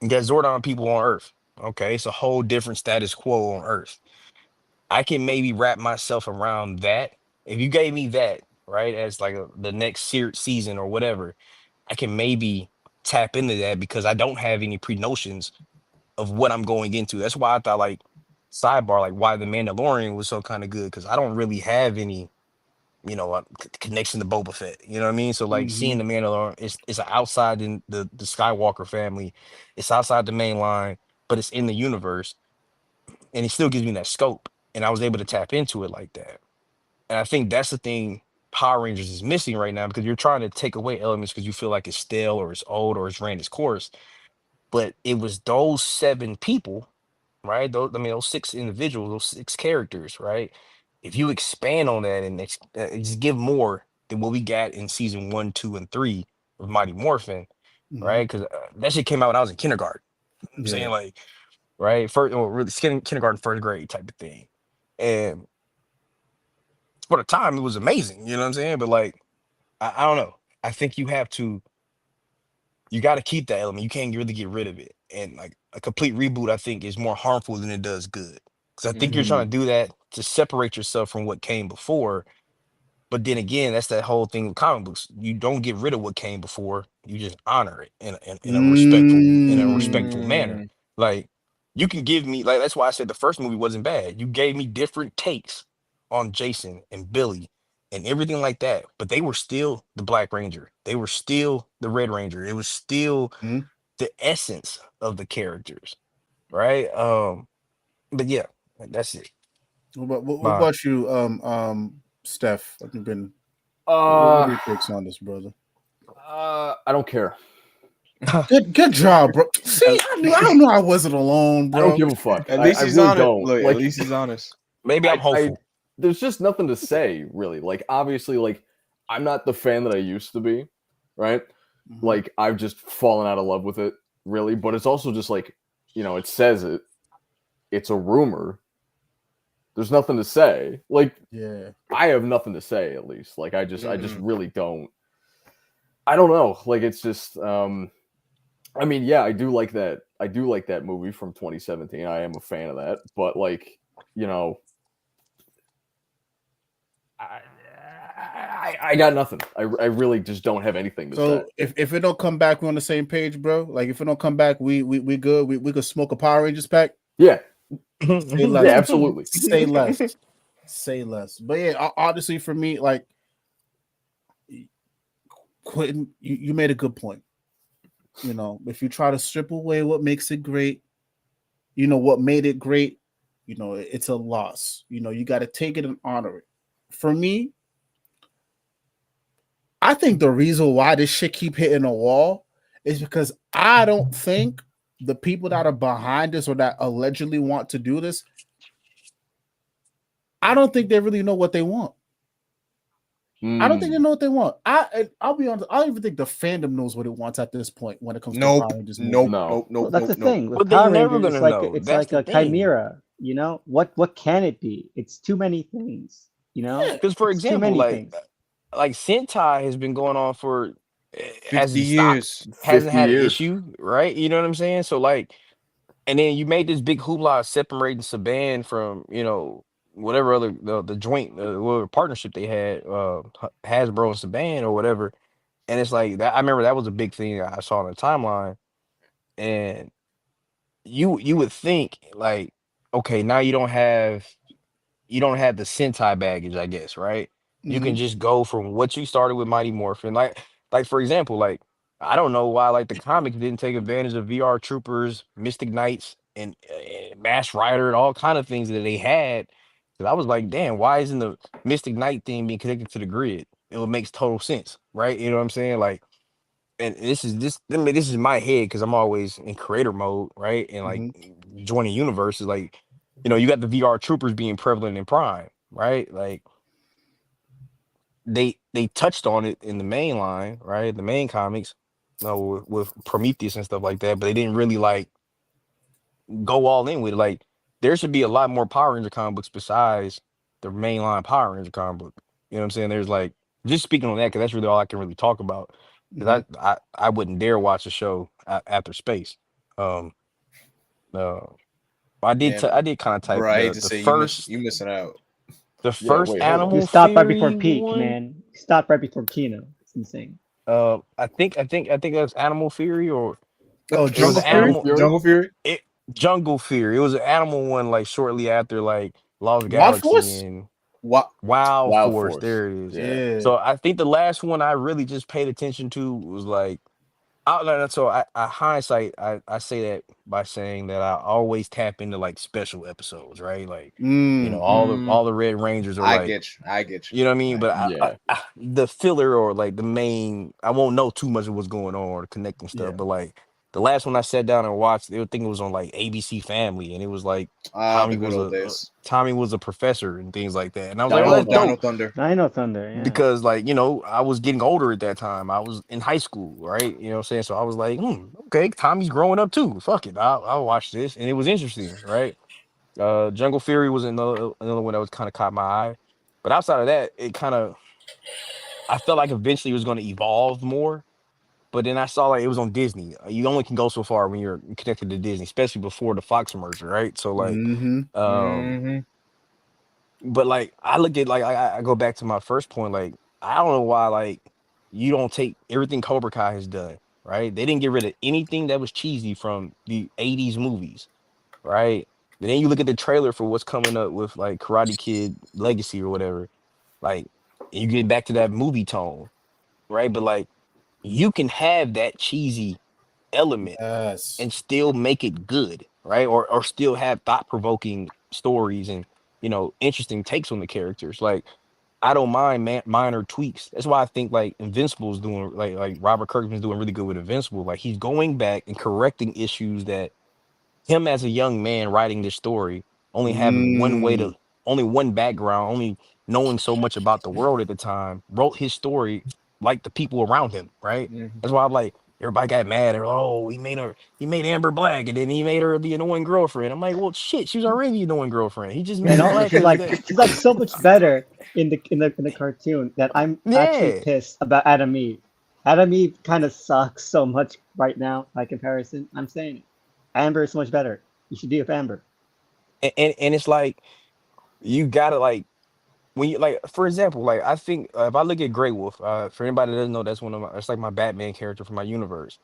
Zordon people on Earth. Okay, it's a whole different status quo on Earth. I can maybe wrap myself around that. If you gave me that, right, as like the next season or whatever, I can maybe tap into that because I don't have any pre-notions of what I'm going into. That's why I thought like sidebar, like why the Mandalorian was so kind of good because I don't really have any connection to Boba Fett. You know what I mean? So like Mm-hmm. seeing the Mandalorian, it's outside in the Skywalker family, it's outside the main line, but it's in the universe, and it still gives me that scope. And I was able to tap into it like that. And I think that's the thing Power Rangers is missing right now because you're trying to take away elements because you feel like it's stale or it's old or it's ran its course. But it was those 7 people, right? Those 6 individuals, those 6 characters, right? If you expand on that and just give more than what we got in season 1, 2, and 3 of Mighty Morphin, Mm-hmm. right? Because that shit came out when I was in kindergarten. I'm Yeah. saying like, right, first or really kindergarten, first grade type of thing, and for the time it was amazing. You know what I'm saying? But like, I don't know. I think you got to keep that element. You can't really get rid of it. And like a complete reboot, I think, is more harmful than it does good. Because I think you're Mm-hmm. trying to do that to separate yourself from what came before. But then again, that's that whole thing with comic books. You don't get rid of what came before. You just honor it in a respectful manner. Mm. Like you can give me like that's why I said the first movie wasn't bad. You gave me different takes on Jason and Billy and everything like that, but they were still the Black Ranger. They were still the Red Ranger. It was still Mhm. the essence of the characters, right? But yeah, that's it. What Bye. about you, Steph? Have you been? What Uh, are your takes on this, brother? I don't care. Good job, bro. See, I don't know I wasn't alone, I don't bro. give a fuck. At I least he's really honest. don't. Look, at Like, least he's honest. Maybe I'm I hopeful. there's just nothing to say, really. Like, obviously, like, I'm not the fan that I used to be, right? Mhm. Like, I've just fallen out of love with it, really. But it's also just like, it says it. It's a rumor. There's nothing to say. Like, Yeah. I have nothing to say, at least. Like, I just Mm-mm. really don't. I don't know. Like, it's just, I mean, yeah, I do like that. I do like that movie from 2017. I am a fan of that. But, like, you know, I got nothing. I really just don't have anything to say. So if it don't come back, we're on the same page, bro. Like if it don't come back, we good. We could smoke a Power Rangers pack. Yeah, Say less. yeah, absolutely. Say less. Say less. But yeah, honestly, for me, like Quentin, you made a good point. If you try to strip away what makes it great, what made it great, it's a loss. You got to take it and honor it. For me, I think the reason why this shit keep hitting a wall is because I don't think the people that are behind this or that allegedly want to do this, I don't think they really know what they want. I don't think they know what they want. I'll be honest. I don't even think the fandom knows what it wants at this point when it comes to a Power Rangers movie. No. Well, that's the thing with But they Power never Rangers. It's gonna like know. it's That's like the a thing. chimera. You know what can it be? It's too many things. You know, Yeah. Because for it's too example, many things. like Sentai has been going on for 50 hasn't stopped, years. hasn't 50 had an years. issue, right? You know what I'm saying? So like, and then you made this big hoopla separating Saban from whatever other the joint whatever partnership they had, Hasbro and Saban or whatever. And it's like that. I remember that was a big thing I saw on the timeline, and you would think like, okay, now you don't have the Sentai baggage, I guess, right? You can Mm-hmm. just go from what you started with Mighty Morphin. Like for example, like I don't know why like the comics didn't take advantage of VR Troopers, Mystic Knights, and Mask Rider and all kind of things that they had. Because I was like, damn, why isn't the Mystic Knight thing being connected to the grid? It would makes total sense, right? You know what I'm saying? Like, and I mean, this is my head because I'm always in creator mode, right? And like Mm-hmm. joining universes, like you got the VR troopers being prevalent in Prime, right? Like they touched on it in the main line, right? The main comics, with Prometheus and stuff like that, but they didn't really like go all in with it. Like there should be a lot more Power Ranger comic books besides the mainline Power Ranger comic book. You know what I'm saying? There's like just speaking on that because that's really all I can really talk about. Mm-hmm. Because I wouldn't dare watch a show after Space. Um, uh, Yeah, I did kind of type bro. I hate the to the say first you missing out. the Yeah, first wait, hold on. You Animal stop right before Fury peak, one. man. You stop right before Kino. It's insane. I think that's Animal Fury or Oh, it was Jungle an Fury. Animal animal. Fury? Jungle Fury. It Jungle Fury. It was an animal one like shortly after like Lost Wild Galaxy Force. and What? Wild Wild Force. Force. There it is. Yeah. Yeah. So I think the last one I really just paid attention to was like Outlander. So I hindsight, I say that by saying that I always tap into like special episodes, right? Like, all the Mm, all the Red Rangers are I like, get you. I get you. you know what I mean? But Yeah. the filler or like the main, I won't know too much of what's going on or the connecting stuff. Yeah. But like the last one I sat down and watched, they would think it was on like ABC Family, and it was like The good old days. Tommy was a professor and things like that. And I was like, oh, Dino, that's Oh, Dino dope Thunder. Dino Thunder. Yeah. because like I was getting older at that time. I was in high school, right? You know what I'm saying? So I was like, okay, Tommy's growing up too. Fuck it, I'll watch this, and it was interesting, right? Jungle Fury was another one that was kind of caught my eye, but outside of that, it kind of I felt like eventually it was going to evolve more. But then I saw like it was on Disney. You only can go so far when you're connected to Disney, especially before the Fox merger, right? So like, Mm-hmm. um, Mm-hmm. but like I look at like I go back to my first point. Like I don't know why like you don't take everything Cobra Kai has done, right? They didn't get rid of anything that was cheesy from the '80s movies, right? But then you look at the trailer for what's coming up with like Karate Kid Legacy or whatever, like you get back to that movie tone, right? But like you can have that cheesy element Yes. and still make it good, right? Or still have thought provoking stories and interesting takes on the characters. Like I don't mind minor tweaks. That's why I think like Invincible's doing like Robert Kirkman's doing really good with Invincible. Like he's going back and correcting issues that him as a young man writing this story, only having one way Mm. to, only one background, only knowing so much about the world at the time, wrote his story like the people around him, right? Mm-hmm. That's why I'm like, everybody got mad. They're, oh, he made Amber black, and then he made her the annoying girlfriend. I'm like, well, shit, she was already the annoying girlfriend. He just made And her also, black because that, she's like so much better in the cartoon that I'm actually yeah. pissed about Adam Eve. Adam Eve kind of sucks so much right now by comparison. I'm saying it. Amber is so much better. You should do with Amber. And it's like you gotta like when you like for example like I think if I look at Grey Wolf, for anybody that doesn't know, that's like my Batman character from my universe,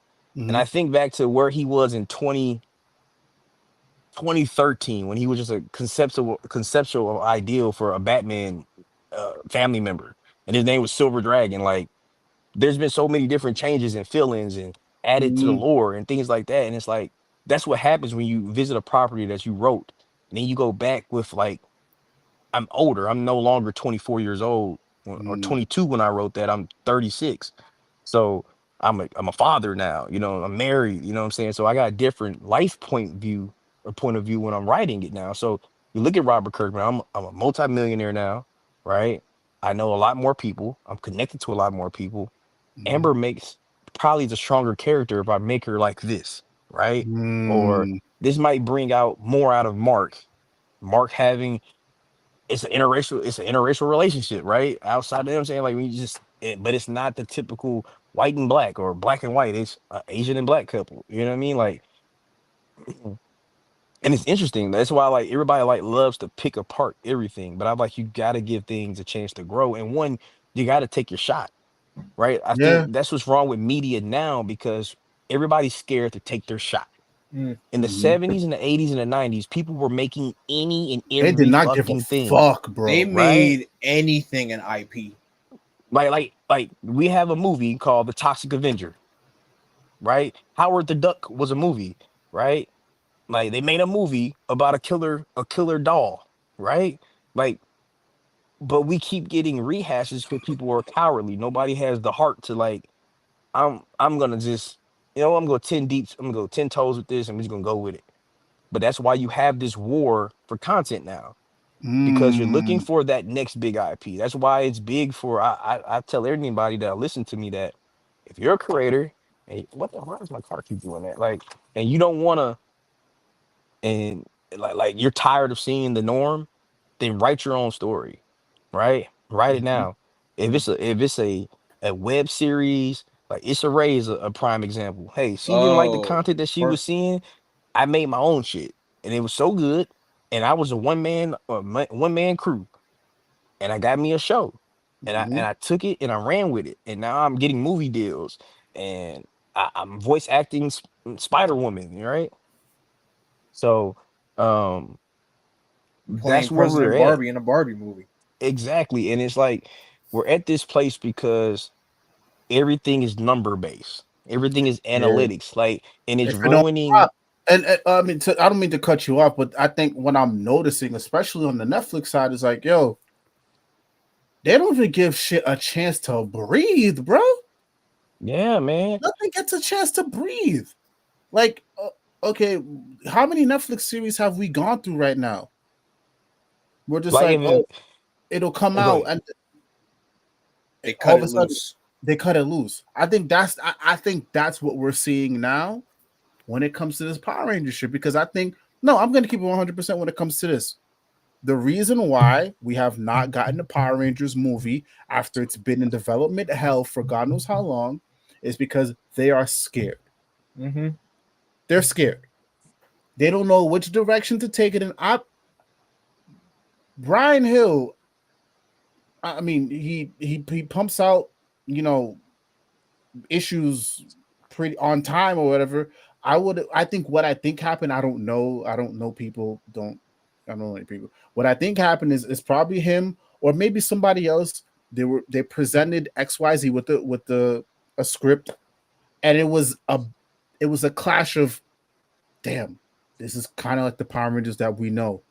and Mm-hmm. I think back to where he was in 2013 when he was just a conceptual ideal for a Batman family member, and his name was Silver Dragon. Like there's been so many different changes and fillings and added to the Mm-hmm. lore and things like that, and it's like that's what happens when you visit a property that you wrote, and then you go back with like I'm older. I'm no longer 24 years old or Mm. 22 when I wrote that. I'm 36. So I'm a father now, you know, I'm married, you know what I'm saying? So I got a different life point of view when I'm writing it now. So you look at Robert Kirkman, I'm a multimillionaire now, right? I know a lot more people. I'm connected to a lot more people. Mhm. Amber makes probably the stronger character if I make her like this, right? Or Mm. this might bring out more out of Mark. Mark having it's an interracial relationship, right? Outside of them saying like but it's not the typical white and black or black and white. It's Asian and black couple. You know what I mean? Like, and it's interesting. That's why like everybody like loves to pick apart everything, but I'm like, you got to give things a chance to grow. And one, you got to take your shot, right? I Yeah. think that's what's wrong with media now because everybody's scared to take their shot. Mm. In the Mhm. 70s and the 80s and the 90s, people were making any and They did every not give a fucking thing, fuck, They bro. right? made anything an IP. Like we have a movie called The Toxic Avenger, right? Howard the Duck was a movie, right? Like they made a movie about a killer doll, right? Like, but we keep getting rehashes because people are cowardly. Nobody has the heart to like, I'm gonna just, you know, I'm gonna go 10 deep, I'm gonna go 10 toes with this, I'm just gonna go with it. But that's why you have this war for content now. Because you're looking Mm. for that next big IP. That's why it's big for I tell anybody that listen to me that if you're a creator and what the why does my car keep doing that? Like, and you don't wanna and like you're tired of seeing the norm, then write your own story. Right? Write it Mhm. now. If it's a web series, like Issa Rae is a prime example. Hey, she didn't like the Oh, content that she was perfect. seeing. I made my own shit. And it was so good. And I was a one man crew and I got me a show, and I Mhm. and I took it and I ran with it, and now I'm getting movie deals, and I'm voice acting Spider Woman, right? So, um, Playing that's where we're President at Barbie in a Barbie movie. exactly, and it's like we're at this place because everything is number based, everything is Yeah. analytics, like, and it's If it don't ruining. pop, and I mean, I don't mean to cut you off, but I think what I'm noticing, especially on the Netflix side, is like, yo, they don't even give shit a chance to breathe, bro. Yeah, man. Nothing gets a chance to breathe. Like, okay, how many Netflix series have we gone through right now? We're just Like like, even oh, it'll come go out, ahead. and They all cut of a it sudden loose. they cut it loose. I think that's what we're seeing now when it comes to this Power Ranger shit. Because I think no, I'm going to keep it 100% when it comes to this. The reason why we have not gotten a Power Rangers movie after it's been in development hell for God knows how long is because they are scared. Mm-hmm. They're scared. They don't know which direction to take it in. Brian Hill, I mean, he pumps out, you know, issues pretty on time or whatever. I think what I think happened, I don't know. I don't know people. I don't know any people. What I think happened is probably him or maybe somebody else. They presented XYZ with the a script, and it was a clash of damn, this is kind of like the Power Rangers that we know,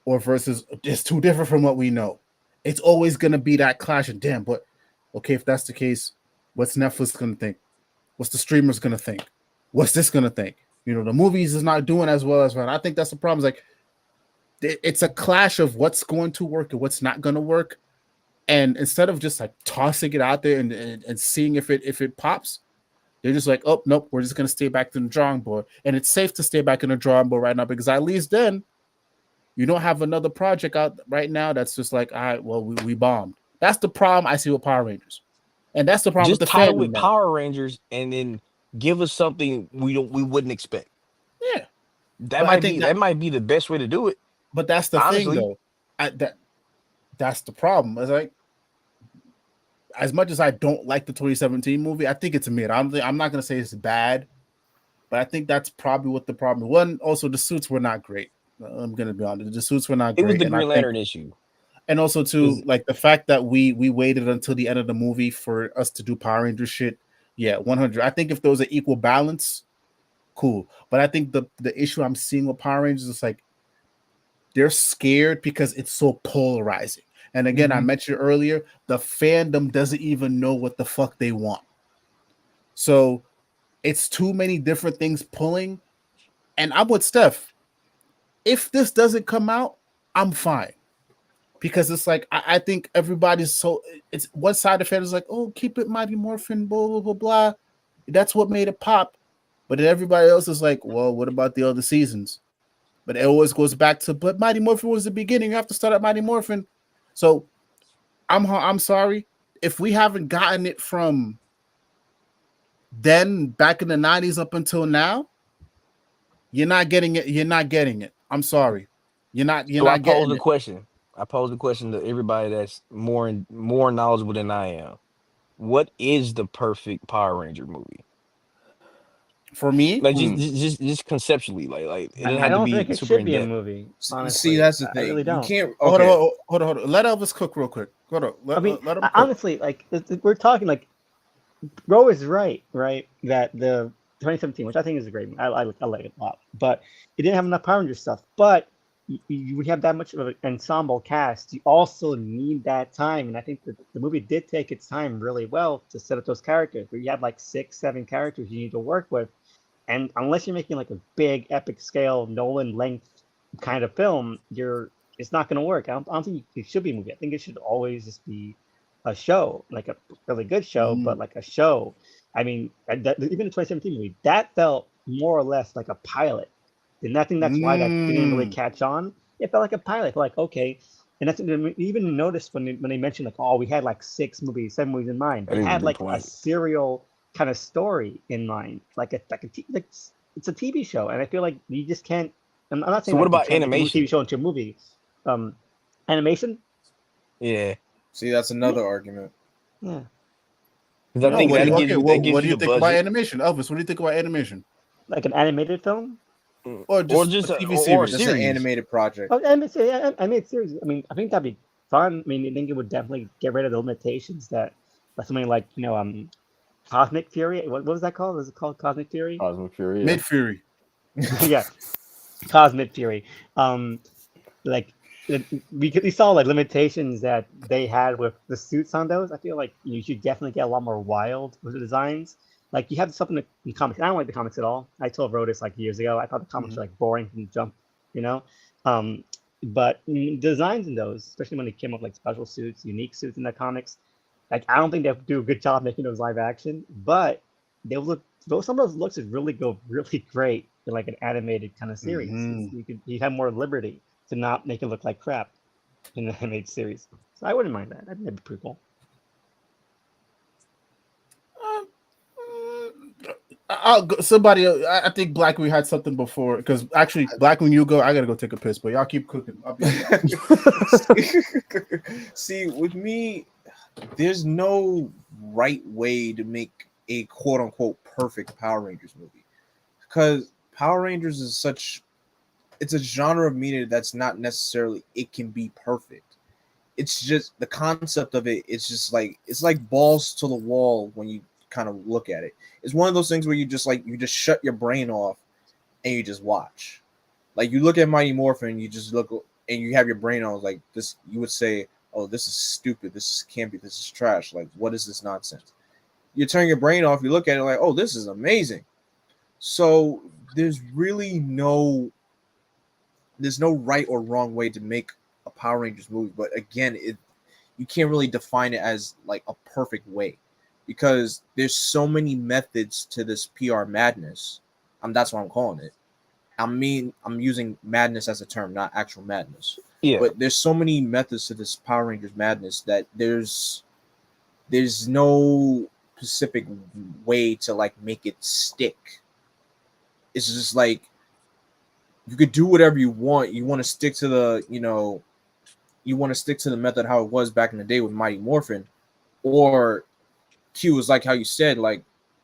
or versus it's too different from what we know. It's always gonna be that clash of damn, but okay, if that's the case, what's Netflix gonna think? What's the streamers gonna think? What's this gonna think? You know, the movies is not doing as well as well. I think that's the problem. Is like it's a clash of what's going to work and what's not going to work. And instead of just like tossing it out there and seeing if it pops, they're just like, oh nope, we're just gonna stay back to the drawing board. And it's safe to stay back in the drawing board right now because at least then you don't have another project out right now that's just like, all right, well, we bombed. That's the problem I see with Power Rangers. And that's the problem with Just the title fandom it now. Power Rangers and then give us something we wouldn't expect. Yeah. But I think That might be the best way to do it, but that's the thing honestly. though. That's the problem. It's like as much as I don't like the 2017 movie, I think it's mid. I'm not gonna say it's bad, but I think that's probably what the problem. One, also the suits were not great. I'm gonna be honest, the suits were not It was great, the and I Green think, Lantern issue. and also too, Is like the fact that we waited until the end of the movie for us to do Power Ranger shit. Yeah, 100. I think if there was an equal balance, cool. But I think the issue I'm seeing with Power Rangers is like they're scared because it's so polarizing. And again, I Mm-hmm. mentioned earlier, the fandom doesn't even know what the fuck they want. So it's too many different things pulling. And I'm with Steph. If this doesn't come out, I'm fine. Because it's like I think everybody's so it's one side of the fan is like, oh, keep it Mighty Morphin, blah blah blah blah. That's what made it pop. But then everybody else is like, well, what about the other seasons? But it always goes back to, but Mighty Morphin was the beginning. You have to start at Mighty Morphin. So I'm sorry if we haven't gotten it from then back in the 90s up until now. You're not getting it. You're not getting it. I'm sorry. You're not. You're So not getting it. I pose the question to everybody that's more knowledgeable than I am. What is the perfect Power Ranger movie? For me, Like just conceptually, like it doesn't I have to don't think be it super should in be a depth. movie. See, Honestly, that's the I thing. really You don't. can't. hold Okay. on, hold on, hold on. Let Elvis cook real quick. Hold on. I mean, Let him cook. honestly, like we're talking like Ro is right, that the 2017, which I think is a great movie. I like it a lot, but it didn't have enough Power Ranger stuff. But we have that much of an ensemble cast. You also need that time, and I think that the movie did take its time really well to set up those characters. Where you have like 6, 7 characters you need to work with, and unless you're making like a big epic scale Nolan length kind of film, it's not going to work. I don't think it should be a movie. I think it should always just be a show, like a really good show, but like a show. I mean, even the 2017 movie that felt more or less like a pilot, and I think that's why that didn't really catch on. It felt like a pilot, like okay, and that's even noticed when they mentioned like, oh, we had like 6 movies, 7 movies in mind. That They is a had good like a point. serial kind of story in mind, like it's a TV show, and I feel like you just can't. I'm not So saying what like you about can't make a TV animation? show into a movie. Um, Animation, Yeah, See, that's another argument. yeah. because I no. think What do that you, gives okay? you that What gives do you you the think about budget, animation, Elvis? What do you think about animation, Like an animated film. or or just a just TV or a series? Just an series. animated project. Oh, animated series. I mean, I think that'd be fun. I mean, I think it would definitely get rid of the limitations that something like Cosmic Fury. What was that called? Was it called Cosmic Fury? Cosmic Fury. Yeah. Mid Fury. Yeah, Cosmic Fury. Like we saw like limitations that they had with the suits on those. I feel like you should definitely get a lot more wild with the designs. Like you have something in comics. I don't like the comics at all. I told Rodis like years ago. I thought the comics were like boring from the jump, you know. Um, but designs in those, especially when they came up like special suits, unique suits in the comics, like I don't think they'll do a good job making those live action. But they'll look. Those some of those looks would really go really great in like an animated kind of series. You have more liberty to not make it look like crap in the animated series. So I wouldn't mind that. That'd be pretty cool. Somebody, I think Black we had something before because actually Black when you go, I gotta go take a piss, but y'all keep cooking. I'll be See, with me, there's no right way to make a quote unquote perfect Power Rangers movie because Power Rangers is it's a genre of media that's not necessarily it can be perfect. It's just the concept of it. It's like balls to the wall when you kind of look at it. It's one of those things where you just shut your brain off and you just watch. Like you look at Mighty Morphin, you just look and you have your brain on like this. You would say, "Oh, this is stupid. This can't be. This is trash. Like, what is this nonsense?" You turn your brain off. You look at it like, "Oh, this is amazing." So there's no right or wrong way to make a Power Rangers movie. But again, you can't really define it as like a perfect way because there's so many methods to this PR madness. That's what I'm calling it. I'm using madness as a term, not actual madness. Yeah, But there's so many methods to this Power Rangers madness that there's no specific way to like make it stick. It's just like you could do whatever you want. You want to stick to the method how it was back in the day with Mighty Morphin, or Q is like how you said, like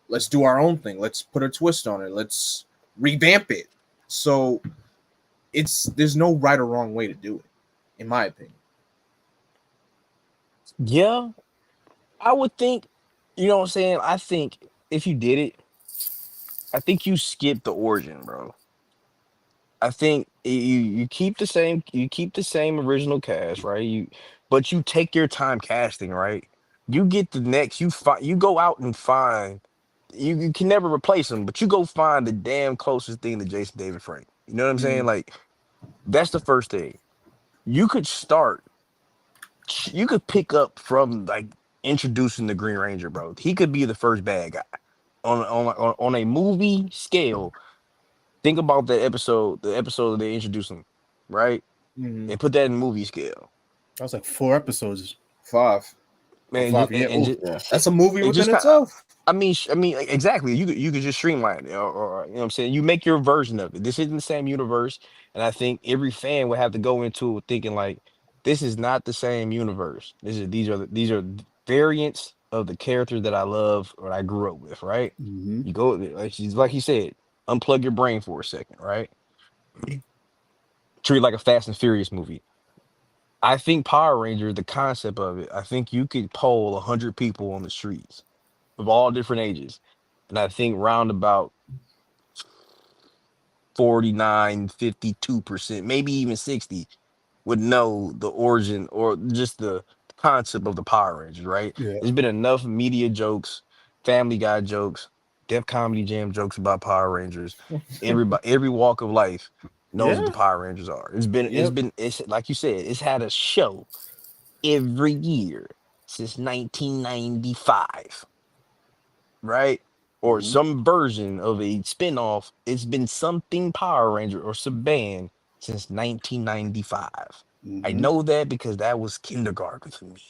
let's do our own thing. Let's put a twist on it. Let's revamp it. So there's no right or wrong way to do it, in my opinion. yeah. I would think, you know what I'm saying? I think if you did it, I think you skip the origin, bro. I think you keep the same original cast, right? But you take your time casting, right? You get the next you go out and find you can never replace him, but you go find the damn closest thing to Jason David Frank. You know what I'm saying? Like, that's the first thing. You could start, you could pick up from like introducing the Green Ranger, bro. He could be the first bad guy on a movie scale. Think about the episode they introduced him, right? And put that in movie scale. That was like 4 episodes. 5. Man, 5, yeah. That's a movie it within just itself. I mean, like, exactly. You could just streamline it, or you know what I'm saying. You make your version of it. This isn't the same universe, and I think every fan would have to go into it thinking like, this is not the same universe. These are variants of the characters that I love or I grew up with. Right? Mm-hmm. You go like he said, unplug your brain for a second. Right? Treat it like a Fast and Furious movie. I think Power Rangers, the concept of it, I think you could poll 100 people on the streets of all different ages. And I think round about 49, 52%, maybe even 60 would know the origin or just the concept of the Power Rangers, right? Yeah. There's been enough media jokes, Family Guy jokes, Def Comedy Jam jokes about Power Rangers. Every walk of life knows what the Power Rangers are. It's like you said, it's had a show every year since 1995. Right? Or some version of a spinoff. It's been something Power Ranger or Saban since 1995. I know that because that was kindergarten for me.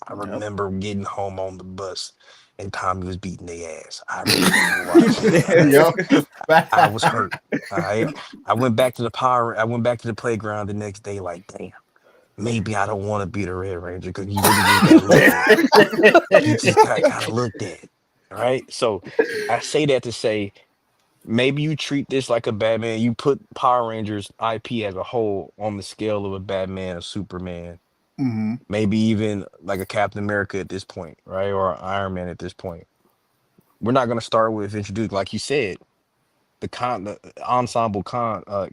I remember getting home on the bus and Tommy was beating their ass. I remember watching it. I was hurt. I went back to the playground the next day like, damn, maybe I don't want to be the Red Ranger because he really just got looked at. He just got kind of looked at. Right? So I say that to say, maybe you treat this like a Batman. You put Power Rangers IP as a whole on the scale of a Batman, a Superman, maybe even like a Captain America at this point, right? Or an Iron Man at this point. We're not going to start with introduce, like you said, the ensemble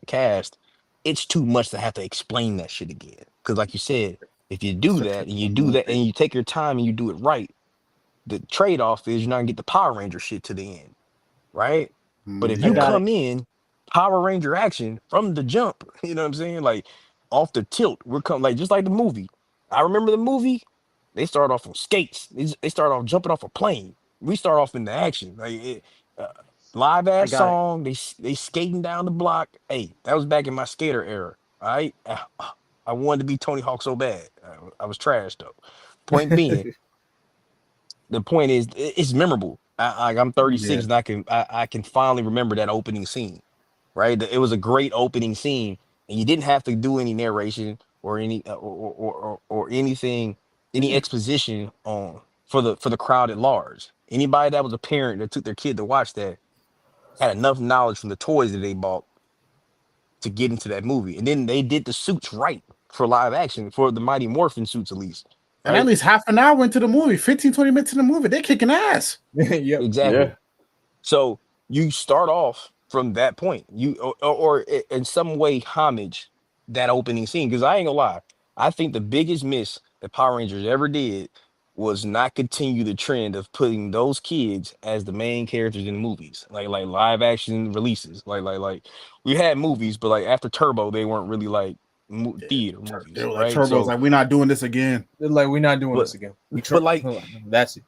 cast. It's too much to have to explain that shit again. Because, like you said, if you do that and you do that and you take your time and you do it right, the trade-off is you're not gonna get the Power Ranger shit to the end, right? But if I you got it. come in Power Ranger action from the jump, you know what I'm saying? Like off the tilt, we're coming like just like the movie. I remember the movie. They start off on skates. They start off jumping off a plane. We start off in the action, like live I ass got it. song. They skating down the block. Hey, that was back in my skater era. All right, I wanted to be Tony Hawk so bad. I was trash though. Point being, the point is it's memorable. I'm 36 and I can finally remember that opening scene, right? It was a great opening scene, and you didn't have to do any narration or any or anything, any exposition on for the crowd at large. Anybody that was a parent that took their kid to watch that had enough knowledge from the toys that they bought to get into that movie, and then they did the suits right for live action for the Mighty Morphin suits at least. And at least half an hour into the movie, 15, 20 minutes in the movie, they're kicking ass. Exactly. Yeah. So you start off from that point, or in some way homage that opening scene. Because I ain't gonna lie, I think the biggest miss that Power Rangers ever did was not continue the trend of putting those kids as the main characters in movies, like live action releases. Like we had movies, but like after Turbo, they weren't really like theater movies, They were like, right? Turbo's So like, we're not doing this again. They're like, we're not doing But- this again. but like- That's it.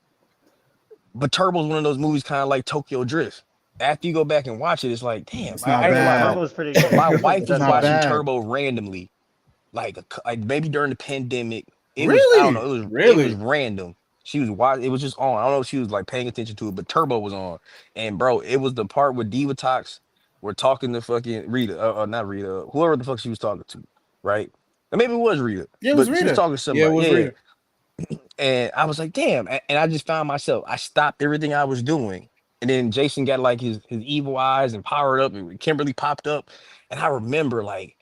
But Turbo's one of those movies kind of like Tokyo Drift. After you go back and watch it, it's like, damn, It's not I ain't gonna lie, bad. Turbo's pretty good. my wife was It's not watching bad. Turbo randomly, like maybe during the pandemic. It Really? was I don't know. It Really? was random. She was watching. It was just on. I don't know if she was like paying attention to it, but Turbo was on. And bro, it was the part where Diva Talks were talking to fucking Rita, not Rita, whoever the fuck she was talking to, right? And maybe it was Rita. Yeah, it was but she was Rita. talking to somebody. Yeah, it was Rita. And I was like, damn. And I just found myself, I stopped everything I was doing. And then Jason got like his evil eyes and powered up, and Kimberly popped up. And I remember like,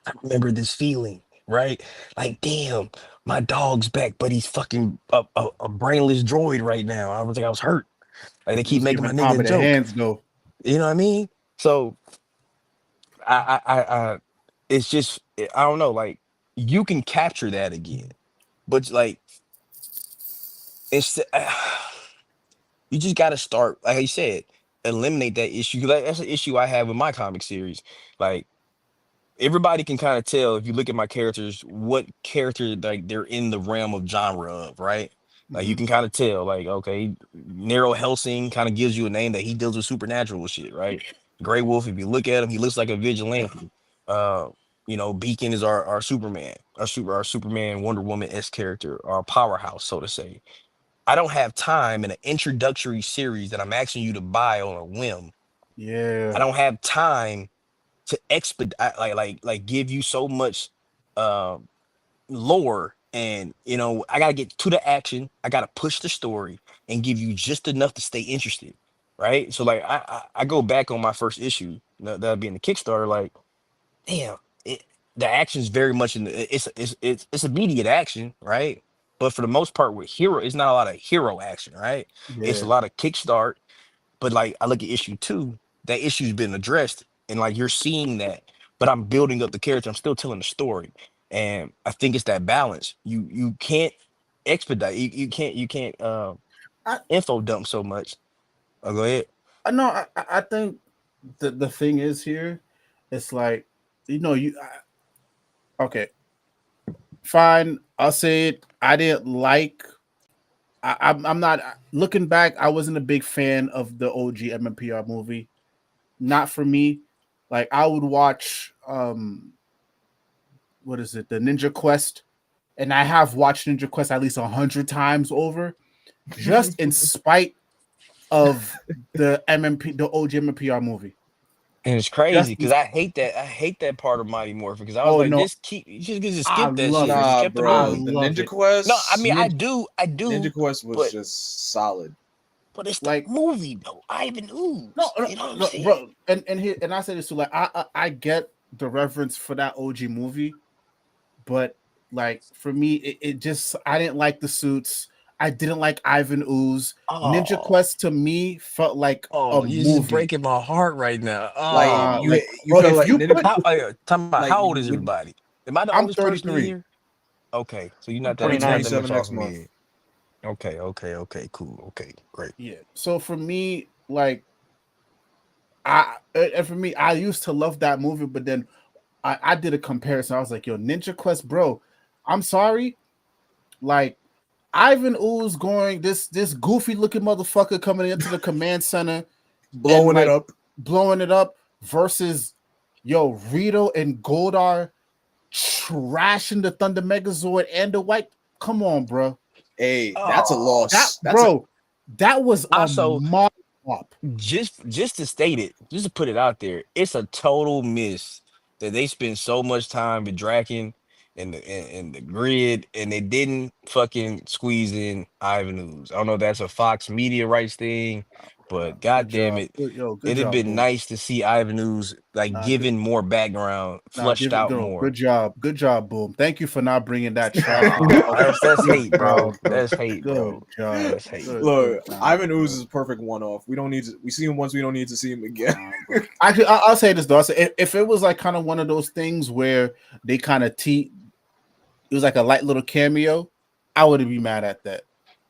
I remember this feeling, right? Like, damn, my dog's back, but he's fucking a brainless droid right now. I was like, I was hurt. Like they keep Just making my giving nigga a Tommy the joke. hands go. You know what I mean? So I it's just I don't know, like you can capture that again, but like it's You just got to start, like you said, eliminate that issue. Like, that's an issue I have with my comic series. Like, everybody can kind of tell if you look at my characters what character like they're in the realm of genre of, right? Like you can kind of tell, like, okay, Nero Helsing kind of gives you a name that he deals with supernatural shit, right? Grey Wolf, if you look at him, he looks like a vigilante. Uh, Beacon is our Superman, our Superman Wonder Woman S character, our powerhouse, so to say. I don't have time in an introductory series that I'm asking you to buy on a whim. I Yeah. don't have time to expedite, like give you so much uh lore, and I gotta get to the action. I gotta push the story and give you just enough to stay interested, right? So like I go back on my first issue that being the Kickstarter, like, damn, the action's very much in the it's immediate action, right? But for the most part with hero, it's not a lot of hero action, right? It's a Yeah. lot of kickstart. But like I look at issue 2, that issue's been addressed, and like you're seeing that, but I'm building up the character. I'm still telling the story, and I think it's that balance. You can't expedite. You can't I info dump so much. Oh, go ahead. I know. I think the thing is here, it's like, okay, fine. I'll say it. I didn't like. I'm not looking back. I wasn't a big fan of the OG MMPR movie. Not for me. Like I would watch what is it, the Ninja Quest, and I have watched Ninja Quest at least 100 times over, just in spite of the OG MMPR movie. And it's crazy Just because I hate that. I hate that part of Mighty Morphin because I was oh like, no, you just I skip that love shit. it. Just Nah, kept the I bro. movie. The love Ninja it. No, I Quest, mean I do, Ninja Quest was but just solid. it's the Like movie though. Ivan no, Ooze. no, You know what I'm no, saying? bro, and I say this too. Like I get the reference for that OG movie, but like for me, it just I didn't like the suits. I didn't like Ivan Ooze. Ninja Oh. Quest to me felt like a Oh, you're just movie. breaking my heart right now. Like Oh, Like you bro, feel if like you Ninja, put, talking about like how old is when everybody? Am I the I'm oldest person in 33. here? Okay, so I'm you're not 29. that 27 much off next of month. me. Okay, cool. Okay, great. Yeah. So for me, like and for me, I used to love that movie, but then I did a comparison. I was like, yo, Ninja Quest, bro. I'm sorry. Like Ivan Ooze going this goofy looking motherfucker coming into the command center and Blowing it like up. blowing it up versus Rito and Goldar trashing the Thunder Megazord and the White. Come on, bro. Hey, that's a Oh, That loss. That's a bro, that was a also, mob up. just to state it, just to put it out there, it's a total miss that they spend so much time with Draken and the grid, and they didn't fucking squeeze in Ivan Ooze. I don't know if that's a Fox Media rights thing, but Good god damn job. it, Good it'd have job, been boom. nice to see Ivan Ooze like Good. given more background, Now flushed give it out go. more. Good job, boom. Thank you for not bringing that trash. Oh, that's Good hate, bro. job, bro. That's hate, Good bro. job. That's hate. Good. look. Nah, Ivan Ooze bro. is a perfect one-off. We don't need to. We see him once. We don't need to see him again. Bro. Actually, I'll say this though. I'll say, if it was like kind of one of those things where they kind of it was like a light little cameo, I wouldn't be mad at that.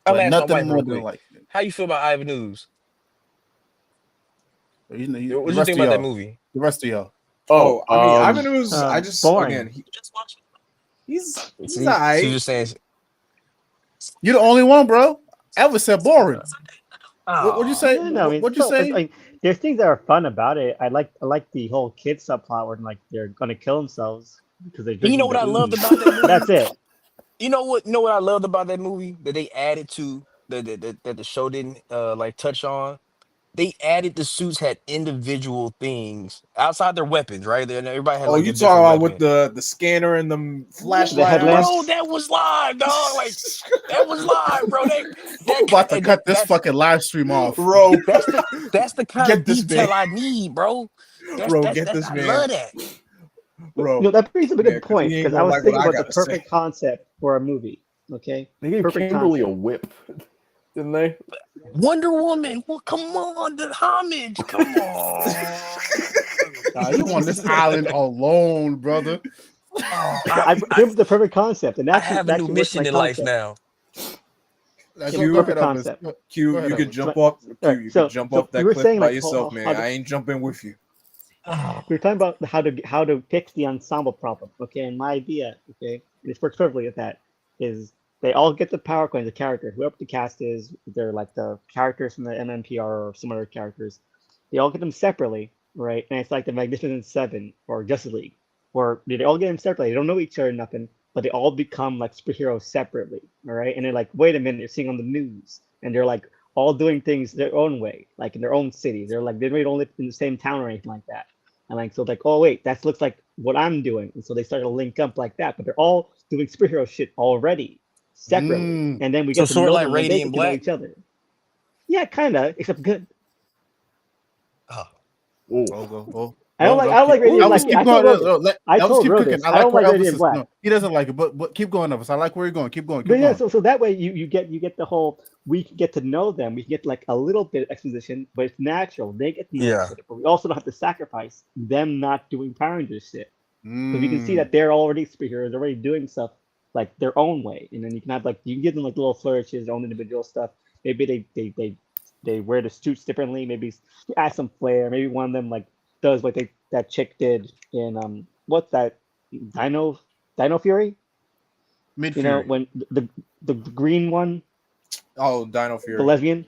I'm But asking my nothing wife real more than quick. like How you feel about Ivan Ooze? the What you rest think of about that y'all. movie? The rest of y'all. Oh, I mean, Ivan Ooze. I just Boring. again, he's See, alright. she was saying, You're the only one, bro. Elvis said boring. What'd you oh, say? No, I mean, What'd you say? there's things that are fun about it. I like the whole kid subplot where like they're gonna kill themselves because they're you know drinking what the I loved ooze. about that movie? That's it. You know what I loved about that movie that they added to that the show didn't like touch on. They added the suits had individual things outside their weapons, right? Everybody had Oh, like you a talking different about with weapon. the scanner and the The flashlight headlamps. Bro, eyes? that was live, dog. Like that was live, bro. I'm about to cut this fucking live stream off. Bro, That's the kind of get this man. detail I need, bro. Bro, get this I man. love that. Bro, That brings up a man, good 'cause point he ain't because I gonna was like what thinking I about the gotta say. perfect concept for a movie. Okay, They gave perfect Kimberly concept. a whip, didn't they? Wonder Woman. Well, come on, the homage. Come on. You on this island alone, brother. Oh, I came up with the perfect concept, and I actually have it a new actually works my mission in life concept. now. Like, It's go perfect ahead, Elvis. concept. Go Q, ahead, you could Elvis. jump So- off. Q, Alright, you so- could jump so off that you were cliff saying, by like, yourself, how man. to- I ain't jumping with you. we were talking about how to fix the ensemble problem. Okay, and my idea, okay, this works perfectly with that, is they all get the power coin, the character, whoever the cast is, they're like the characters from the MMPR or some other characters. They all get them separately, right? And it's like the Magnificent Seven or Justice League, where they all get them separately. They don't know each other, nothing, but they all become like superheroes separately, all right? And they're like, wait a minute, they're seeing on the news, and they're like all doing things their own way, like in their own city. They're like they don't live in the same town or anything like that. And like so, like, oh wait, that looks like what I'm doing. And so they start to link up like that. But they're all doing superhero shit already, separately. And then we So get to sort of know like them, and they Radiant get to know Black. each other. Yeah, kinda, except good. Oh, I don't like Radiant Black. Elvis, keep I told going. Rhoda. I Elvis, told keep Rhoda cooking. this. I I like don't where like Elvis Radiant is. Black. No, he doesn't like it. But keep going, Elvis. I like where you're going. Keep going. But yeah, going. so that way you get the whole we can get to know them. We can get like a little bit of exposition, but it's natural. They get to know Yeah. each other, but we also don't have to sacrifice them not doing Power Rangers shit. Because we can see Mm. that they're already superheroes, they're already doing stuff like their own way, and then you can have like you can give them like little flourishes, their own individual stuff. Maybe they wear the suits differently. Maybe add some flair. Maybe one of them like does what that chick did in what's that Dino Fury? Mid You know Fury. when the green one, Oh, Dino the Fury. lesbian.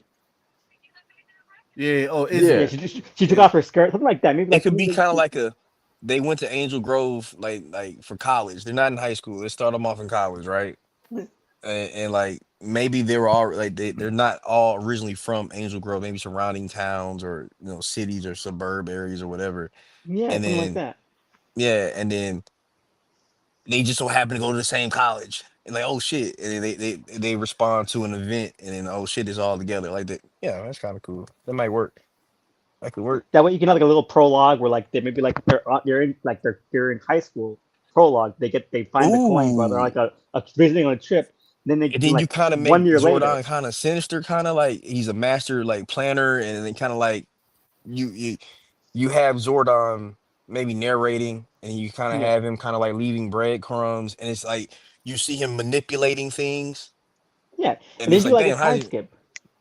Yeah. Oh, is Yeah. Yeah, it? she took Yeah. off her skirt, something like that. Maybe it like could be kind of like they went to Angel Grove like for college. They're not in high school. They start them off in college, right? And like maybe they were all like they're not all originally from Angel Grove, maybe surrounding towns or cities or suburb areas or whatever. yeah, And something like then that. and then they just so happen to go to the same college. And like, oh shit. And then they respond to an event and then oh shit is all together. Like that. Yeah, that's kind of cool. That might work. That could work. That way you can have like a little prologue where like they maybe like they're in like they're in high school prologue. They find the coins while they're Ooh. on like a visiting on a trip. Then they And then you like kind of make 1 year later. Zordon kind of sinister, kind of like he's a master like planner, and then kind of like you you have Zordon maybe narrating, and you kind of Yeah, have him kind of like leaving breadcrumbs, and it's like you see him manipulating things, yeah, and and they it's do like, like a damn, how time you? skip,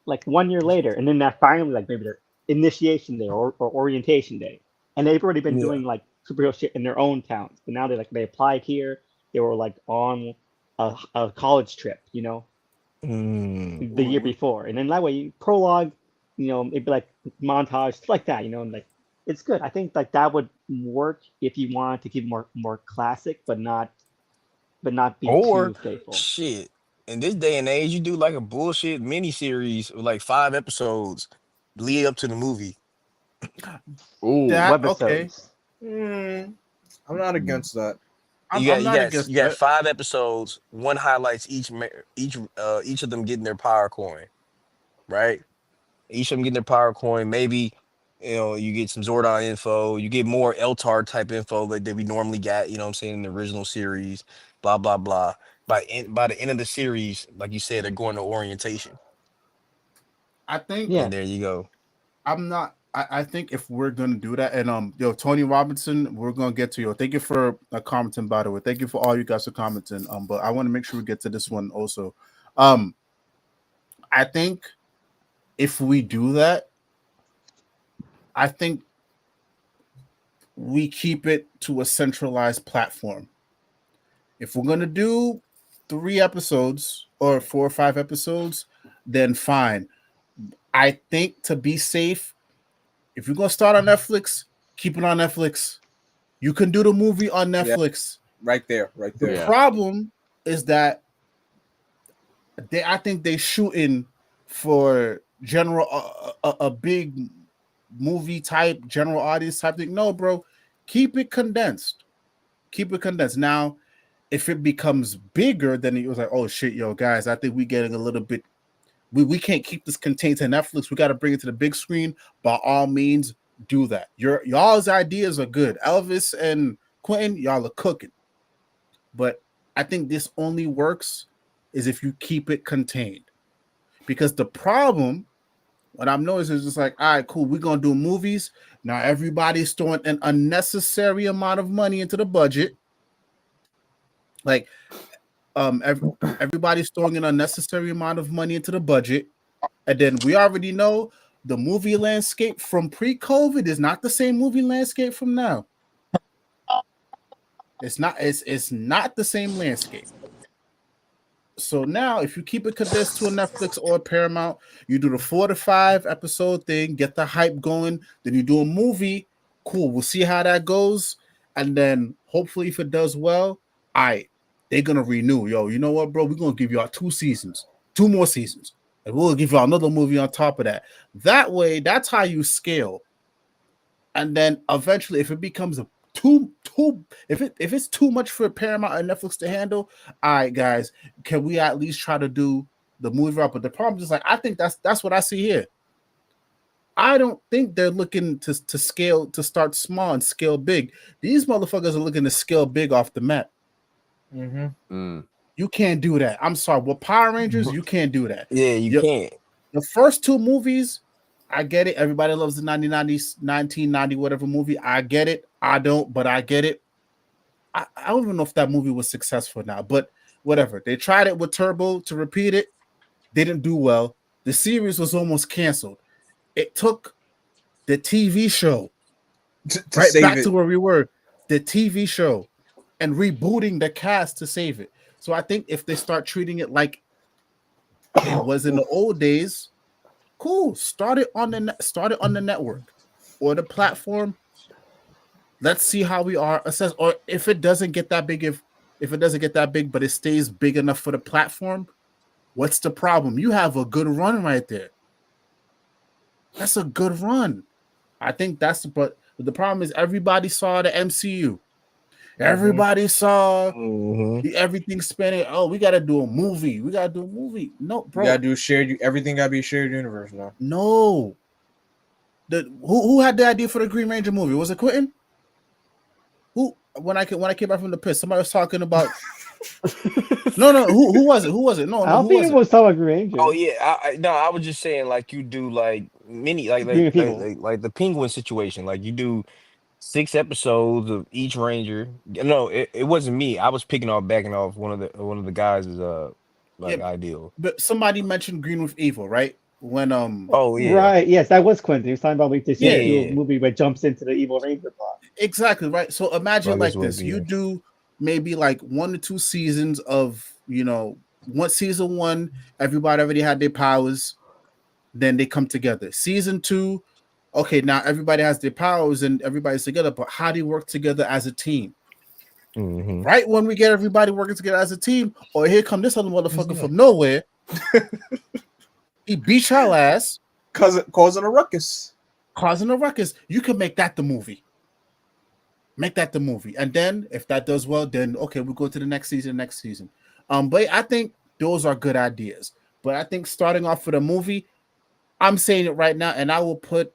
like 1 year later, and then that finally like maybe their initiation day or orientation day, and they've already been Yeah. doing like superhero shit in their own towns, but now they applied here. They were like on a college trip, Mm. the year before, and then that way you prologue, maybe like montage stuff like that, and like it's good. I think like that would work if you wanted to keep it more classic, but not be Or too faithful. shit. In this day and age, you do like a bullshit miniseries with like 5 episodes, lead up to the movie. Ooh. That okay? Webisodes. I'm not against that. I'm not against You got that. 5 episodes. One highlights each of them getting their power coin, right? Each of them getting their power coin. Maybe you get some Zordon info. You get more Eltar type info like that we normally got. You know what I'm saying, in the original series. Blah blah blah. By the end of the series, like you said, they're going to orientation, I think Yeah, and there you go. I'm not. I think if we're gonna do that, and Tony Robinson, we're gonna get to you. Thank you for commenting, by the way. Thank you for all you guys for commenting. But I want to make sure we get to this one also. I think if we do that, I think we keep it to a centralized platform. If we're gonna do 3 episodes or 4 or 5 episodes, then fine. I think to be safe, if you're gonna start on Netflix, keep it on Netflix. You can do the movie on Netflix. Right there. The Yeah. problem is that I think they shooting for general a big movie type general audience type thing. No, bro, keep it condensed. Keep it condensed. Now, if it becomes bigger, then it was like, oh shit, yo, guys, I think we're getting a little bit. We can't keep this contained to Netflix. We got to bring it to the big screen. By all means, do that. Y'all's ideas are good. Elvis and Quentin, y'all are cooking. But I think this only works is if you keep it contained. Because the problem, what I'm noticing is just like, all right, cool, we're gonna do movies. Now everybody's throwing an unnecessary amount of money into the budget. Like, Everybody's throwing an unnecessary amount of money into the budget, and then we already know the movie landscape from pre-COVID is not the same movie landscape from now. It's not. It's not the same landscape. So now, if you keep it condensed to a Netflix or a Paramount, you do the 4 to 5 episode thing, get the hype going. Then you do a movie. Cool. We'll see how that goes, and then hopefully, if it does well, they're gonna renew. Yo, you know what, bro? We're gonna give you all 2 seasons, 2 more seasons, and we'll give you another movie on top of that. That way, that's how you scale. And then eventually, if it becomes a if it's too much for Paramount and Netflix to handle, all right, guys, can we at least try to do the movie route? But the problem is, like, I think that's what I see here. I don't think they're looking to scale, to start small and scale big. These motherfuckers are looking to scale big off the map. You can't do that. I'm sorry. With Power Rangers, you can't do that. Yeah, you can't. The first 2 movies, I get it. Everybody loves the 1990 whatever movie. I get it. I don't, but I get it. I don't even know if that movie was successful now, but whatever. They tried it with Turbo to repeat it. Didn't do well. The series was almost canceled. It took the TV show to right save back it. to where we were. The TV show and rebooting the cast to save it. So I think if they start treating it like it was in the old days, cool. Start it on the network or the platform. Let's see how we are assessed. Or if it doesn't get that big, if it doesn't get that big, but it stays big enough for the platform, what's the problem? You have a good run right there. That's a good run. I think but the problem is everybody saw the MCU. Everybody saw everything spinning. Oh, we gotta do a movie. No, bro. You gotta do everything gotta be a shared universe now. No. Who had the idea for the Green Ranger movie? Was it Quentin? Who when I came back from the pit, somebody was talking about No, who was it? No, I don't who think was it was Power Ranger. Oh yeah, I was just saying, like, you do like mini, like the Penguin situation. Like, you do 6 episodes of each Ranger. No, it wasn't me. I was backing off one of the guys' ideal. But somebody mentioned Green with Evil, right? When Oh yeah, Right. Yes, that was Quentin. He was talking about this Yeah. a movie where it jumps into the Evil Ranger plot. Exactly, right. So imagine Well, I like guess it would this. be You it. do maybe like 1 to 2 seasons of, season 1, everybody already had their powers, then they come together. Season 2, okay, now everybody has their powers and everybody's together, but how do you work together as a team? Right when we get everybody working together as a team, or here come this other motherfucker from nowhere. He beats your ass, causing a ruckus. You can make that the movie. And then if that does well, then okay, we'll go to the next season. But I think those are good ideas. But I think starting off with a movie, I'm saying it right now, and I will put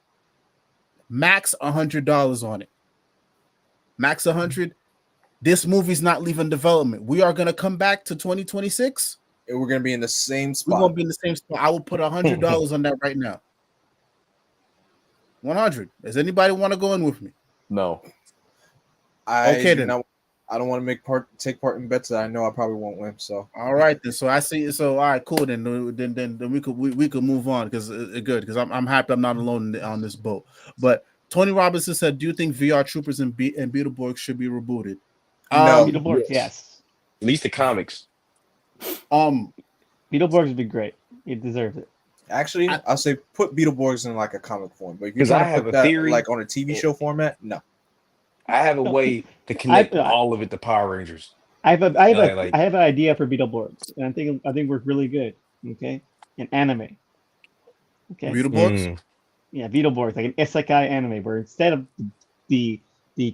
max $100 on it. Max 100. This movie's not leaving development. We are gonna come back to 2026. And we're gonna be in the same spot. We're gonna be in the same spot. I will put $100 on that right now. 100. Does anybody want to go in with me? No. I don't want to take part in bets that I know I probably won't win. So all right then. So I see. So all right, cool. Then we could move on because it's good because I'm happy I'm not alone on this boat. But Tony Robinson said, "Do you think VR Troopers and Beetleborgs should be rebooted?" No. Beetleborgs, yes. At least the comics. Beetleborgs would be great. He deserves it. Actually, I'll say put Beetleborgs in like a comic form, but if you're 'Cause I trying to have put a that theory- like on a TV show format, no. I have a way to connect I- all of it to Power Rangers. I have an like- idea for Beetleborgs, and I think we're really good. Okay, an anime. Okay, Beetleborgs. yeah, Beetleborgs, like an isekai anime, where instead of the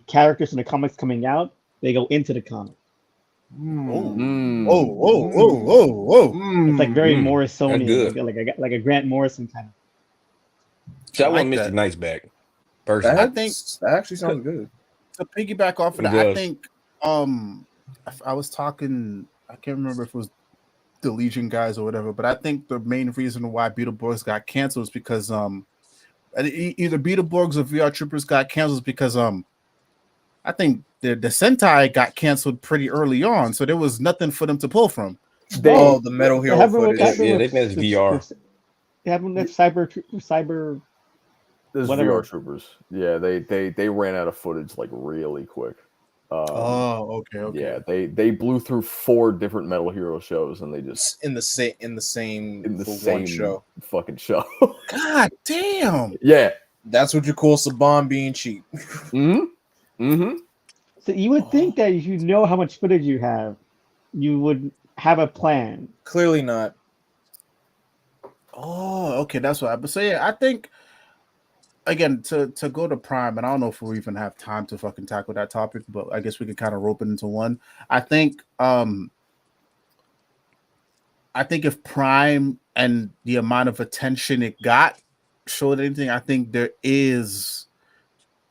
characters in the comics coming out, they go into the comic. Whoa! It's like very Mm. Morrisonian, That's good. like a Grant Morrison kind of. So I I want like Mr. that. Nice back. Personally. I think that actually sounds good. to piggyback off of It that, I does. think I was talking. I can't remember if it was the Legion guys or whatever, but I think the main reason why Beetleborgs got canceled is because either Beetleborgs or VR Troopers got canceled because I I think the Sentai got canceled pretty early on, so there was nothing for them to pull from. Oh, the Metal Hero happened footage. Yeah, they made VR. It happened with cyber. There's Whatever. VR Troopers. Yeah, they ran out of footage like really quick. Okay. Yeah, they blew through 4 different Metal Hero shows, and they just in the same one show. fucking show. God damn. Yeah. That's what you call Saban being cheap. So you would think that if you know how much footage you have, you would have a plan. Clearly not. Oh, okay, that's what. But so yeah, I think again to go to Prime, and I don't know if we even have time to fucking tackle that topic, but I guess we could kind of rope it into one. I think if Prime and the amount of attention it got showed anything, I think there is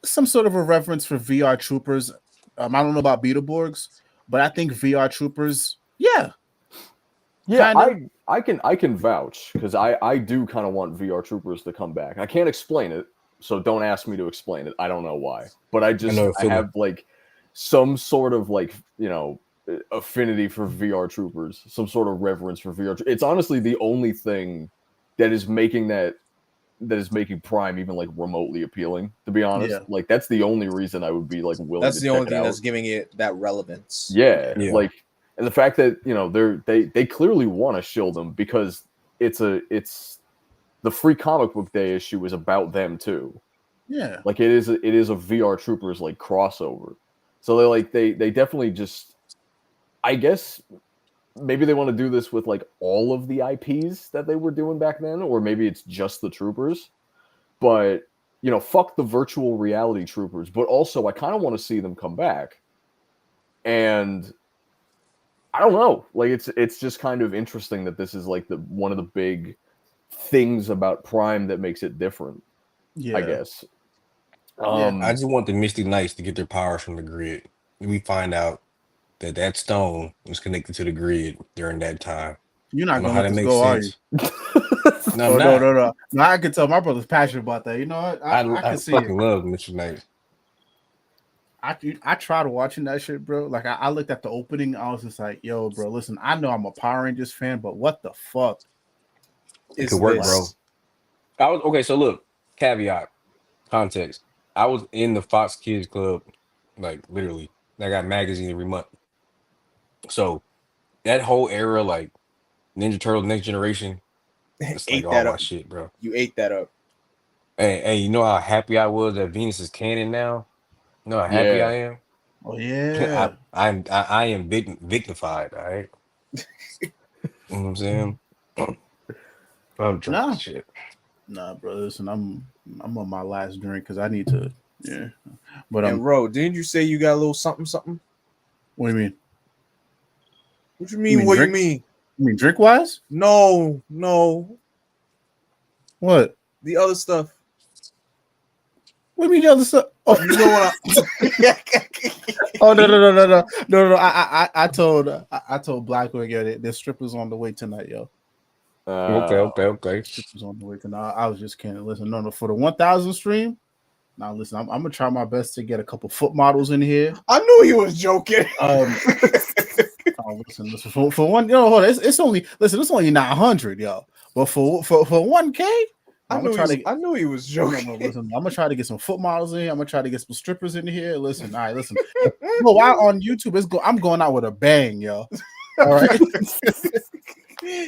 some sort of a reverence for VR Troopers. I don't know about Beetleborgs, but I think VR Troopers, yeah. I can vouch because I do kind of want VR Troopers to come back. I can't explain it, so don't ask me to explain it. I don't know why, but I have like some sort of like, you know, affinity for VR Troopers, some sort of reverence for VR. It's honestly the only thing that is making Prime even like remotely appealing, to be honest. Yeah. Like that's the only reason I would be like willing That's to the check only it thing out. that's giving it that relevance. Yeah. Like, and the fact that, you know, they clearly want to shield them because it's the Free Comic Book Day issue is about them too. Yeah. Like it is a VR Troopers like crossover. So they definitely just, I guess maybe they want to do this with like all of the IPs that they were doing back then, or maybe it's just the Troopers. But, you know, fuck the virtual reality Troopers, but also I kind of want to see them come back. And I don't know, like it's just kind of interesting that this is like one of the big things about Prime that makes it different. Yeah. I guess. I just want the Mystic Knights to get their powers from the grid. We find out that stone was connected to the grid during that time. You're not I don't know gonna how let that this makes go, are you? sense. No, I'm not. No. No, I can tell my brother's passionate about that. You know what? I can see fucking it. love Mystic Knights. I tried watching that shit, bro. Like I looked at the opening, I was just like, yo, bro, listen, I know I'm a Power Rangers fan, but what the fuck? It could work, bro. So look, caveat, context. I was in the Fox Kids Club, like literally. I got magazine every month. So that whole era, like Ninja Turtles, Next Generation, it's like all my shit, bro. You ate that up. Hey, you know how happy I was that Venus is canon now? You know how happy I am? Oh yeah. I am victified, all right? You know what I'm saying? I'm drunk shit. Nah, bro. Listen, I'm on my last drink because I need to. Yeah, but and Ro, didn't you say you got a little something? What do you mean? What you mean? What you mean? You mean drink wise? No. What? The other stuff. What do you mean the other stuff? Oh, you know what? Oh no! I told Blackwing, yo, there's strippers on the way tonight, yo. Okay. Strippers on the way tonight. I was just kidding. Listen, no, for the 1,000 stream. Now listen, I'm gonna try my best to get a couple foot models in here. I knew he was joking. Listen, for one, you know, hold on, it's only 900, yo. But for 1K, I knew he was joking. No, listen, I'm gonna try to get some foot models in here. I'm gonna try to get some strippers in here. Listen, all right, listen. Go out on YouTube. I'm going out with a bang, yo. All right.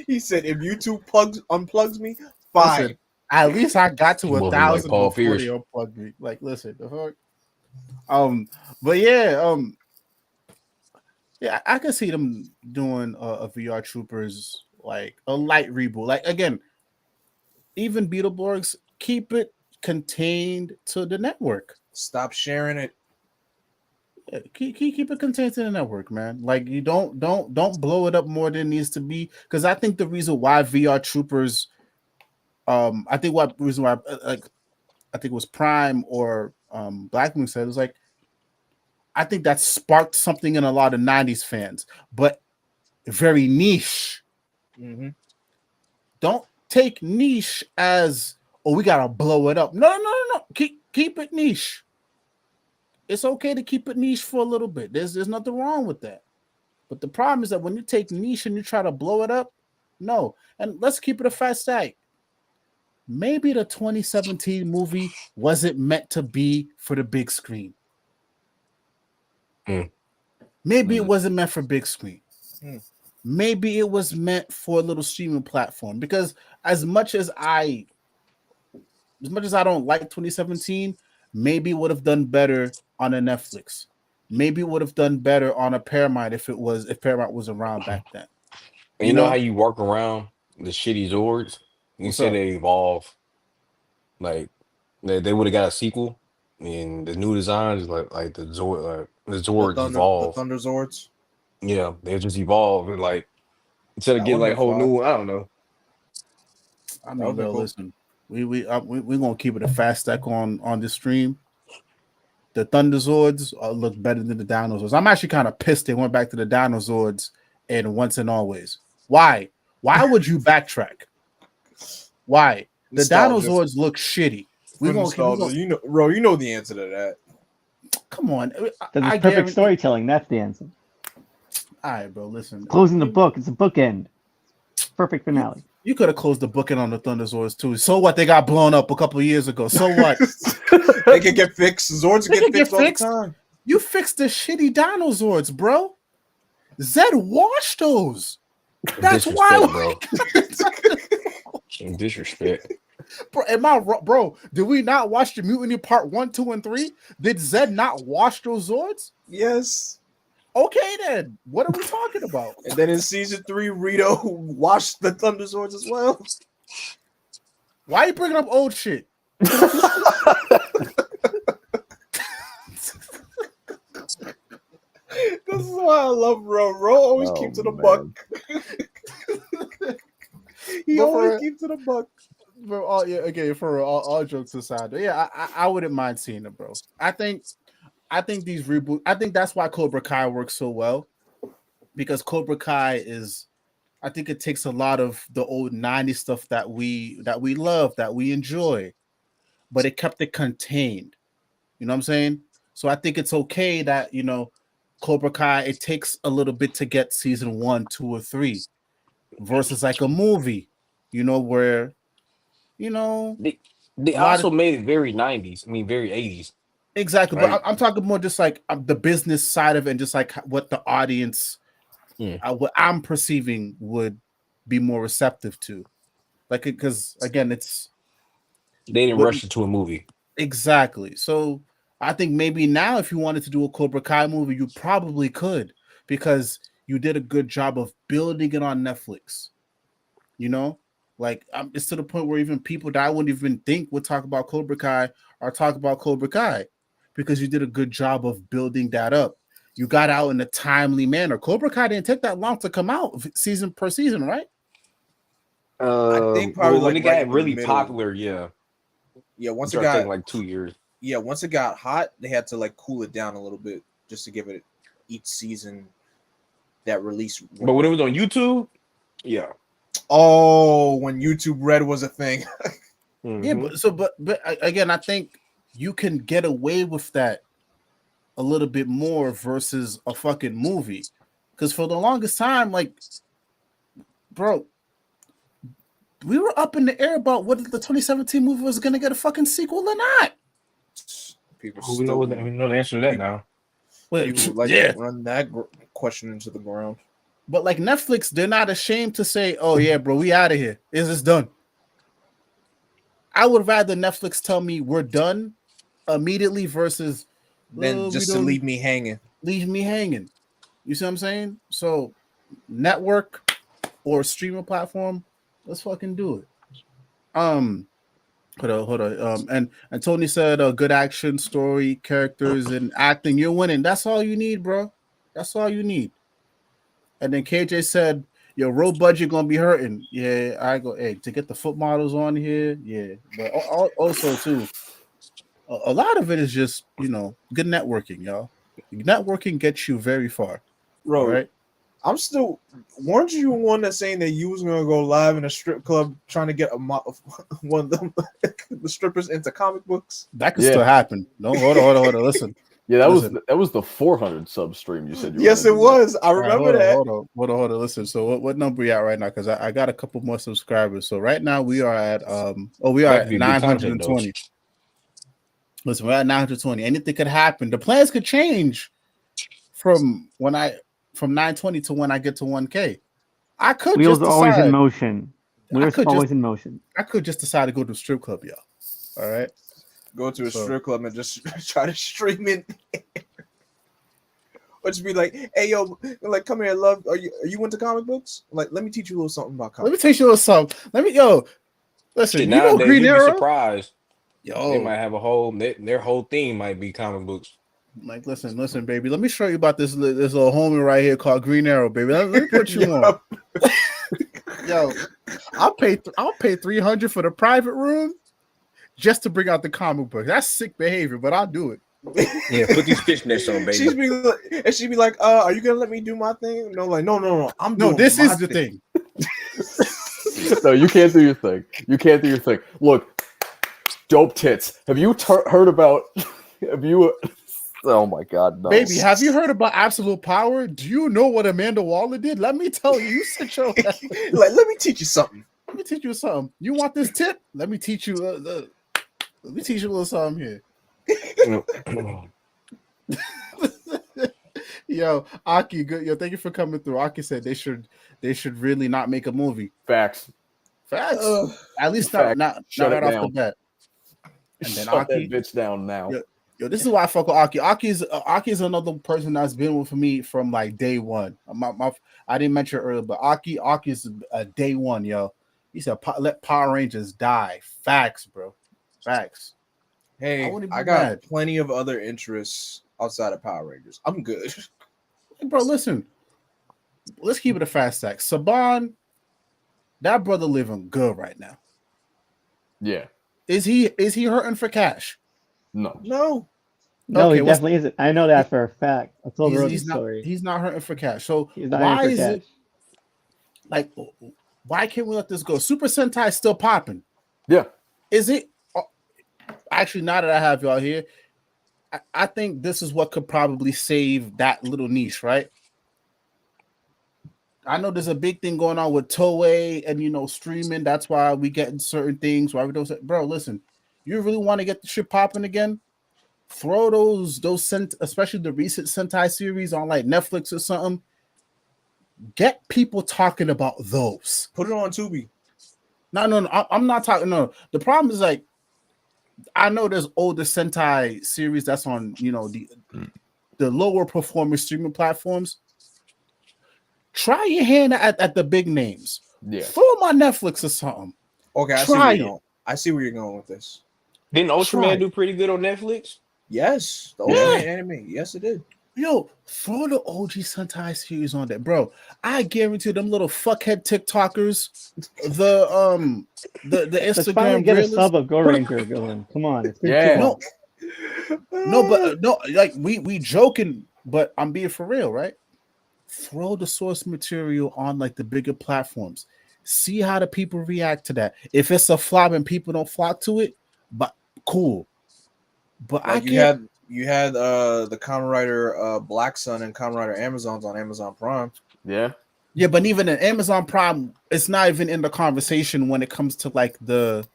He said, if YouTube unplugs me, fine. Listen, at least I got to 1,000 like before they unplugged me. Like, listen, the fuck. But yeah, yeah, I can see them doing a VR Troopers, like a light reboot. Like again, even Beetleborgs, keep it contained to the network. Stop sharing it. Yeah, keep it contained to the network, man. Like you don't blow it up more than it needs to be. Because I think the reason why VR Troopers, I think it was Prime or Blackwing said, it was like, I think that sparked something in a lot of 90s fans, but very niche. Mm-hmm. Don't take niche as, oh, we gotta blow it up. No. Keep it niche. It's okay to keep it niche for a little bit. There's nothing wrong with that. But the problem is that when you take niche and you try to blow it up, no. And let's keep it a fast stack. Maybe the 2017 movie wasn't meant to be for the big screen. Maybe it wasn't meant for big screen. Maybe it was meant for a little streaming platform. Because as much as I don't like 2017, maybe it would have done better on a Netflix. Maybe it would have done better on a Paramount if Paramount was around back then. You know how you work around the shitty Zords? You say they evolve. Like they would have got a sequel, and the new designs like the Zords evolve. The Thunder Zords. Yeah, they just evolve and like instead of getting like whole new. I don't know. I mean, bro, listen, we gonna keep it a fast stack on this stream. The Thunder Zords look better than the Dinosaurs. I'm actually kind of pissed they went back to the Dinosaurs and Once and Always. Why? Why would you backtrack? Why? The Dinosaurs look shitty. You know the answer to that. Come on. That's perfect storytelling. That's the answer. All right, bro. Listen. Closing the book. It's a bookend. Perfect finale. You could have closed the bookend on the Thunderzords too. So what? They got blown up a couple of years ago. So what? They can get fixed. Zords get fixed all the time. You fixed the shitty Dinozords, bro. Zed washed those. That's why, bro. Disrespect. Bro, did we not watch the Mutiny Part 1, 2, and 3? Did Zed not wash those Zords? Yes. Okay, then. What are we talking about? And then in season 3, Rito washed the Thunder Zords as well. Why are you bringing up old shit? This is why I love Ro. Ro always keeps it a buck. He always keeps it a buck. For all jokes aside, yeah, I wouldn't mind seeing it, bro. I think these reboot. I think that's why Cobra Kai works so well, because Cobra Kai is. I think it takes a lot of the old '90s stuff that we love, that we enjoy, but it kept it contained. You know what I'm saying? So I think it's okay that Cobra Kai. It takes a little bit to get season 1, 2, or 3, versus like a movie, where. They also made it very 90s. I mean, very 80s. Exactly, right? But I'm talking more just like the business side of it, and just like what the audience, what I'm perceiving would be more receptive to, like because again, they didn't rush it to a movie. Exactly. So I think maybe now, if you wanted to do a Cobra Kai movie, you probably could, because you did a good job of building it on Netflix. Like it's to the point where even people that I wouldn't even think would talk about Cobra Kai or talk about Cobra Kai, because you did a good job of building that up. You got out in a timely manner. Cobra Kai didn't take that long to come out season per season, right? I think probably when it got really popular, yeah. Once it got like 2 years. Yeah, once it got hot, they had to like cool it down a little bit just to give it each season that release. But when it was on YouTube, yeah. Oh, when YouTube Red was a thing. Yeah, but again, I think you can get away with that a little bit more versus a fucking movie, because for the longest time, like, bro, we were up in the air about whether the 2017 movie was gonna get a fucking sequel or not. We know the answer to that now. People like run that question into the ground. But like Netflix, they're not ashamed to say, "Oh yeah, bro, we out of here. Is this done?" I would rather Netflix tell me we're done immediately versus then just to leave me hanging. Leave me hanging. You see what I'm saying? So, network or streaming platform, let's fucking do it. Hold on. And Tony said, "Good action, story, characters, and acting. You're winning. That's all you need, bro. That's all you need." And then KJ said, "Your road budget gonna be hurting." Yeah, I go, hey, to get the foot models on here, yeah. But also too, a lot of it is just good networking, y'all. Networking gets you very far, right? I'm still. Weren't you one that's saying that you was gonna go live in a strip club trying to get one of them the strippers into comic books? That could still happen. No, hold on. Listen, Yeah, that Listen. was the 400 sub stream you said you were Yes, gonna it do that. was. I remember that. Hold on. Listen, so what number we at right now? Because I got a couple more subscribers. So right now we are at we are Might at be good content, 920. Listen, we're at 920. Anything could happen. The plans could change from 920 to when I get to 1K. I could Wheels just are always in decide. motion. Wheels could always just- in motion. I could just decide to go to a strip club, y'all. All right. Go to a So- strip club and just try to stream it. Or just be like, hey yo, like come here, love. Are you into comic books? Like, let me teach you a little something about Let me comics. teach you a little something. Listen, Shit, you know nowadays Green you'd be Arrow? surprised. They Yo, might have a whole their whole theme might be comic books. like listen, baby. Let me show you about this little homie right here called Green Arrow, baby. Let me put you on. Yo, I'll pay 300 for the private room just to bring out the comic book. That's sick behavior, but I'll do it. Yeah, put these fishnets on, baby. She'd be like, are you gonna let me do my thing? No, like, no. No, this is the thing. No, you can't do your thing. You can't do your thing. Look, dope tits. Have you heard about? Have you? Oh my God, no. Baby, have you heard about Absolute Power? Do you know what Amanda Waller did? Let me tell you. You sit your Like, let me teach you something. Let me teach you something. You want this tip? Let me teach you. Let me teach you a little something here. Yo, Aki, good. Yo, thank you for coming through. Aki said they should really not make a movie. Facts. Facts. Ugh. At least Fact. not Shut right it off down. the bat. And then Shut Aki, that bitch down now. Yeah. Yo, this is why I fuck with Aki. Aki's another person that's been with me from like day one. I didn't mention it earlier, but Aki's day one, yo. He said, "Let Power Rangers die." Facts, bro. Facts. Hey, wouldn't be I got mad. plenty of other interests outside of Power Rangers. I'm good. Bro, listen. Let's keep it a fast stack. Saban, that brother living good right now. Yeah. Is he hurting for cash? No. No. No, Okay, he definitely isn't. I know that for a fact. I told Rose the He's not. story. He's not hurting for cash. So He's not why in is for it cash. like? Why can't we let this go? Super Sentai is still popping. Yeah. Is it? Actually, now that I have y'all here, I think this is what could probably save that little niche, right? I know there's a big thing going on with Toei and streaming. That's why we getting certain things. Why we don't say, bro, listen, you really want to get the shit popping again? Throw those especially the recent Sentai series on like Netflix or something. Get people talking about those. Put it on Tubi. No, I'm not talking. No, the problem is like I know there's older Sentai series that's on the lower performing streaming platforms. Try your hand at the big names. Yeah. Throw them on Netflix or something. Okay, I see where you're going with this. Didn't Try Ultraman it. do pretty good on Netflix? Yes, the Yeah. Ultraman anime. Yes, it did. Yo, throw the OG Sentai series on there, bro. I guarantee them little fuckhead TikTokers, the Let's finally Instagram get a realists. sub of Go Ranger going. Come on, it's been Yeah. too long. No, like we joking, but I'm being for real, right? Throw the source material on like the bigger platforms. See how the people react to that. If it's a flop and people don't flock to it, but cool. But Like I you had the Kamen Rider Black Sun and Kamen Rider Amazons on Amazon Prime. Yeah. Yeah, but even in Amazon Prime, it's not even in the conversation when it comes to like the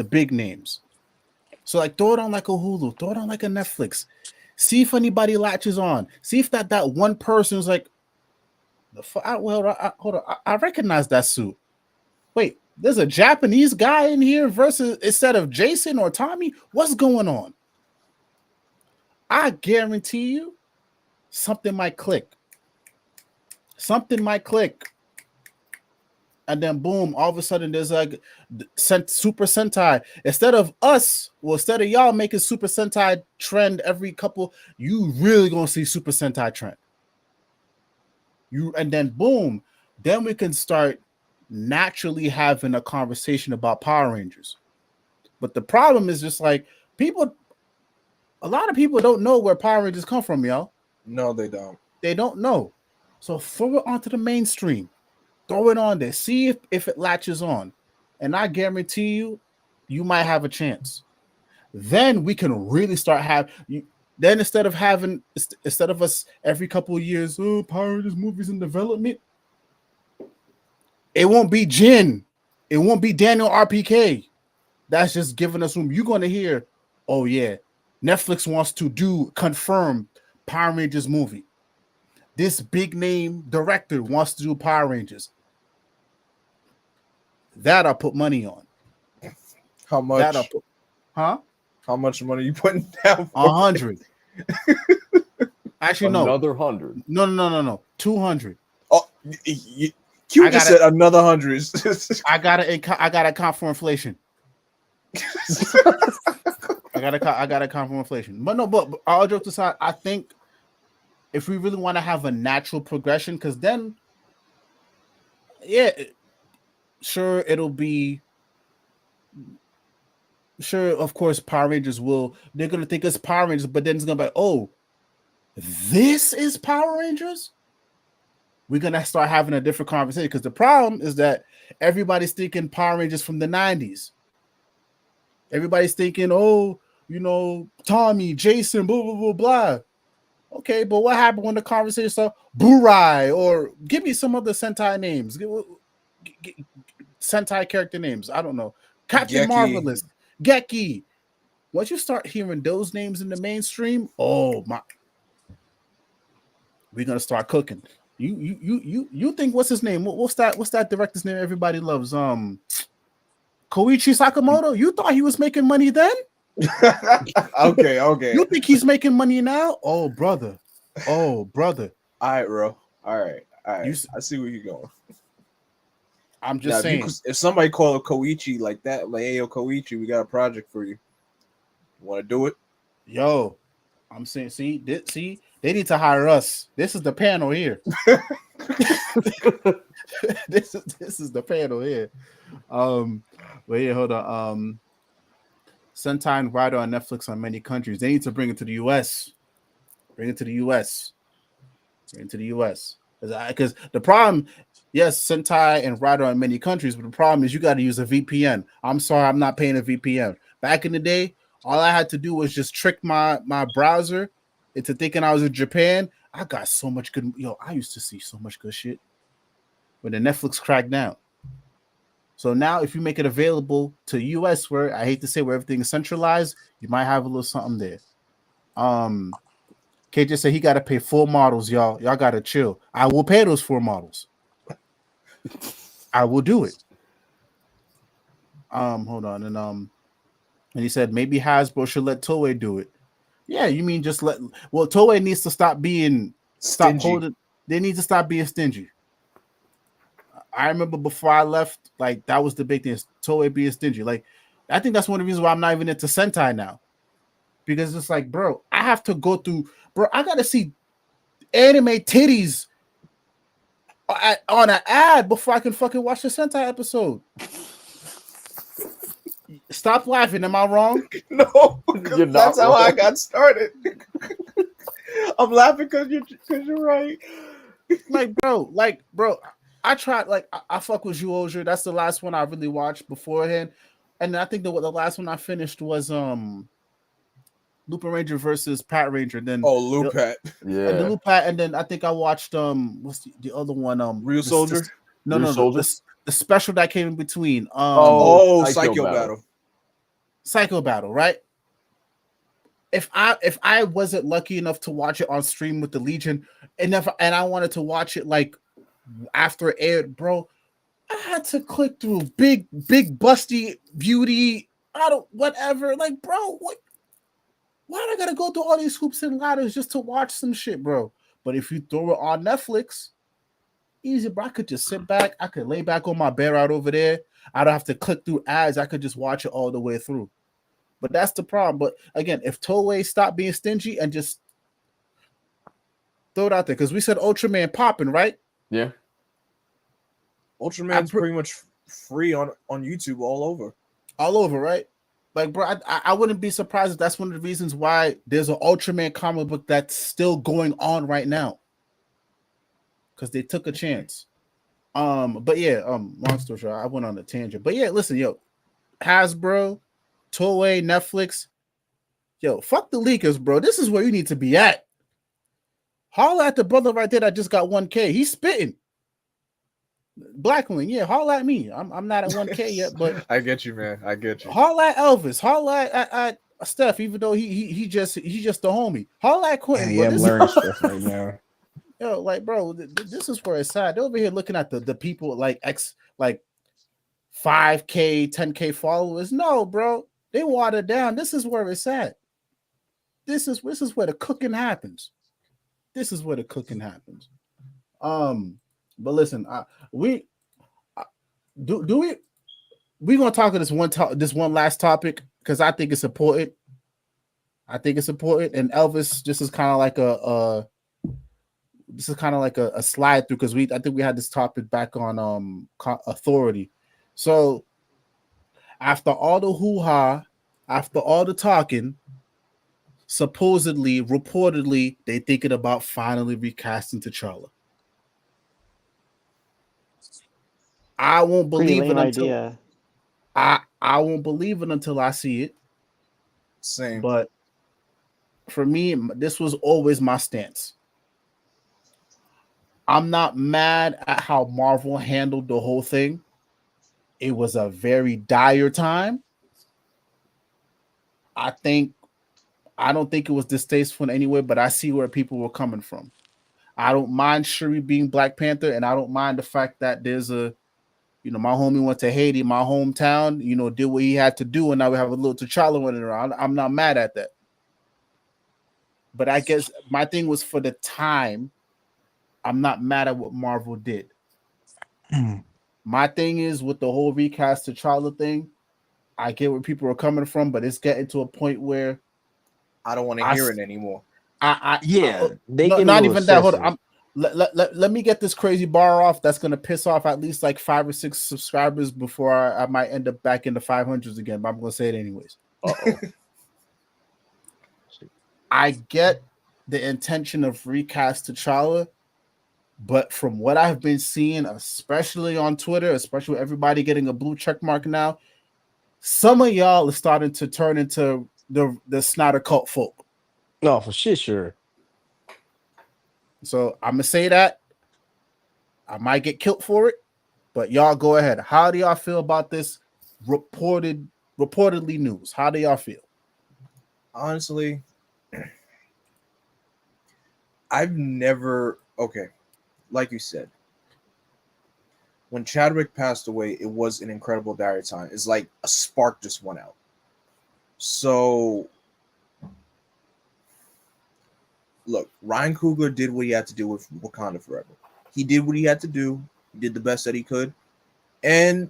big names. So like throw it on like a Hulu, throw it on like a Netflix. See if anybody latches on. See if that one person is like, hold on, I recognize that suit. Wait, there's a Japanese guy in here versus instead of Jason or Tommy. What's going on? I guarantee you, something might click. Something might click. And then boom, all of a sudden there's like Super Sentai. Instead of y'all making Super Sentai trend every couple, you really gonna see Super Sentai trend. And then boom, then we can start naturally having a conversation about Power Rangers. But the problem is just like a lot of people don't know where Power Rangers come from, y'all. No, they don't. They don't know. So throw it onto the mainstream. Throw it on there. See if it latches on. And I guarantee you might have a chance. Then we can really start Then instead of us every couple of years, oh, Power Rangers movies in development, it won't be Jin, it won't be Daniel RPK. That's just giving us room. You're going to hear, oh yeah, Netflix wants to confirm Power Rangers movie. This big name director wants to do Power Rangers. That I'll put money on. How much? How much money you putting down? 100. Actually, no. Another 100. No. 200. Oh, Q just said another 100. I gotta account for inflation. I gotta account for inflation. But all jokes aside, I think if we really want to have a natural progression, because then, yeah, sure, it'll be. Sure, of course, Power Rangers they're going to think it's Power Rangers, but then it's going to be like, oh, this is Power Rangers? We're going to start having a different conversation, because the problem is that everybody's thinking Power Rangers from the 90s. Everybody's thinking, oh, Tommy, Jason, blah, blah, blah, blah. Okay, but what happened when the conversation started? Burai, or give me some other Sentai names. Sentai character names. I don't know. Captain Marvelous. Geki. Once you start hearing those names in the mainstream, oh my, we're gonna start cooking. You think what's his name? What's that director's name everybody loves? Koichi Sakamoto. You thought he was making money then? Okay. You think he's making money now? Oh brother. All right, bro. All right. I see where you're going. I'm just saying. If somebody call a Koichi like that, like, hey, yo, Koichi, we got a project for you. You want to do it? Yo, I'm saying, see, they need to hire us. This is the panel here. this is the panel here. Wait, yeah, hold on. Sentai and Rider on Netflix on many countries. They need to bring it to the US. Because the problem, yes, Sentai and Rider on many countries, but the problem is you got to use a VPN. I'm sorry, I'm not paying a VPN. Back in the day, all I had to do was just trick my browser into thinking I was in Japan. I got so much good. I used to see so much good shit when the Netflix cracked down. So now, if you make it available to US, where I hate to say where everything is centralized, you might have a little something there. KJ said he got to pay 4 models, y'all. Y'all got to chill. I will pay those 4 models. I will do it. Hold on, and he said maybe Hasbro should let Toei do it. Yeah, you mean just let? Well, Toei needs to stop holding. They need to stop being stingy. I remember before I left, like that was the big thing. Toei being stingy. Like, I think that's one of the reasons why I'm not even into Sentai now, because it's like, bro, I have to go through. Bro, I gotta see anime titties on an ad before I can fucking watch the Sentai episode. Stop laughing. Am I wrong? No, that's how I got started. I'm laughing because you're right. Like, bro, I tried. Like, I fuck with Zyuohger. That's the last one I really watched beforehand, and I think the last one I finished was Lupin Ranger versus Pat Ranger. Then Lupat, yeah, the Lupat, and then I think I watched what's the other one? Real Soldier. The special that came in between. Psycho Battle. Psycho Battle, right? If I wasn't lucky enough to watch it on stream with the Legion, and I wanted to watch it like after it aired, bro, I had to click through big busty beauty. Whatever. Like, bro, what? Why do I gotta go through all these hoops and ladders just to watch some shit, bro? But if you throw it on Netflix, easy, bro. I could just sit back. I could lay back on my bed out over there. I don't have to click through ads. I could just watch it all the way through. But that's the problem. But again, if Toei stopped being stingy and just throw it out there, because we said Ultraman popping, right? Yeah. Ultraman's pretty much free on YouTube all over. All over, right? Like, bro, I wouldn't be surprised if that's one of the reasons why there's an Ultraman comic book that's still going on right now. Because they took a chance. But yeah, long story short, I went on a tangent. But yeah, listen, Hasbro, Toei, Netflix, Yo, fuck the leakers, bro. This is where you need to be at. Holla at the brother right there that just got 1K. He's spitting. Blackling, yeah, holla at me. I'm not at 1K yet, but I get you, man. I get you. holla at Elvis. Holla at Steph, even though he just a homie. Holla at Quentin, Yeah, bro. I'm This learning stuff right now. yo, like, bro, this is where it's at. They're over here looking at the people like 5K, 10K followers. No, bro, they watered down. This is where it's at. This is where the cooking happens. This is where the cooking happens. But listen, we gonna talk to this one last topic because I think it's important. And Elvis, this is kind of like a slide through because I think we had this topic back on authority. So after all the hoo-ha, after all the talking, supposedly, reportedly, they thinking about finally recasting T'Challa. I won't believe it until I won't believe it until I see it. Same. But for me, this was always my stance. I'm not mad at how Marvel handled the whole thing. It was a very dire time. I don't think it was distasteful in any way, but I see where people were coming from. I don't mind Shuri being Black Panther, and I don't mind the fact that there's my homie went to Haiti, my hometown, did what he had to do, and now we have a little T'Challa running around. I'm not mad at that. But I guess my thing was for the time, I'm not mad at what Marvel did. My thing is with the whole recast T'Challa thing, I get where people are coming from, but it's getting to a point where I don't want to hear it anymore. Not even that. Hold on. Let me get this crazy bar off. That's gonna piss off at least like 5 or 6 subscribers before I might end up back in the 500s again. But I'm gonna say it anyways. I get the intention of recast T'Challa, but from what I've been seeing, especially on Twitter, especially with everybody getting a blue check mark now, some of y'all are starting to turn into the Snyder cult folk. No, for shit, sure. So I'm gonna say that I might get killed for it, but y'all go ahead. How do y'all feel about this reportedly news? How do y'all feel? Honestly, I've never like you said, when Chadwick passed away, it was an incredible dire time. It's like a spark just went out. So look, Ryan Coogler did what he had to do with Wakanda Forever. He did what he had to do. He did the best that he could. And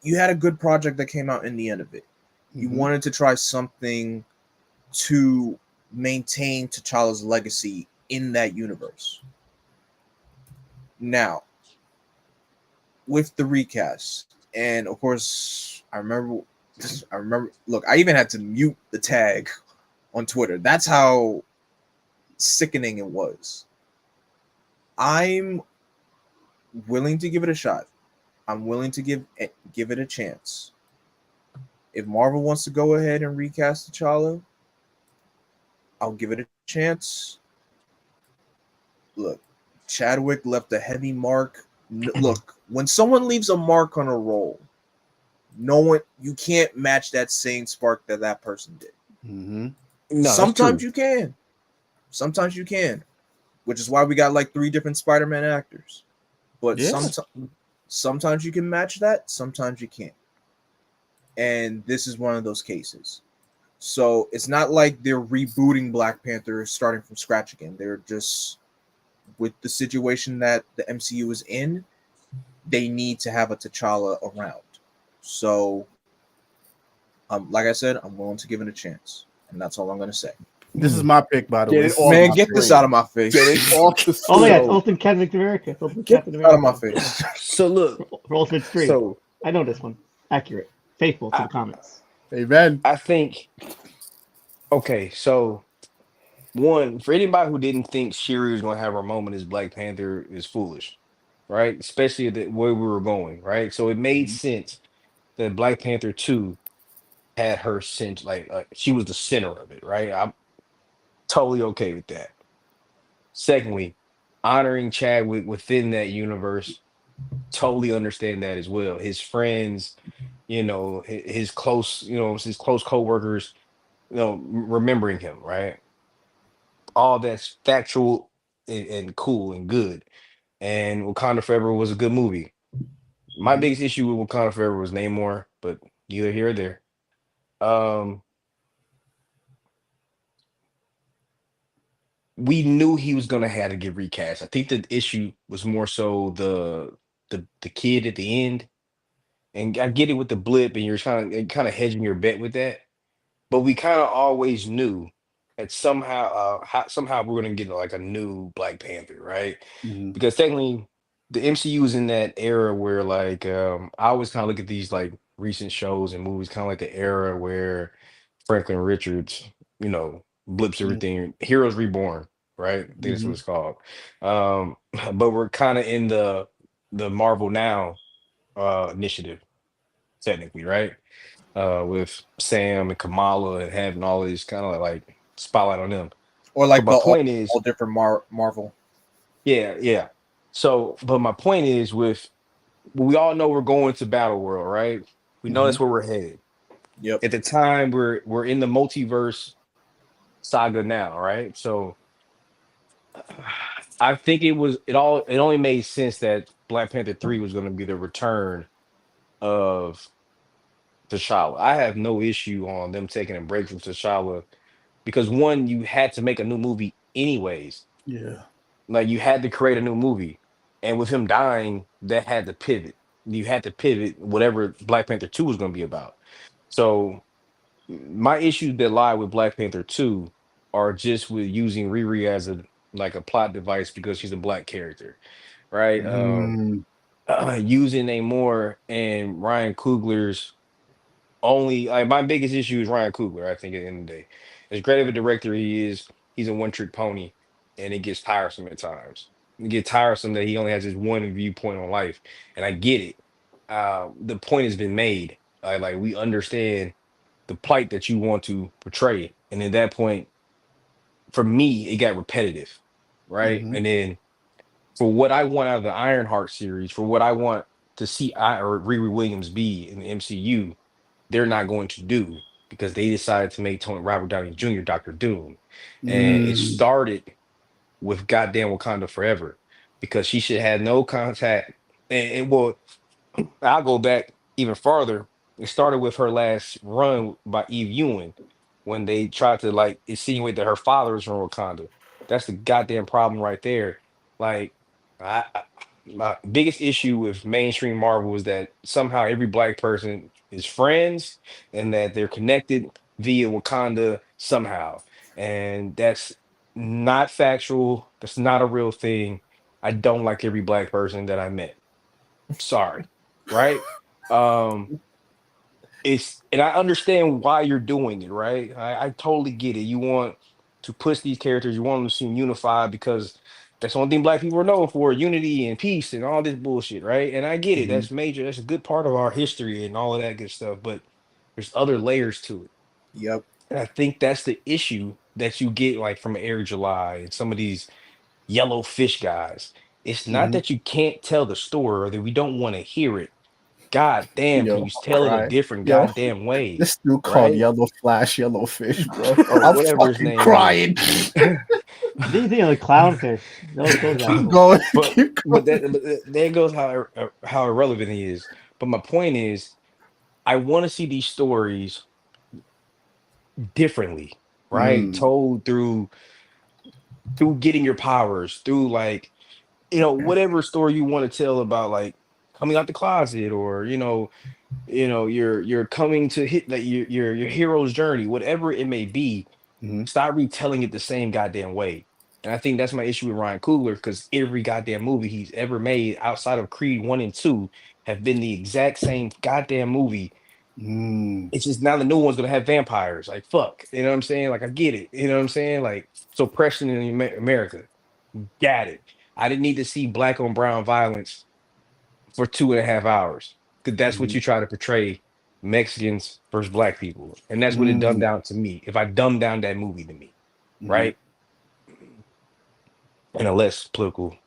you had a good project that came out in the end of it. You wanted to try something to maintain T'Challa's legacy in that universe. Now, with the recast, and of course, I remember, look, I even had to mute the tag on Twitter. That's how sickening it was. I'm willing to give it a shot. I'm willing to give it a chance. If Marvel wants to go ahead and recast T'Challa, I'll give it a chance. Look, Chadwick left a heavy mark. Look, when someone leaves a mark on a role, you can't match that same spark that person did. Mm-hmm. No, sometimes you can. Sometimes you can, which is why we got like 3 different Spider-Man actors. But sometimes you can match that, sometimes you can't. And this is one of those cases. So it's not like they're rebooting Black Panther starting from scratch again. They're just, with the situation that the MCU is in, they need to have a T'Challa around. So, like I said, I'm willing to give it a chance. And that's all I'm going to say. This is my pick, by the way. Man, get this out of my face. Get it off the Oh, yeah, it's Ultimate Captain America. Get it out of my face. So look, for Ultimate 3. So I know this one. Accurate. Faithful to the comments. Amen. I think, okay, so one, for anybody who didn't think Shuri was going to have her moment as Black Panther is foolish, right? Especially the way we were going, right? So it made sense that Black Panther 2 had her center, like she was the center of it, right? I'm totally okay with that. Secondly, honoring Chadwick within that universe, totally understand that as well. His friends, his close, his close coworkers, remembering him, right? All that's factual and cool and good. And Wakanda Forever was a good movie. My Mhm. biggest issue with Wakanda Forever was Namor, but neither here or there. Um, we knew he was gonna have to get recast. I think the issue was more so the kid at the end. And I get it with the blip, and you're kind of hedging your bet with that. But we kind of always knew that somehow we're gonna get like a new Black Panther, right? Mhm. Because technically the MCU is in that era where like I always kind of look at these like recent shows and movies, kind of like the era where Franklin Richards, blips Mhm. everything. Heroes Reborn, right? I think that's what Mhm. it's called. Um, but we're kind of in the Marvel Now initiative, technically, right? With Sam and Kamala and having all these kind of like spotlight on them. Or But like my the point all is, different Marvel. yeah, yeah. So, but my point is, we all know we're going to Battle World, right? We know Mhm. that's where we're headed. Yep. At the time, we're in the multiverse saga now, right? So, I think it only made sense that Black Panther 3 was going to be the return of T'Challa. I have no issue on them taking a break from T'Challa because one, you had to make a new movie anyways. Yeah. Like you had to create a new movie, and with him dying, that had to pivot. You had to pivot whatever Black Panther 2 was going to be about. So my issues that lie with Black Panther 2 are just with using Riri as a plot device because she's a black character, right? Mm. Using Namor and Ryan Coogler's only like my biggest issue is Ryan Coogler. I think at the end of the day, as great of a director he is, he's a one trick pony, and it gets tiresome at times. It gets tiresome that he only has this one viewpoint on life, and I get it. The point has been made. Like we understand the plight that you want to portray, and at that point, for me, it got repetitive, right? Mhm. And then for what I want out of the Ironheart series, for what I want to see I or Riri Williams be in the MCU, they're not going to do because they decided to make Tony Robert Downey Jr. Doctor Doom. And it Mm. started with goddamn Wakanda Forever because she should have no contact. Well, I'll go back even farther. It started with her last run by Eve Ewing when they tried to like insinuate that her father was from Wakanda. That's the goddamn problem right there. Like, my biggest issue with mainstream Marvel is that somehow every black person is friends and that they're connected via Wakanda somehow. And that's not factual. That's not a real thing. I don't like every black person that I met. Sorry, right? Um, and I understand why you're doing it, right? I totally get it. You want to push these characters, you want them to seem unified because that's one thing black people are known for, unity and peace and all this bullshit, right? And I get it. Mhm. That's major. That's a good part of our history and all of that good stuff, but there's other layers to it. Yep. And I think that's the issue that you get like from Air July and some of these yellow fish guys. It's not Mhm. that you can't tell the story or that we don't want to hear it. God damn, can Yo, you I'll tell it a cry. different Yo, goddamn way? this dude called Right? Yellow Flash Yellow Fish, bro. Or I'm whatever his fucking name is. crying. I think you think of the clownfish. Those Keep assholes. going. But Keep but going. there goes how irrelevant he is. But my point is, I want to see these stories differently, right? Mm. Told through getting your powers, through like whatever story you want to tell about, like coming out the closet, or you're coming to hit like your hero's journey, whatever it may be. Mhm. Stop retelling it the same goddamn way. And I think that's my issue with Ryan Coogler because every goddamn movie he's ever made outside of Creed 1 and 2 have been the exact same goddamn movie. Mm. It's just now the new one's gonna have vampires. Like fuck. You know what I'm saying? Like I get it. You know what I'm saying? Like suppression in America. Got it. I didn't need to see black on brown violence for 2.5 hours. Because that's what Mhm. you try to portray Mexicans versus black people, and that's what it dumbed Mm, down to me. If I dumb down that movie to me, mhm. right, in a less politically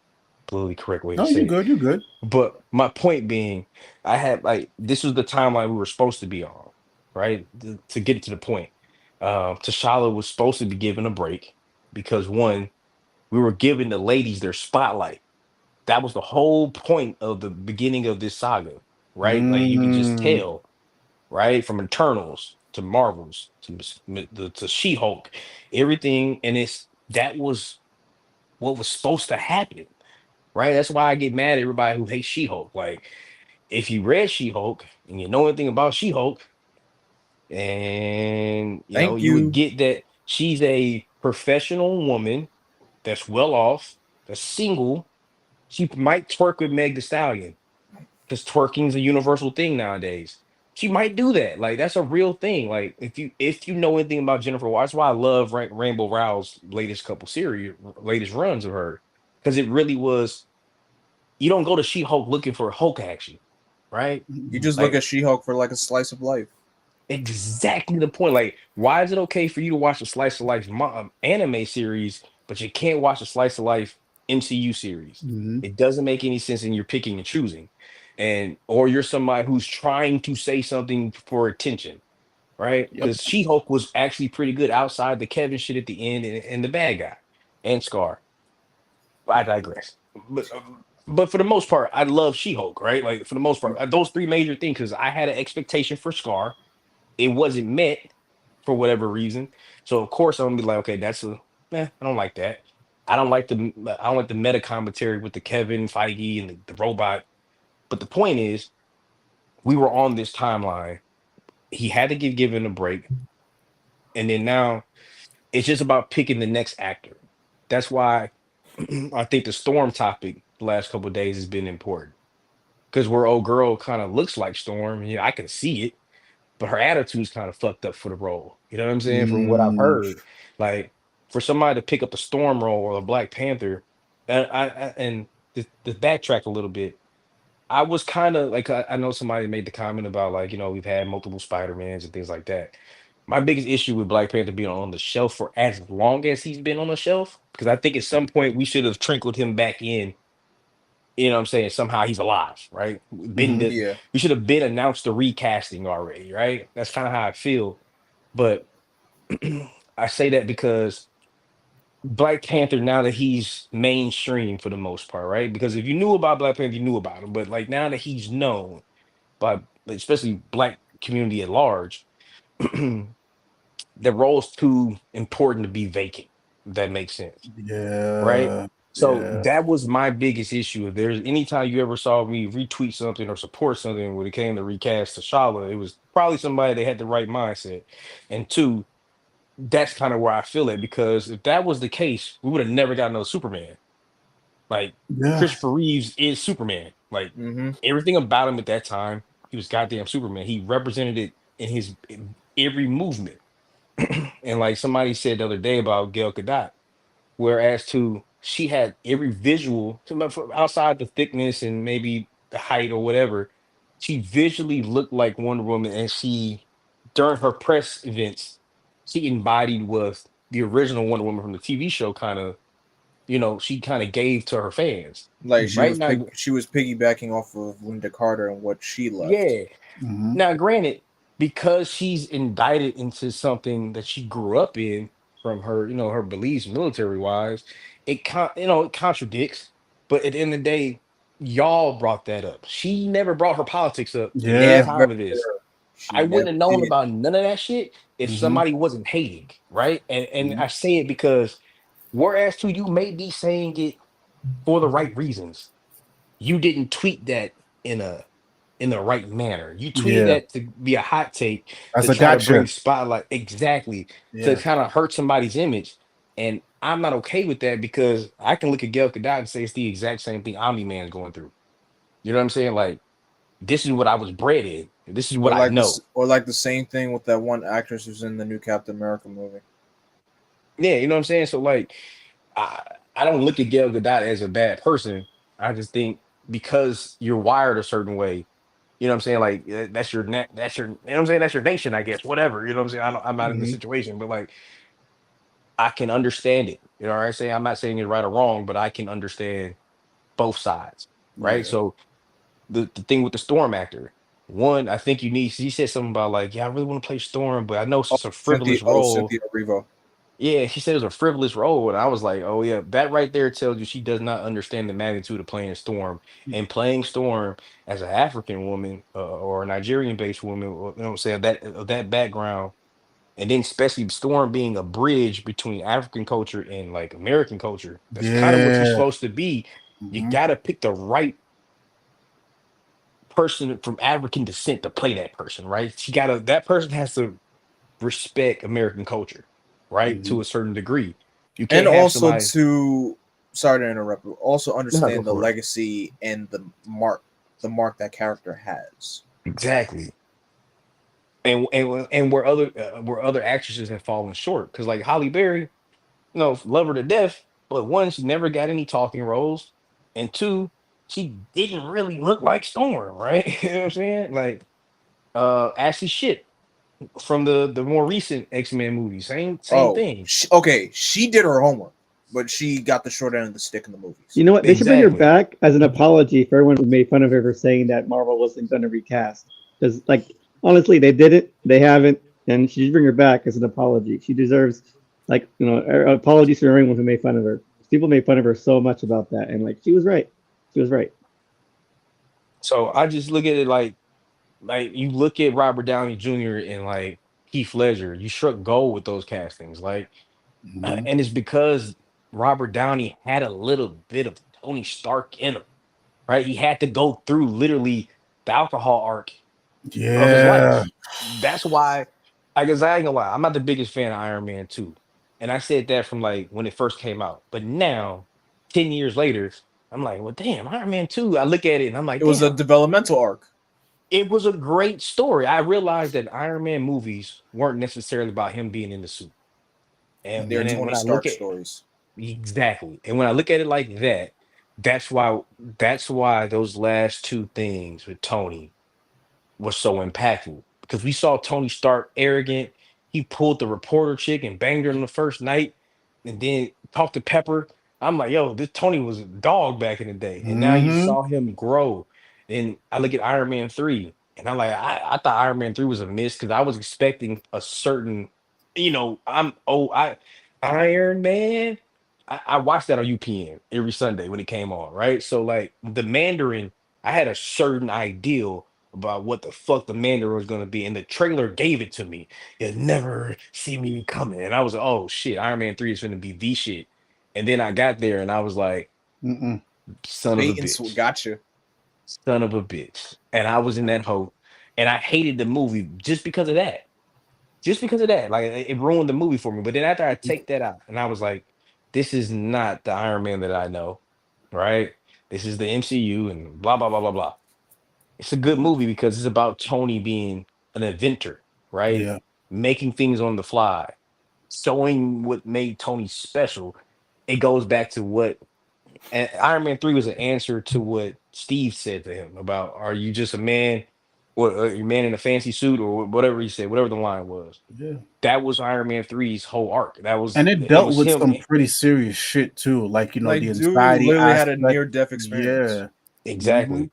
correct way to No, you say it. good. You good. But my point being, I had like this was the timeline we were supposed to be on, right? To get to the point, T'Challa was supposed to be given a break because one, we were giving the ladies their spotlight. That was the whole point of the beginning of this saga, right? Like you can just Mm, tell, right, from Eternals to Marvels to She-Hulk, everything, and it's that was what was supposed to happen, right? That's why I get mad at everybody who hates She-Hulk. Like, if you read She-Hulk and you know anything about She-Hulk, and Thank you would you. get that she's a professional woman that's well off, that's single. She might twerk with Meg Thee Stallion because twerking's a universal thing nowadays. She might do that. Like that's a real thing. Like if you know anything about Jennifer, that's why I love Rainbow Rowell's latest couple series, latest runs of her, because it really was. You don't go to She-Hulk looking for Hulk action, right? You mm, just look Like at She-Hulk for like a slice of life. exactly the point. Like, why is it okay for you to watch a slice of life anime series, but you can't watch a slice of life MCU series? mhm. It doesn't make any sense, and you're picking and choosing, and or you're somebody who's trying to say something for attention, right? Yep. Because She-Hulk was actually pretty good outside the Kevin shit at the end and the bad guy and Scar. I digress. But for the most part, I love She-Hulk, right? Like for the most part, those three major things, because I had an expectation for Scar, it wasn't met for whatever reason. So of course I'm gonna be like, okay, I don't like that. I don't like the meta commentary with the Kevin Feige and the robot. But the point is, we were on this timeline. He had to give given a break, and then now it's just about picking the next actor. That's why I think the Storm topic the last couple of days has been important because where old girl kind of looks like Storm, I can see it, but her attitude's kind of fucked up for the role. You know what I'm saying? From what I've Mm, heard, like for somebody to pick up the Storm role or the Black Panther, and to backtrack a little bit, I was kind of like I know somebody made the comment about like we've had multiple Spider-Mans and things like that. My biggest issue with Black Panther being on the shelf for as long as he's been on the shelf, because I think at some point we should have trickled him back in. You know what I'm saying? Somehow he's alive, right? mhm. Yeah. We should have been announced the recasting already, right? That's kind of how I feel. But I say that because Black Panther, now that he's mainstream for the most part, right? Because if you knew about Black Panther, you knew about him. But like now that he's known by especially Black community at large, the role's too important to be vacant. If that makes sense, right? Yeah. So Yeah. that was my biggest issue. If there's anytime you ever saw me retweet something or support something when it came to recast T'Challa, it was probably somebody that had the right mindset. And two, that's kind of where I feel it because if that was the case, we would have never got another Superman. Like Yeah. Christopher Reeves is Superman. Like Mm-hmm. everything about him at that time, he was goddamn Superman. He represented it in every movement. And like somebody said the other day about Gail Gadot, whereas to she had every visual outside the thickness and maybe the height or whatever, she visually looked like Wonder Woman, and she during her press events, she embodied was the original Wonder Woman from the TV show. Kind of, she kind of gave to her fans. Like Right now, she was piggybacking off of Linda Carter and what she left. yeah. Mhm. Now, granted, because she's indicted into something that she grew up in from her, her beliefs military wise, it contradicts. But at the end of the day, y'all brought that up. She never brought her politics up at any Yeah. Never. time of this. She I wouldn't never have known did. about none of that shit if Mhm. somebody wasn't hating, right? And Mhm. I say it because whereas to you may be saying it for the right reasons, you didn't tweet that in a in the right manner. You tweeted Yeah. that to be a hot take As to a try to bring gotcha. spotlight exactly to Yeah. kind of hurt somebody's image. And I'm not okay with that because I can look at Gail Gadot and say it's the exact same thing Omni Man's going through. You know what I'm saying? Like this is what I was bred in. This is what Or I like this, know. or like the same thing with that one actress who's in the new Captain America movie. Yeah, you know what I'm saying? So like I I don't look at Gail Gadot as a bad person. I just think because you're wired a certain way, You know what I'm saying? Like that's your net, that's your, you know what I'm saying? That's your nation, I guess. Whatever. You know what I'm saying? I'm not in the Mhm. situation, but like I can understand it. You know what I'm saying? I'm not saying it's right or wrong, but I can understand both sides. Right. Yeah. So the thing with the Storm actor, one, I think you need, he said something about like, yeah, I really want to play Storm, but I know it's Oh, just a frivolous role. Cynthia Erivo. Yeah, she said it was a frivolous role, and I was like, "Oh yeah, that right there tells you she does not understand the magnitude of playing Storm and playing Storm as an African woman or a Nigerian-based woman. You know what I'm saying? That of that background, and then especially Storm being a bridge between African culture and like American culture. That's kind of what she's Yeah. supposed to be. You Mhm. got to pick the right person from African descent to play that person, right? She got to, that person has to respect American culture, right, to Mhm. a certain degree. You And can't have also somebody. to, sorry to interrupt, but also No, go understand the for it. legacy and the mark that character has. Exactly. And where other actresses have fallen short, because like Holly Berry, love her to death, but one, she never got any talking roles, and two, she didn't really look like Storm, right? You know what I'm saying? Like Ashley Shit from the more recent X-Men movies, same Oh, thing. okay, she did her homework, but she got the short end of the stick in the movies. You know what? They should bring her Exactly. back as an apology for everyone who made fun of her for saying that Marvel wasn't going to recast. Because, like, honestly, they did it. They haven't, and she should bring her back as an apology. She deserves, like, apologies for everyone who made fun of her. People made fun of her so much about that, and like, she was right. She was right. So I just look at it like you look at Robert Downey Jr. and like Heath Ledger, you struck gold with those castings. Like, Mhm. and it's because Robert Downey had a little bit of Tony Stark in him, right? He had to go through literally the alcohol arc of his Yeah. life. That's why, I guess I ain't gonna lie, I'm not the biggest fan of Iron Man 2. And I said that from like when it first came out. But now, 10 years later, I'm like, well, damn, Iron Man 2. I look at it and I'm like, It was a damn, developmental arc. it was a great story. I realized that Iron Man movies weren't necessarily about him being in the suit. And They're and then Mhm. when Tony I look Stark at, stories. exactly, and when I look at it like that, that's why those last two things with Tony was so impactful, because we saw Tony Stark arrogant. He pulled the reporter chick and banged her on the first night, and then talked to Pepper. I'm like, yo, this Tony was a dog back in the day, and now you Mhm. saw him grow. And I look at Iron Man 3, and I'm like, I thought Iron Man 3 was a miss because I was expecting a certain, I Iron Man. I watched that on UPN every Sunday when it came on, right? So like the Mandarin, I had a certain ideal about what the fuck the Mandarin was gonna be, and the trailer gave it to me. You'll never see me coming, and I was like, oh shit, Iron Man 3 is gonna be the shit. And then I got there, and I was like, Mm-mm. son of a Bait and bitch, gotcha. son of a bitch, and I was in that hole, and I hated the movie just because of that, like it ruined the movie for me. But then after I take that out, and I was like, this is not the Iron Man that I know, right? This is the MCU, and blah blah blah blah blah. It's a good movie because it's about Tony being an inventor, right? Yeah. Making things on the fly, showing what made Tony special. It goes back to what, and Iron Man 3 was an answer to what Steve said to him about, are you just a man, or a man in a fancy suit, or whatever he said, whatever the line was. Yeah. That was Iron Man 3's whole arc. And it It dealt was with him. some pretty serious shit too, like the Like, dude anxiety literally had a aspect. near-death experience. Yeah. Hmm. Exactly.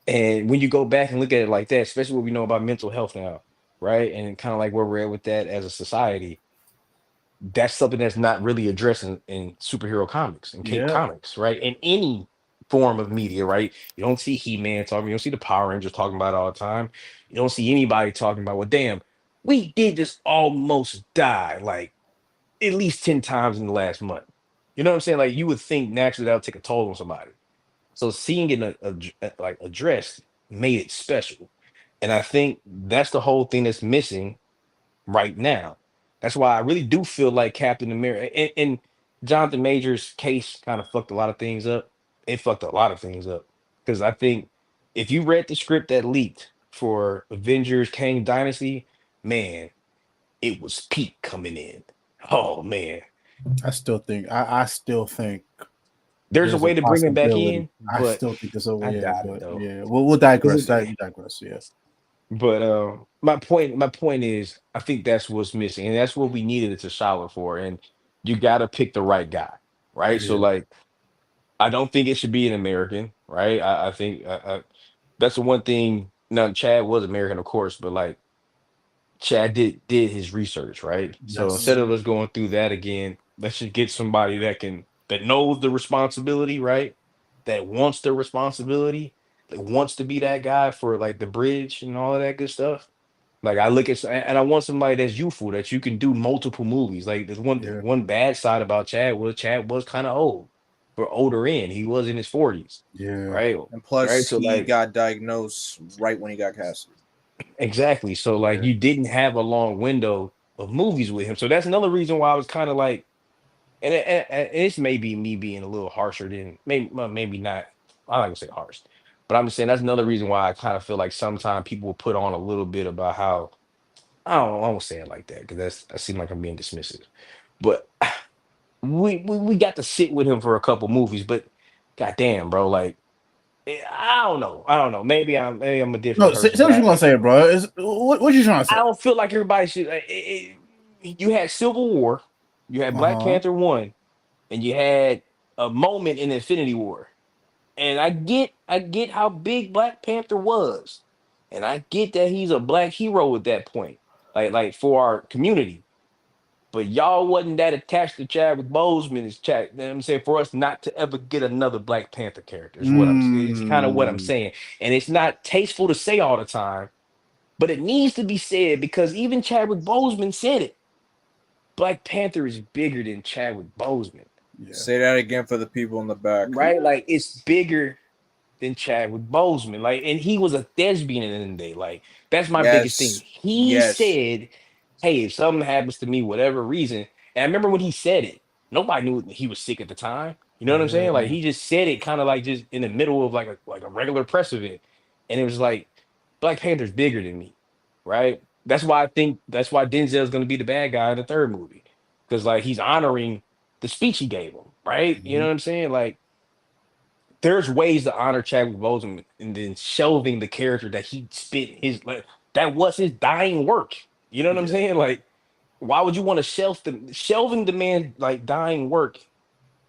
And when you go back and look at it like that, especially what we know about mental health now, right? And kind of like where we're at with that as a society, that's something that's not really addressed in superhero comics and cape Yeah. comics, right? In any form of media, right? You don't see He-Man talking, you don't see the Power Rangers talking about it all the time. You don't see anybody talking about, well, damn, we did just almost die like at least 10 times in the last month. You know what I'm saying? Like you would think naturally that would take a toll on somebody. So seeing it like addressed made it special. And I think that's the whole thing that's missing right now. That's why I really do feel like Captain America and Jonathan Majors' case kind of fucked a lot of things up. It fucked a lot of things up. Because I think if you read the script that leaked for Avengers Kang Dynasty, man, it was peak coming in. Oh man. I still think There's a way to bring him back in, I but still think it's over. I Yeah, doubt it but though. yeah, we'll digress. Digress. Yeah. But my point is, I think that's what's missing, and that's what we needed T'Challa for. And you got to pick the right guy, right? So Yeah. like, I don't think it should be an American, right? I think that's the one thing. Now, Chad was American, of course, but like Chad did his research, right? So instead Yes. of us going through that again, let's just get somebody that knows the responsibility, right? That wants the responsibility, that wants to be that guy for like the bridge and all of that good stuff. Like I look at and I want somebody that's youthful that you can do multiple movies. Like there's Yeah. one bad side about Chad was kind of old, or older in. He was in his 40s, Yeah. right? And plus, Right. So he like got diagnosed right when he got casted. exactly. So like Yeah. you didn't have a long window of movies with him. So that's another reason why I was kind of like, and this may be me being a little harsher than maybe well, maybe not. I like to say harsh, but I'm just saying that's another reason why I kind of feel like sometimes people will put on a little bit about how I won't say it like that because that seems like I'm being dismissive. But we got to sit with him for a couple movies, but goddamn, bro, like I don't know. Maybe I'm a different No, say person, what but you gonna say, bro. Is what you trying to I say? don't feel like everybody should. You had Civil War, you had Black Uh-huh. Panther 1, and you had a moment in Infinity War. And I get how big Black Panther was, and I get that he's a black hero at that point, like for our community. But y'all wasn't that attached to Chadwick Boseman as Chad. You know what I'm saying, for us not to ever get another Black Panther character is what I'm saying. It's kind of what I'm Mm, saying, and it's not tasteful to say all the time, but it needs to be said because even Chadwick Boseman said it. Black Panther is bigger than Chadwick Boseman, yeah. Say that again for the people in the back. right? Like it's bigger than Chadwick Boseman. Like, and he was a thespian in the day. Like, that's my biggest thing. Yes. He Yes. said, "Hey, if something happens to me, whatever reason," and I remember when he said it, nobody knew he was sick at the time. You know what I'm saying? Like, Yeah. he just said it kind of like just in the middle of like a regular press event, and it was like, Black Panther's bigger than me, right? That's why Denzel's going to be the bad guy in the third movie because like he's honoring the speech he gave him, right? You know Mhm. what I'm saying? Like there's ways to honor Chadwick Boseman and then shelving the character that he spit his like that was his dying work. You know what I'm Yeah. saying? Like, why would you want to shelving the man like dying work?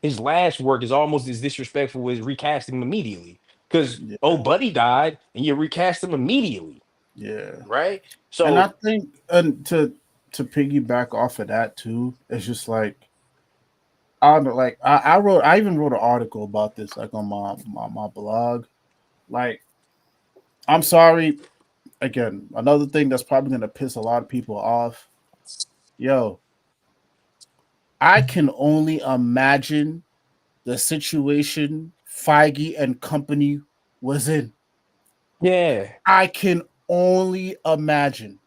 His last work is almost as disrespectful as recasting him immediately. Because Yeah. oh, buddy died and you recast him immediately, Yeah. right? And I So think and to piggyback off of that too, it's just like I don't know, like I even wrote an article about this like on my blog. Like, I'm sorry, again, another thing that's probably gonna piss a lot of people off. Yo, I can only imagine the situation Feige and company was in. yeah, I can only imagine.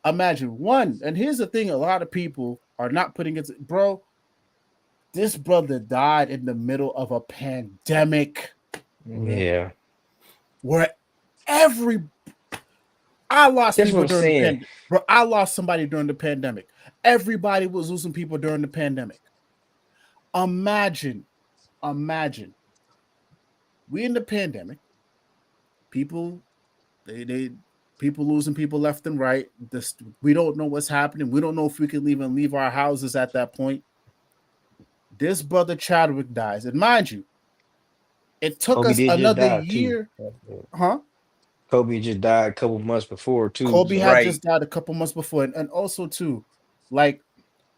Imagine one, and here's the thing: a lot of people are not putting it. Bro, this brother died in the middle of a pandemic yeah. where every I lost That's what people I'm during the saying. pandemic. Bro, I lost somebody during the pandemic. Everybody was losing people during the pandemic. Imagine, imagine, we in the pandemic, people, they people losing people left and right. This we don't know what's happening. We don't know if we can even leave our houses at that point. This brother Chadwick dies, and mind you, it took Kobe us did just another die too. year, huh? Kobe just died a couple months before too. Kobe So had Right. just died a couple months before, and also too, like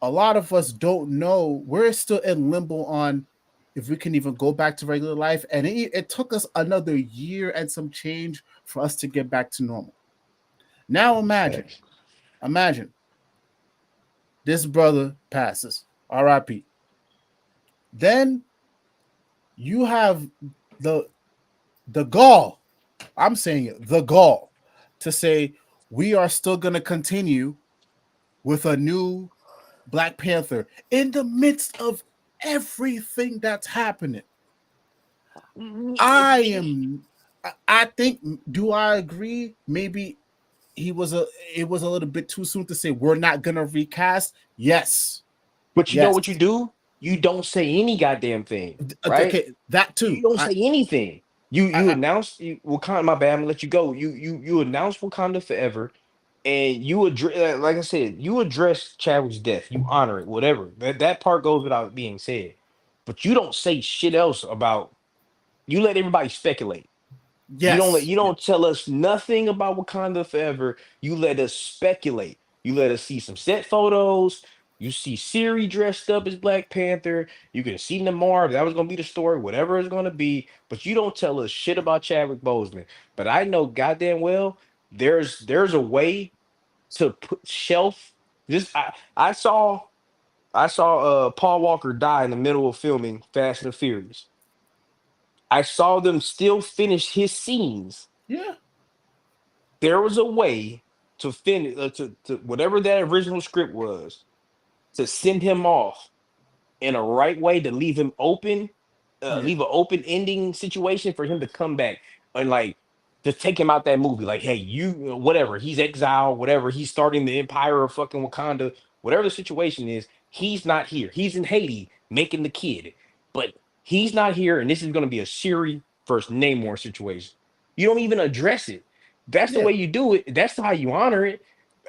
a lot of us don't know. We're still in limbo on if we can even go back to regular life, and it took us another year and some change for us to get back to normal. Now facts. imagine this brother passes, R.I.P. Then you have the the gall. I'm saying it, the gall to say we are still going to continue with a new Black Panther in the midst of everything that's happening. I am. I think. Do I agree? Maybe he was a. It was a little bit too soon to say we're not gonna recast. Yes. But you know Yes. what you do? you don't say any goddamn thing, right? Okay, that too. You don't say anything. You I announce Wakanda. My bad. I'm gonna let you go. You announce Wakanda Forever, and you address, like I said, you address Chadwick's death. You honor it, whatever. That part goes without being said. But you don't say shit else about. You let everybody speculate. yes, You don't tell us nothing about Wakanda Forever. You let us speculate. You let us see some set photos. You see Siri dressed up as Black Panther. You can see Namor. If that was gonna be the story, whatever it's gonna be. But you don't tell us shit about Chadwick Boseman. But I know goddamn well there's a way to put shelf. Just I saw Paul Walker die in the middle of filming Fast and Furious. I saw them still finish his scenes. yeah, There was a way to finish to whatever that original script was, to send him off in a right way, to leave him open, yeah, leave an open ending situation for him to come back and like to take him out that movie. Like, hey, whatever, he's exiled, whatever, he's starting the empire of fucking Wakanda, whatever the situation is, he's not here. He's in Haiti making the kid, but he's not here, and this is gonna be a Siri versus Namor situation. You don't even address it. That's the yeah. way you do it. That's how you honor it.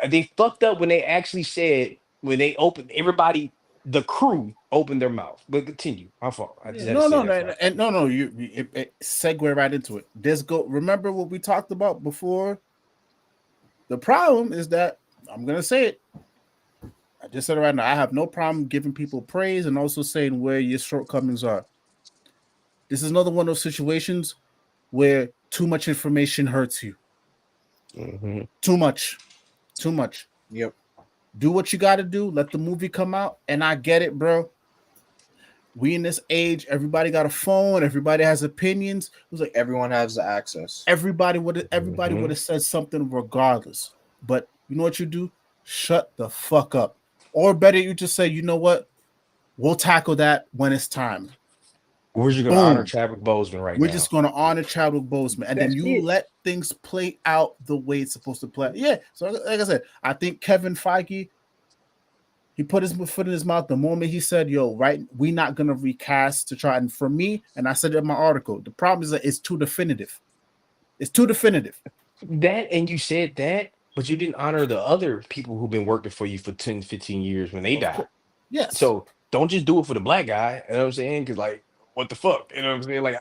They fucked up when they actually said, when they opened, everybody, the crew opened their mouth. But continue. My fault. I just Yeah, had to say that. and no. It segue right into it. There's go. Remember what we talked about before. The problem is that I'm gonna say it. I just said it right now. I have no problem giving people praise and also saying where your shortcomings are. This is another one of those situations where too much information hurts you. Mhm. Too much. Too much. Yep. Do what you got to do. Let the movie come out. And I get it, bro. We in this age, everybody got a phone. Everybody has opinions. It was like Everyone has access. everybody would Mhm. have said something regardless. But you know what you do? Shut the fuck up. Or better, you just say, you know what? We'll tackle that when it's time. We're just gonna honor Boom. Chadwick Boseman right We're now. just gonna honor Chadwick Boseman, and then That's you it. let things play out the way it's supposed to play. Yeah. So like I said, I think Kevin Feige, he put his foot in his mouth the moment he said, "Yo, right, we're not gonna recast to try." And for me, and I said it in my article, the problem is that it's too definitive. It's too definitive. That, and you said that, but you didn't honor the other people who've been working for you for 10, 15 years when they Of died. course, yes. So don't just do it for the black guy. You know what I'm saying? Because like, what the fuck? You know what I'm saying?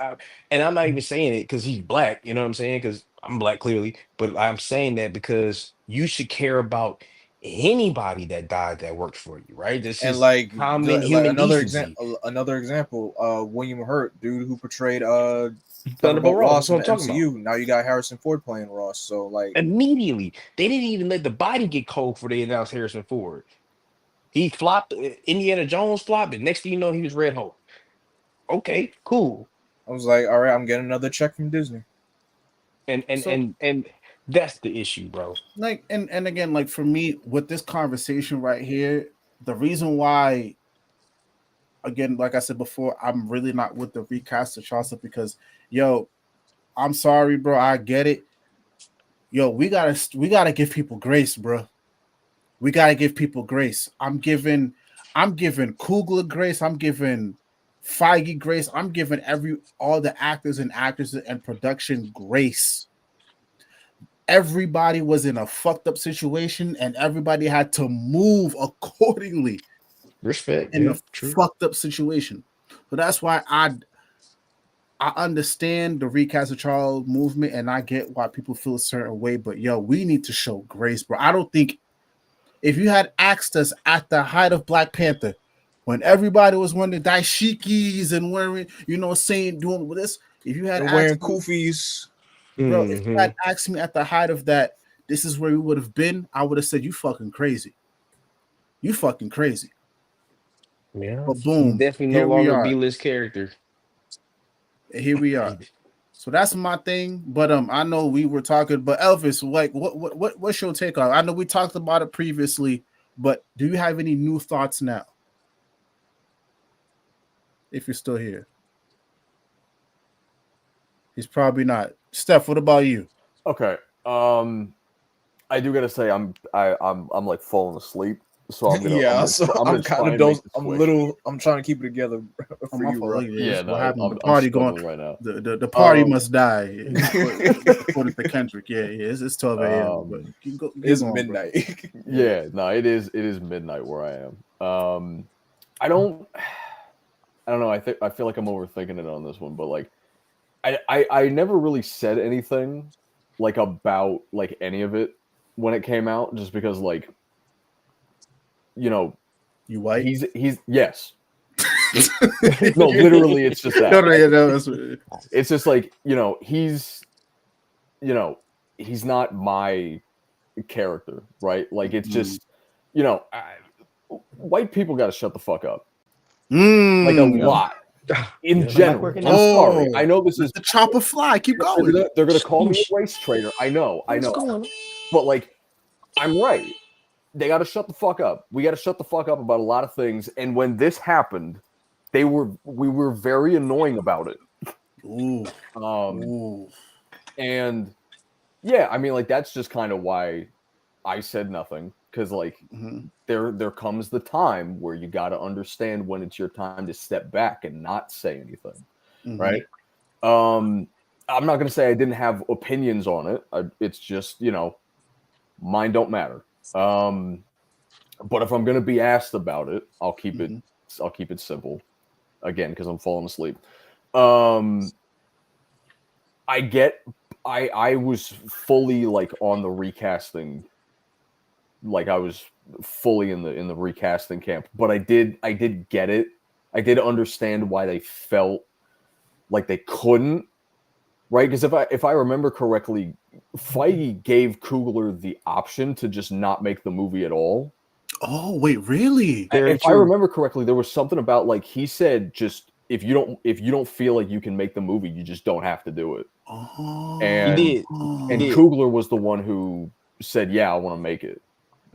And I'm not even saying it because he's black. You know what I'm saying? Because I'm black clearly, but I'm saying that because you should care about anybody that died that worked for you, right? This And is like common like human decency. another example, William Hurt, dude who portrayed Thunderbolt Thunderbolt Ross. Ross That's what in I'm the talking about. MCU. Now you got Harrison Ford playing Ross. So like, Immediately, they didn't even let the body get cold before they announced Harrison Ford. He flopped. Indiana Jones flopped, and next thing you know, he was Red Hulk. Okay, cool. I was like, all right, I'm getting another check from Disney. So And that's the issue, bro. like and again, like for me with this conversation right here, the reason why, again, like I said before, I'm really not with the recast of Chaucer because, yo, I'm sorry, bro. I get it. Yo, we gotta give people grace, bro. We gotta give people grace. I'm giving Kugler grace. I'm giving Feige grace. I'm giving all the actors and actresses and production grace. Everybody was in a fucked up situation and everybody had to move accordingly Respect, in yeah, the true. fucked up situation. So that's why I understand the recast of Charles movement and I get why people feel a certain way, but yo, we need to show grace, bro. I don't think if you had asked us at the height of Black Panther, when everybody was wearing the dashikis and wearing, saying doing this, if you had And wearing asked me, kufis. bro, if you Hmm. had asked me at the height of that, this is where we would have been, I would have said, you fucking crazy. You fucking crazy. Yeah, But he's boom, definitely no here we longer are. B-list character. Here we are. So that's my thing. But I know we were talking, but Elvis, like what's your take on it? I know we talked about it previously, but do you have any new thoughts now? If you're still here. He's probably not. Steph, what about you? Okay. I do gotta say I'm like falling asleep. So I'm gonna, yeah, I'm so gonna, I'm I'm gonna try kind of and make those. the I'm switch. I'm trying to keep it together Oh, for my you, fault. bro. Yeah, What no, happened? The I'm party going. struggling right now. The party Um, must die. According to Kendrick. Yeah, it's 12 a.m. But keep It's going, bro. midnight. yeah, no, it is midnight where I am. I don't know. I feel like I'm overthinking it on this one, but like I never really said anything like about like any of it when it came out, just because like, you know, You white? he's yes. No, literally it's just that. No, yeah, no, It's just like, you know, he's not my character, right? Like it's just, white people got to shut the fuck up. Like a lot. In Yeah, general, working I'm out. sorry. I know this let is the chopper fly. Keep going. they're gonna call me a race traitor. I know, but like I'm right. They got to shut the fuck up. We got to shut the fuck up about a lot of things. And when this happened, we were very annoying about it. Ooh. Ooh. And yeah, I mean, like that's just kind of why I said nothing, because like there comes the time where you got to understand when it's your time to step back and not say anything, right? I'm not gonna say I didn't have opinions on it. It's just mine don't matter. But if I'm gonna be asked about it, I'll keep it simple. Again, because I'm falling asleep. I get. I was fully like on the recasting. Like I was fully in the recasting camp, but I did get it. I did understand why they felt like they couldn't, right? Because if I remember correctly, Feige gave Coogler the option to just not make the movie at all. Oh wait, really? If I remember correctly, there was something about like he said, just if you don't feel like you can make the movie, you just don't have to do it. Oh, And He did. Coogler was the one who said, "Yeah, I want to make it."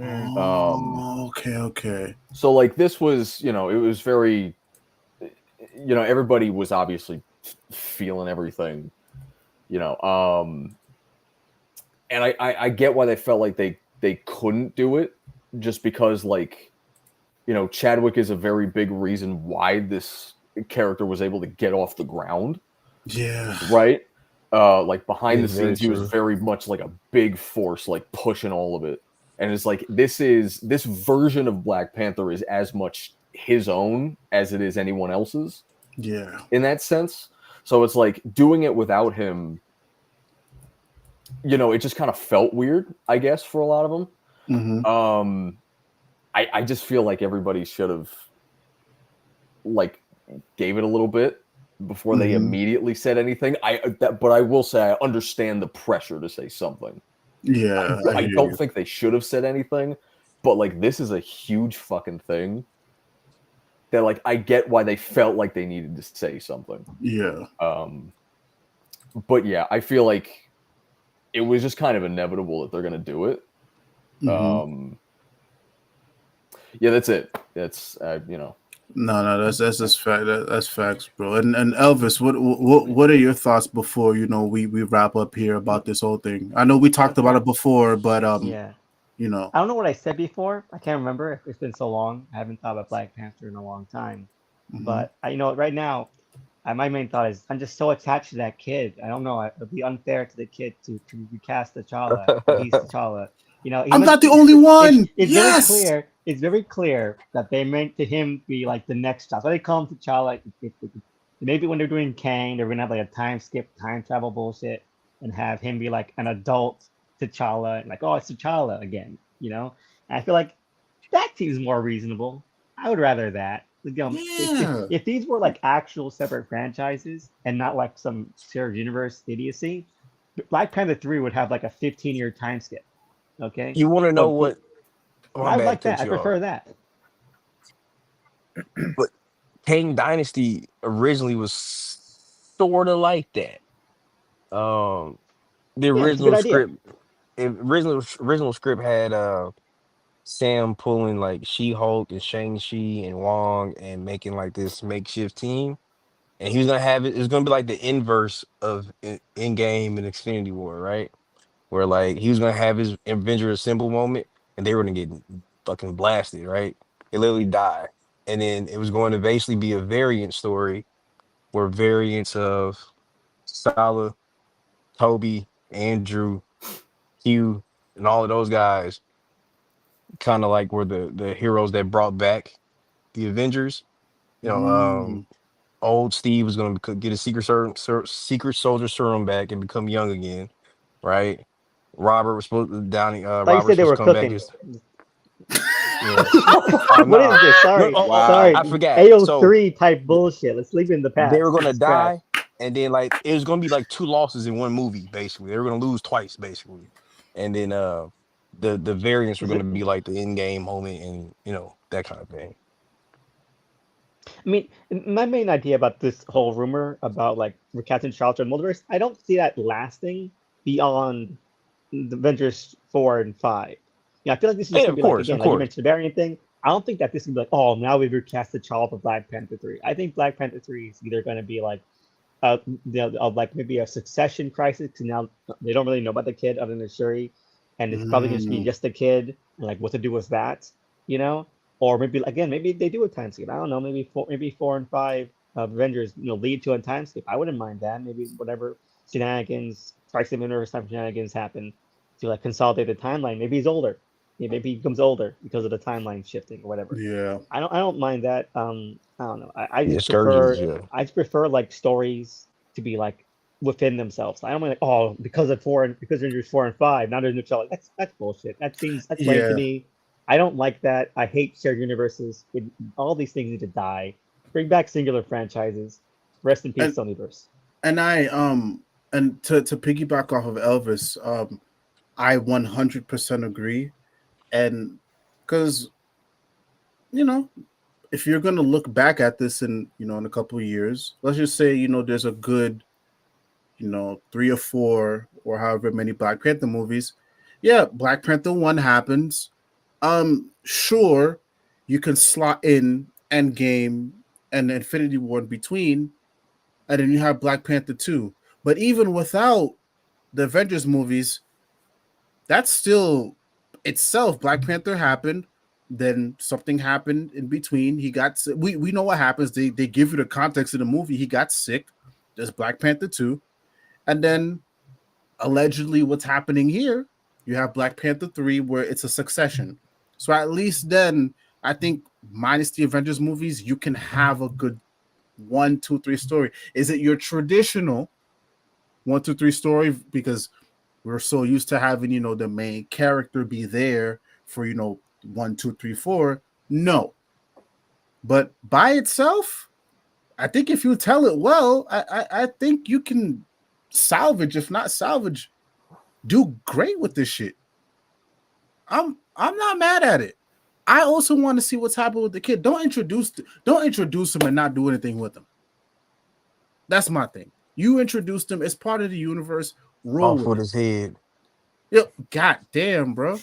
Okay. So like this was, it was very, everybody was obviously feeling everything, and I get why they felt like they couldn't do it, just because like, Chadwick is a very big reason why this character was able to get off the ground. Yeah. Right. Like behind the It's very scenes, he was true. very much like a big force, like pushing all of it. And it's like this version of Black Panther is as much his own as it is anyone else's. Yeah. In that sense. So it's like doing it without him, it just kind of felt weird, I guess, for a lot of them. I just feel like everybody should have like gave it a little bit before they immediately said anything. But I will say I understand the pressure to say something. Yeah. I don't think they should have said anything, but like this is a huge fucking thing that like I get why they felt like they needed to say something. Yeah. But yeah, I feel like it was just kind of inevitable that they're gonna do it. Yeah, that's it. That's No, that's just fact. That's facts, bro. And Elvis, what are your thoughts before we wrap up here about this whole thing? I know we talked about it before, but Yeah. I don't know what I said before. I can't remember. It's been so long. I haven't thought about Black Panther in a long time. But right now, my main thought is I'm just so attached to that kid. I don't know. It'd be unfair to the kid to recast T'Challa. He's T'Challa. I'm not the only one. It's Yes. very clear. It's very clear that they meant to him be like the next child. So they call him T'Challa. Maybe when they're doing Kang, they're gonna have like a time skip, time travel bullshit, and have him be like an adult T'Challa, and like, oh, it's T'Challa again. And I feel like that seems more reasonable. I would rather that. If these were like actual separate franchises and not like some shared universe idiocy, Black Panther 3 would have like a 15-year time skip. Okay. You want to know what? My I bad, like that. cut I you off. prefer that. But Kang Dynasty originally was sort of like that. The Yeah, it's a good original idea. script, original script had Sam pulling like She-Hulk and Shang-Chi and Wong and making like this makeshift team. And he was gonna have it. It's gonna be like the inverse of Endgame and Infinity War, right? Where like he was gonna have his Avenger Assemble moment, and they were gonna get fucking blasted, right? They literally died. And then it was going to basically be a variant story where variants of Sala, Toby, Andrew, Hugh, and all of those guys kind of like were the heroes that brought back the Avengers. You know, Mm. old Steve was going to get a secret soldier serum back and become young again, right? Robert was supposed to Downey. I thought you Robert was said they supposed were to come back. cooking. Yeah. Oh What no, is this? no. Sorry, Wow. I sorry. forgot. So AO3 type bullshit. Let's leave it in the they were past. gonna It's trash. die, and then like it was gonna be like two losses in one movie. Basically, they were gonna lose twice, basically, and then the variants were Is gonna it? be like the end game moment, and that kind of thing. I mean, my main idea about this whole rumor about like recasting Charles and Multiverse, I don't see that lasting beyond the Avengers 4 and 5. Yeah, I feel like this is just Yeah, gonna of be like course, again, of like you course. mentioned the variant thing. I don't think that this is gonna be like, oh, now we've recast the child of Black Panther 3. I think Black Panther 3 is either gonna be like of like maybe a succession crisis because now they don't really know about the kid other than Shuri, and it's probably going to be Mm. just the kid and like what to do with that, you know, or maybe again maybe they do a time skip. I don't know, maybe 4 and 5 Avengers lead to a time skip. I wouldn't mind that. Maybe whatever shenanigans, Crisis Universe type shenanigans happen to like consolidate the timeline. Maybe he's older. Yeah, maybe he becomes older because of the timeline shifting or whatever. Yeah. I don't mind that. I don't know. I The just Scourges, prefer yeah. I just prefer like stories to be like within themselves. I don't mean like, oh, because Avengers 4 and 5, now there's no child. That's bullshit. That's lame to Yeah. me. I don't like that. I hate shared universes. All these things need to die. Bring back singular franchises. Rest in peace, And Sonyverse. and I and to piggyback off of Elvis, I 100% agree. And because you know, if you're gonna look back at this in a couple of years, let's just say there's a good 3 or 4 or however many Black Panther movies. Yeah, Black Panther 1 happens. Sure, you can slot in Endgame and Infinity War in between, and then you have Black Panther 2. But even without the Avengers movies, that's still itself. Black Panther happened, then something happened in between. He got sick. We know what happens. They give you the context of the movie. He got sick. There's Black Panther 2. And then allegedly what's happening here, you have Black Panther 3 where it's a succession. So at least then I think minus the Avengers movies, you can have a good 1, 2, 3 story. Is it your traditional 1, 2, 3 story? Because we're so used to having, the main character be there for, 1, 2, 3, 4. No. But by itself, I think if you tell it well, I think you can salvage, if not salvage, do great with this shit. I'm not mad at it. I also want to see what's happening with the kid. Don't introduce him and not do anything with him. That's my thing. You introduced him as part of the universe. Roll Off with with it. his head. Yep. God damn, bro.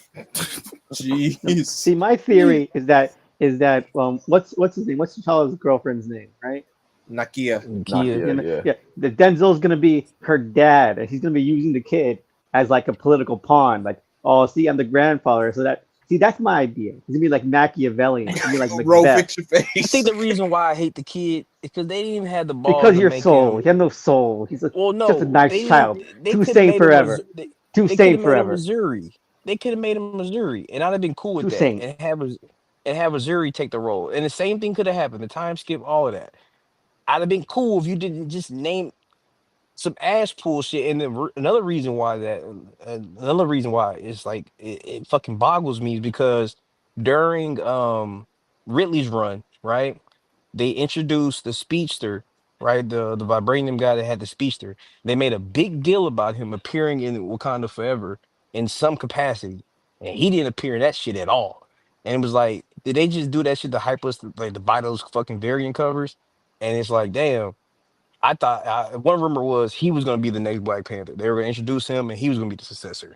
Jeez. See, my theory is that what's his name? What's T'Challa's girlfriend's name, right? Nakia. Kia. Yeah, Nakia, yeah. yeah. The Denzel's gonna be her dad, and he's gonna be using the kid as like a political pawn. Like, oh, see, I'm the grandfather, so that's my idea. He's gonna be like Machiavellian. He's gonna be like Bro, Macbeth. fix your I think face. the reason why I hate the kid is because they didn't even have the balls Because to your make soul. him. He has no soul. He's Well, just a no, nice they child. didn't. They Too could have sane made him forever. Too they could sane have made him forever. Missouri. They could have made him Missouri, and I'd have been cool with Too that, sane. and have Missouri take the role, and the same thing could have happened. The time skip, all of that. I'd have been cool if you didn't just name some ass pull shit. And another reason why it's like it fucking boggles me is because during Ridley's run, right? They introduced the speedster, right? The vibranium guy that had the speedster. They made a big deal about him appearing in Wakanda Forever in some capacity, and he didn't appear in that shit at all. And it was like, did they just do that shit to hype us, like to buy those fucking variant covers? And it's like, damn. I thought one rumor was he was going to be the next Black Panther. They were going to introduce him, and he was going to be the successor.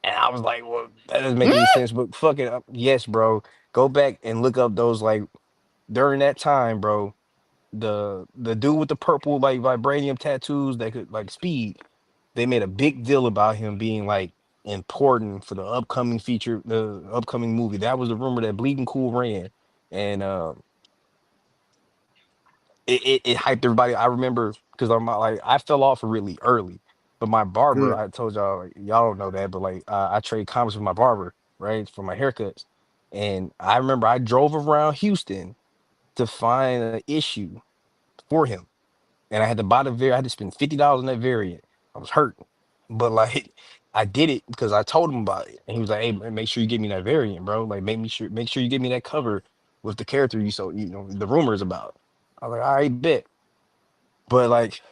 And I was like, well, that doesn't make any sense. But fuck it, yes, bro. Go back and look up those like during that time, bro. The dude with the purple like vibranium tattoos that could like speed. They made a big deal about him being like important for the upcoming feature, the upcoming movie. That was the rumor that Bleeding Cool ran, and it hyped everybody. I remember because I'm like I fell off really early, but my barber, Good. I told y'all like, y'all don't know that, but like I trade comics with my barber, right, for my haircuts, and I remember I drove around Houston to find an issue for him, and I had to buy the I had to spend $50 on that variant. I was hurt, but like I did it because I told him about it, and he was like, "Hey, man, make sure you give me that variant, bro. Like, make sure you give me that cover with the character you know the rumors about." I was like, "All right, bet." But like,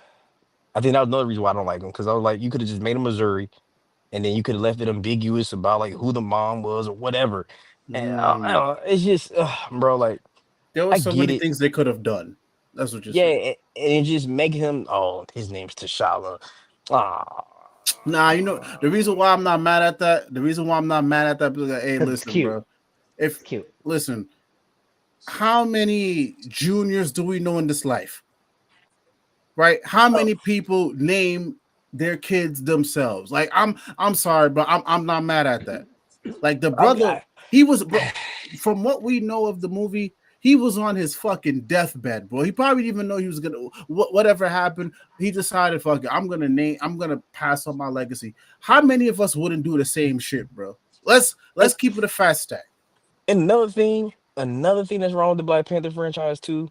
I think that was another reason why I don't like him because I was like, you could have just made him Missouri, and then you could have left it ambiguous about like who the mom was or whatever. And I Mm. don't know, it's just, bro, like There were I so get many it. things they could have done. That's what you're Yeah, saying. and it just make him. Oh, his name's T'Challa. Ah, Nah, you know the reason why I'm not mad at that. The reason why I'm not mad at that because like, hey, Because it's listen, cute. bro. If It's cute. listen, how many juniors do we know in this life? Right? How Oh, many people name their kids themselves? Like I'm sorry, but I'm not mad at that. Like the I mean, brother, he was bro, from what we know of the movie, he was on his fucking deathbed, bro. He probably didn't even know he was gonna whatever happened. He decided, fuck it, I'm gonna pass on my legacy. How many of us wouldn't do the same shit, bro? and, Let's keep it a fast stack. and another thing that's wrong with the Black Panther franchise too.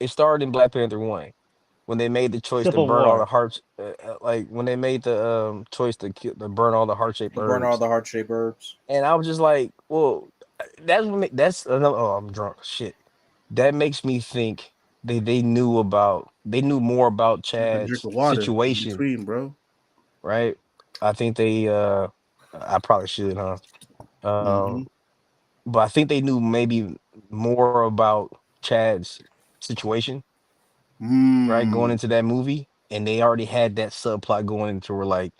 It started in Black Panther 1 when they made the choice to Civil burn all the War. hearts, like when they made the choice to burn all the heart shaped Burn all herbs, the heart shaped herbs. and I was just like, well, that's another. Oh, I'm drunk. Shit, that makes me think they they knew more about You can drink Chad's the water in situation, between, bro. right? I think I probably should, huh? Mm-hmm. Um, but I think they knew maybe more about Chad's situation, right, going Mm. into that movie, and they already had that subplot going into where like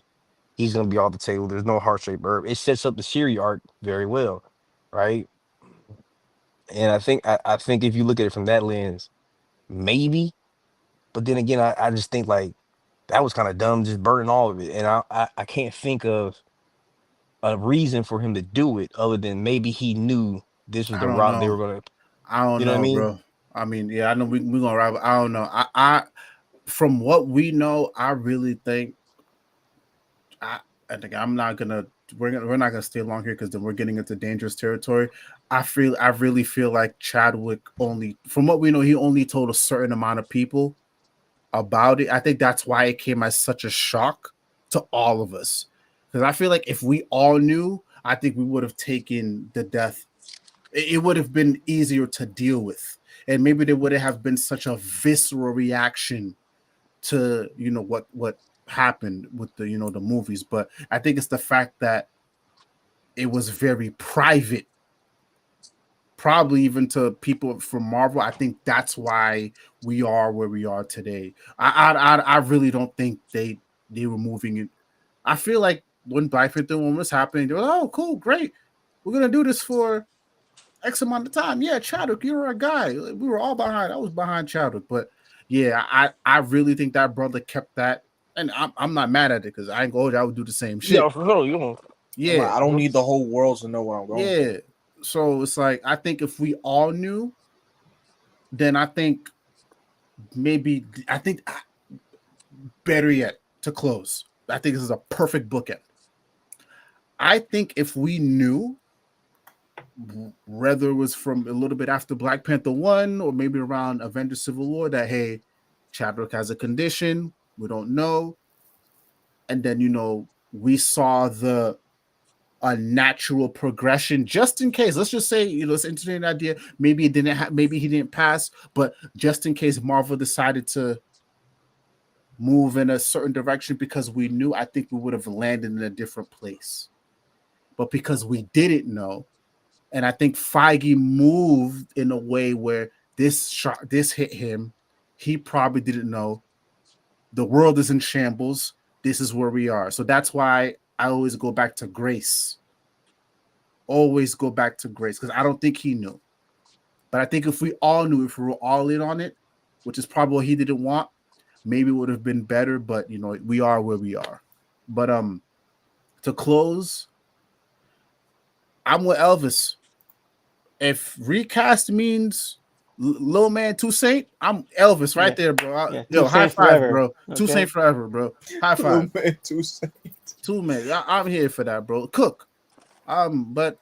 he's gonna be off the table. There's no heart shaped herb. It sets up the Siri arc very well, right? And I think if you look at it from that lens, maybe. But then again, I just think like that was kind of dumb, just burning all of it. And I can't think of a reason for him to do it other than maybe he knew this was I the don't route they know. were gonna. I don't You know what I know, mean? bro. I mean, yeah, I know we gonna wrap. I don't know. I from what we know, I really think I I think I'm not gonna we're not gonna stay long here because then we're getting into dangerous territory. I really feel like Chadwick only from what we know, he only told a certain amount of people about it. I think that's why it came as such a shock to all of us. Because I feel like if we all knew, I think we would have taken the death. It would have been easier to deal with. And maybe there wouldn't have been such a visceral reaction to what happened with the the movies. But I think it's the fact that it was very private, probably even to people from Marvel. I think that's why we are where we are today. I really don't think they were moving it. I feel like when Black Panther one was happening, they were like, oh cool, great, we're gonna do this for X amount of time. Yeah, Chadwick, you're a guy. We were all behind. I was behind Chadwick, but yeah, I really think that brother kept that, and I'm not mad at it because I ain't going. I would do the same Yeah, shit. for sure. You know, I'm like, Yeah, I don't need the whole world to know where I'm going. yeah. So it's like I think if we all knew, then I think maybe I think better yet to close. I think this is a perfect bookend. I think if we knew, whether it was from a little bit after Black Panther 1 or maybe around Avengers Civil War, that hey, Chadwick has a condition, we don't know. And then, we saw the a natural progression just in case. Let's just say, let's entertain an idea. Maybe it didn't maybe he didn't pass, but just in case Marvel decided to move in a certain direction because we knew, I think we would have landed in a different place. But because we didn't know, and I think Feige moved in a way where this hit him. He probably didn't know. The world is in shambles. This is where we are. So that's why I always go back to grace. Always go back to grace because I don't think he knew. But I think if we all knew, if we were all in on it, which is probably what he didn't want, maybe it would have been better. But we are where we are. But to close, I'm with Elvis. If recast means Lil Man Toussaint, I'm Elvis right Yeah. there, bro. Yeah. Yo, Two high Saints five, forever. bro. Okay. Toussaint forever, bro. High Little five. man too safe. 2 minutes. I'm here for that, bro. Cook. But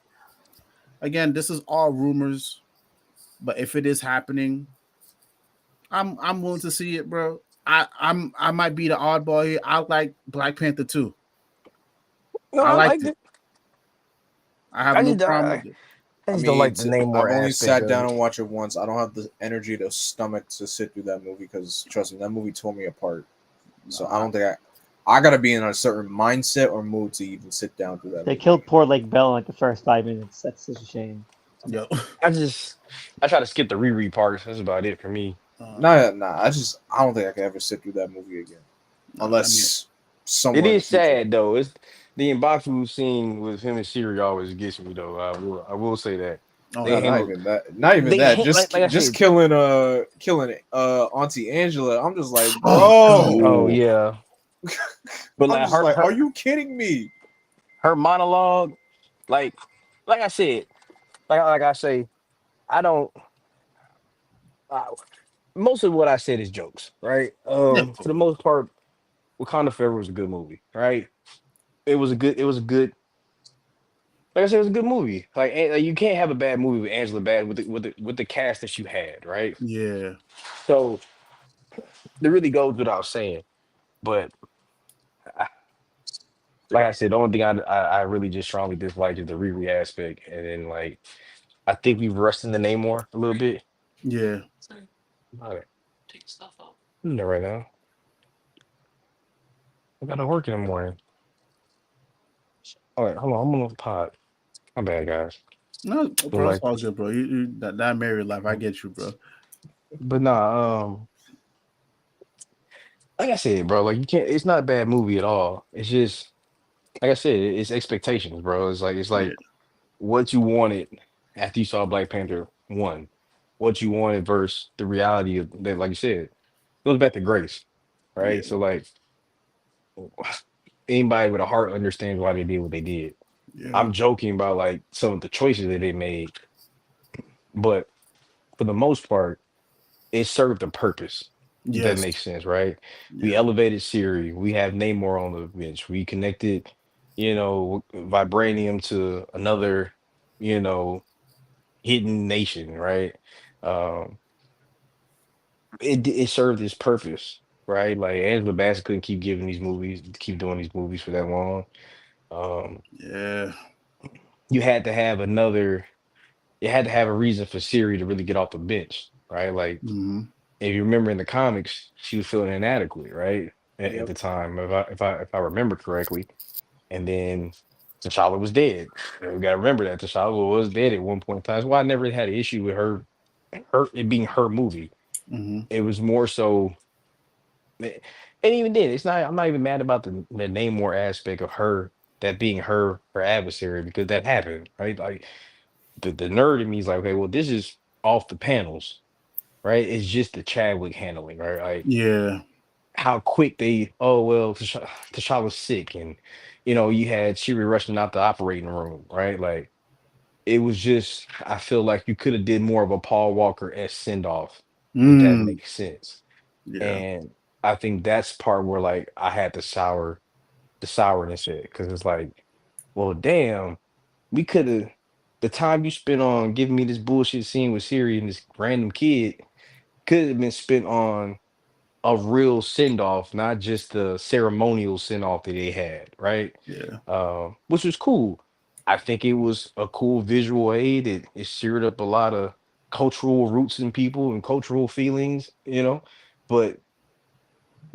again, this is all rumors. But if it is happening, I'm willing to see it, bro. I might be the oddball here. I like Black Panther too. No, I I liked liked it. it. I have I no just, problem I, with it. I I just don't mean, like the name more I've only aspect sat of down it. and watched it once. I don't have the energy to stomach to sit through that movie because trust me, that movie tore me apart. So I don't think I gotta be in a certain mindset or mood to even sit down through that They movie. killed poor Lake Bell in like the first 5 minutes. That's such a shame. Yo. I try to skip the reread parts. That's about it for me. Nah. I don't think I can ever sit through that movie again, I mean, unless It somewhere in the is future. sad though. It's the Mbaku scene with him and Siri always gets me though. I will say that oh they No, yeah. not handled even that. Not even that. like I Just said. killing Auntie Angela. I'm just like, Oh bro. Oh no. yeah, but I'm like just like, are you kidding me? her monologue, like I said, like I say, I don't. I, most of what I said is jokes, right? Yeah. For the most part, Wakanda Forever was a good movie, right? It was a good. Like I said, it was a good movie. Like you can't have a bad movie with Angela Bad with the cast that you had, right? Yeah. So it really goes without saying. But I- like I said, the only thing I really just strongly dislike is the Riri aspect, and then like I think we've rushed in the Namor a little bit. Yeah. All right, no, right now I gotta work in the morning. All right, hold on, I'm on the pod. My bad, guys. No, But bro, it's like, all good, bro. That married life, I get you, bro. but nah, like I said, bro, like you can't. It's not a bad movie at all. It's just like I said, it's expectations, bro. It's Yeah. like what you wanted after you saw Black Panther one, what you wanted versus the reality of that. Like you said, it goes back to grace, Yeah. right? So like anybody with a heart understands why they did what they did. Yeah. I'm joking about like some of the choices that they made, but for the most part, it served a purpose. If that Yes. makes sense, right? We Yeah. elevated Siri. We have Namor on the bench. We connected, vibranium to another, you know, hidden nation, right? Um, it served its purpose, right? Like Angela Bassett couldn't keep giving these movies, keep doing these movies for that long. Um, Yeah. you had to have another, you had to have a reason for Siri to really get off the bench, right? Like Mm-hmm. if you remember in the comics, she was feeling inadequate, right? At Yep. the time, if I remember correctly. And then T'Challa was dead. We gotta remember that T'Challa was dead at one point in time. That's why I never had an issue with her it being her movie. Mm-hmm. It was more so, and even then, it's not. I'm not even mad about the Namor aspect of her that being her adversary because that happened, right? Like the nerd in me is like, okay, well, this is off the panels, right? It's just the Chadwick handling, right? Like Yeah. how quick they, oh well, T'Challa's sick, and you had Shiri rushing out the operating room, right? Like it was just, I feel like you could have did more of a Paul Walker s send off, if that Mm. makes sense. Yeah. And I think that's part where like I had the sourness in it because it's like, well, damn, we could have the time you spent on giving me this bullshit scene with Siri and this random kid could have been spent on a real send off, not just the ceremonial send off that they had, right? Yeah. Which was cool. I think it was a cool visual aid. It stirred up a lot of cultural roots in people and cultural feelings, But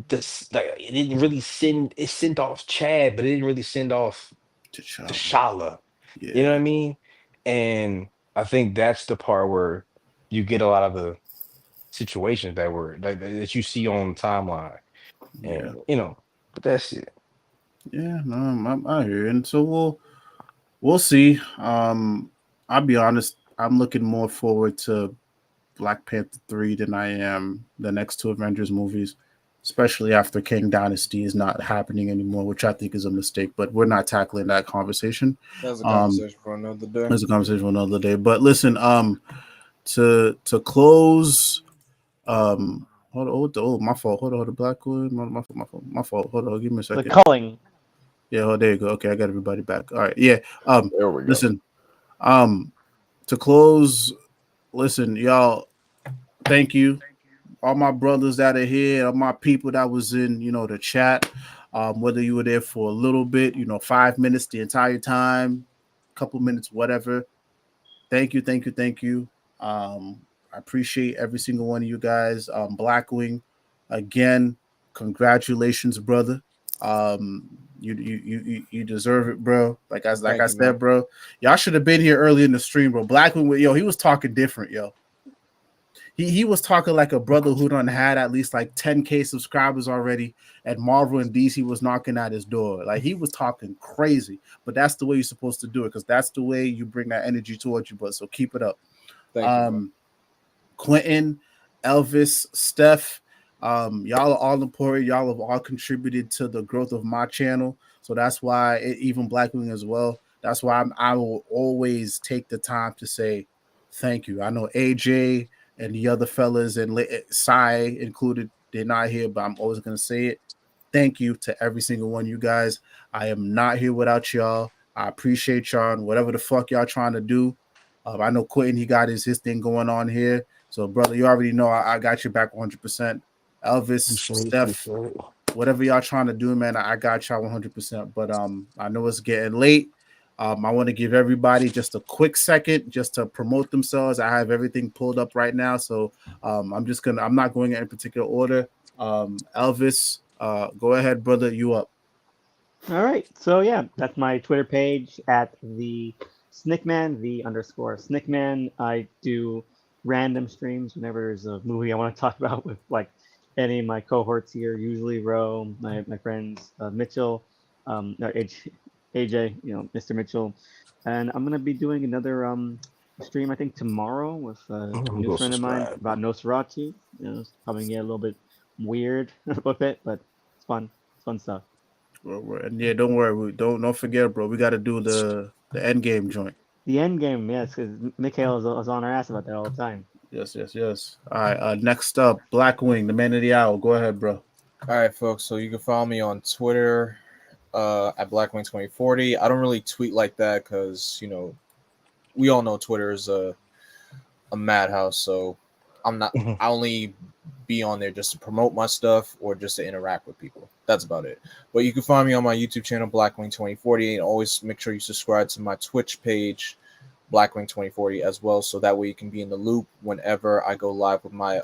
this like it didn't really sent off Chad, but it didn't really send off T'Challa. T'Challa. You know Yeah. what I mean? And I think that's the part where you get a lot of the situations that were that you see on the timeline. Yeah. And but that's it. Yeah. No, I hear you. And so we'll see. I'll be honest. I'm looking more forward to Black Panther 3 than I am the next two Avengers movies. especially after King Dynasty is not happening anymore, which I think is a mistake. But we're not tackling that conversation. That's a conversation for another day. That's a conversation for another day. But listen, to close, hold on, my fault. Hold on, the black one, my fault. Hold on, give me a The second. culling. Yeah, oh, there you go. Okay, I got everybody back. All right, yeah. There we go. Listen, to close, listen, y'all. Thank you, all my brothers that are here, all my people that was in, the chat. Whether you were there for a little bit, 5 minutes, the entire time, couple minutes, whatever. Thank you, thank you, thank you. I appreciate every single one of you guys. Blackwing, again, congratulations, brother. You deserve it, bro. Like I said, man. bro. Y'all should have been here early in the stream, bro. Blackwing, he was talking different, yo. He was talking like a brother who done had at least like 10K subscribers already, and Marvel and DC was knocking at his door. Like he was talking crazy, but that's the way you're supposed to do it, because that's the way you bring that energy towards you. But so keep it up. Thank you. Quentin, Elvis, Steph, y'all are all important. Y'all have all contributed to the growth of my channel. So that's why even Blackwing as well. That's why I will always take the time to say thank you. I know AJ and the other fellas and Sai included, they're not here, but I'm always going to say it. Thank you to every single one of you guys. I am not here without y'all. I appreciate y'all and whatever the fuck y'all trying to do. I know Quentin, he got his thing going on here. So, brother, you already know I got your back 100%. Elvis, Steph, whatever y'all trying to do, man, I got y'all 100%. But I know it's getting late. I want to give everybody just a quick second just to promote themselves. I have everything pulled up right now, so I'm not going in particular order. Elvis, go ahead, brother. You up? All right. So yeah, that's my Twitter page at the Snickman, _Snickman. I do random streams whenever there's a movie I want to talk about with like any of my cohorts here, usually Ro, my friends Mitchell, no, AJ, Mr. Mitchell, and I'm gonna be doing another stream I think tomorrow with a new friend of mine about Nosferatu. It's probably get a little bit weird with it, but it's fun. It's fun stuff. And yeah, don't worry, don't forget, bro. We got to do the end game joint. The end game, yes, because Mikhail is on our ass about that all the time. Yes. All right. Next up, Blackwing, the man of the hour. Go ahead, bro. All right, folks. So you can follow me on Twitter at Blackwing2040. I don't really tweet like that because we all know Twitter is a madhouse. So I'm not. I only be on there just to promote my stuff or just to interact with people. That's about it. But you can find me on my YouTube channel, Blackwing2040, and always make sure you subscribe to my Twitch page, Blackwing2040, as well, so that way you can be in the loop whenever I go live with my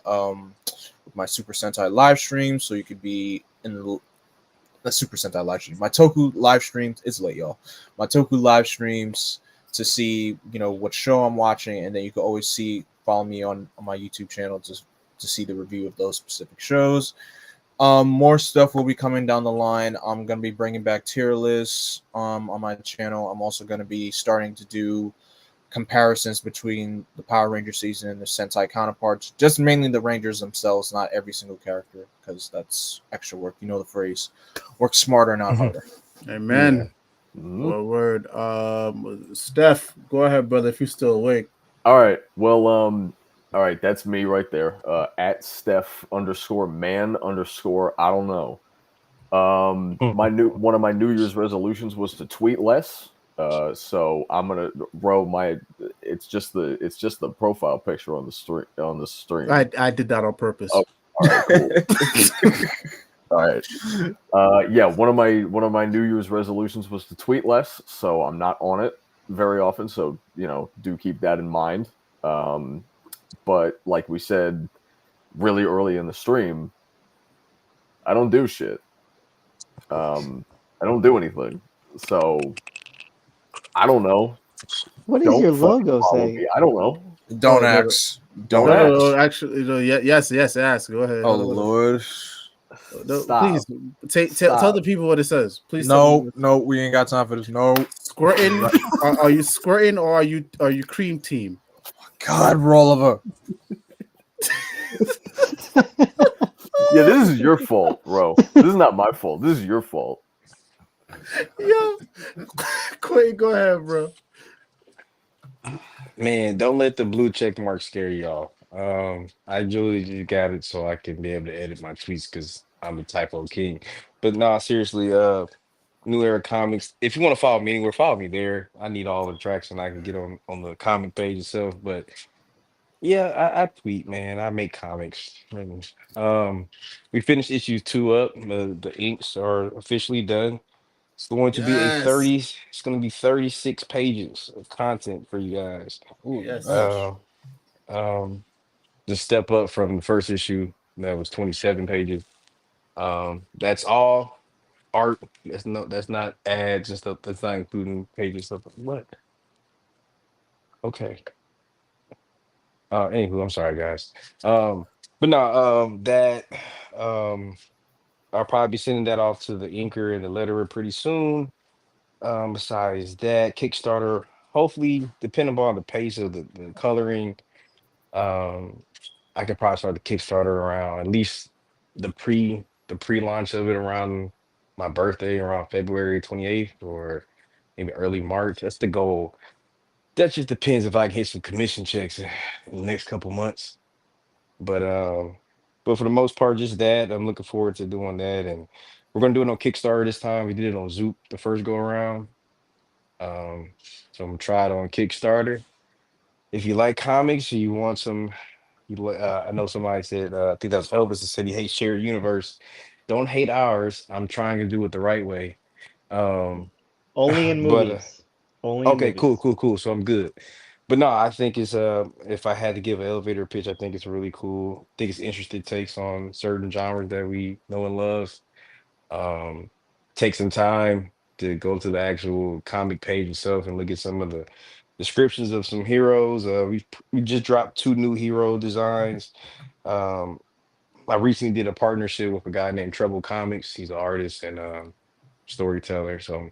Super Sentai live stream. So you could be in the Super Sentai live stream. My Toku live streams. It's late, y'all. My Toku live streams to see what show I'm watching, and then you can always follow me on my YouTube channel to see the review of those specific shows. More stuff will be coming down the line. I'm going to be bringing back tier lists on my channel. I'm also going to be starting to do comparisons between the Power Ranger season and the Sentai counterparts. Just mainly the Rangers themselves, not every single character, because that's extra work. You know the phrase. Work smarter, not harder. Amen. Yeah. Word. Steph, go ahead, brother, if you're still awake. All right. Well, all right, that's me right there. At Steph _man_ I don't know. One of my New Year's resolutions was to tweet less. So I'm gonna it's just the profile picture on the stream. I did that on purpose. Oh, all right, cool. All right. Yeah, one of my New Year's resolutions was to tweet less, so I'm not on it very often. So do keep that in mind. But like we said really early in the stream, I don't do shit. I don't do anything. So I don't know. What does your logo say? I don't know. Don't ask. Don't ask. No, actually, yes, ask. Go ahead. Oh, Lord. No, please tell the people what it says. Please. No, we ain't got time for this. No. Squirting. Are you squirting or are you cream team? God, Rolliver. Yeah, this is your fault, bro. This is not my fault. This is your fault. Yo, Quay, go ahead, bro. Man, don't let the blue check mark scare y'all. I usually just got it so I can be able to edit my tweets because I'm a typo king. But no, seriously, New Era Comics. If you want to follow me anywhere, follow me there. I need all the traction I can get on the comic page itself. But yeah, I tweet, man. I make comics. And, we finished issue 2 up. The inks are officially done. It's going to be Yes. it's going to be 36 pages of content for you guys. Ooh, Yes. nice. Um, the step up from the first issue that was 27 pages. That's all art. That's not ads and stuff. That's not including pages stuff. What? Okay. Anywho, I'm sorry, guys. But no, that um, I'll probably be sending that off to the inker and the letterer pretty soon. Besides that, Kickstarter, hopefully, depending on the pace of the coloring, um, I could probably start the Kickstarter around at least the pre-launch of it around my birthday, around February 28th or maybe early March. That's the goal. That just depends if I can hit some commission checks in the next couple months. But but for the most part, just that. I'm looking forward to doing that, and we're gonna do it on Kickstarter this time. We did it on Zoop the first go around. So I'm gonna try it on Kickstarter. If you like comics, or you want some. I know somebody said. I think that was Elvis that said he hates shared universe. Don't hate ours. I'm trying to do it the right way. Um, Only in but movies. Only in okay, cool, movies. cool, cool. So I'm good. But no, I think it's if I had to give an elevator pitch, I think it's really cool. I think it's interesting takes on certain genres that we know and love. Um, take some time to go to the actual comic page itself and look at some of the descriptions of some heroes. We just dropped 2 new hero designs. Um, I recently did a partnership with a guy named Trouble Comics. He's an artist and storyteller. So I'm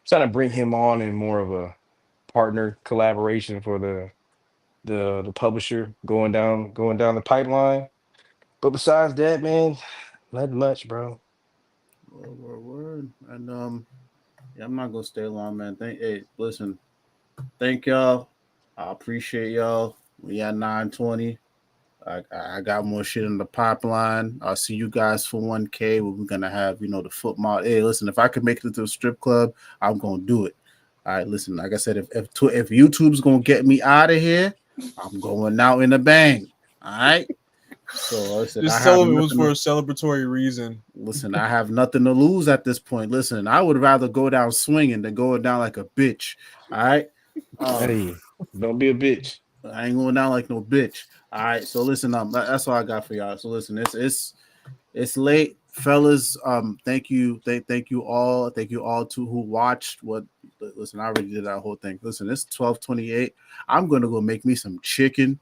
trying to bring him on in more of a partner collaboration for the publisher going down the pipeline. But besides that, man, not much, bro. Word. And yeah, I'm not gonna stay long, man. Hey, listen, thank y'all. I appreciate y'all. We at 9:20. I got more shit in the pipeline. I'll see you guys for 1K. Where we're gonna have the football. Hey, listen, if I can make it to the strip club, I'm gonna do it. All right, listen. Like I said, if YouTube's gonna get me out of here, I'm going out in a bang. All right. So listen, I Just have tell him it was nothing. for a celebratory reason. Listen, I have nothing to lose at this point. Listen, I would rather go down swinging than going down like a bitch. All right. Hey, don't be a bitch. I ain't going down like no bitch. All right. So listen, that's all I got for y'all. So listen, it's late, fellas. Thank you, thank you all to who watched. Listen, I already did that whole thing. Listen, it's 12:28. I'm gonna go make me some chicken.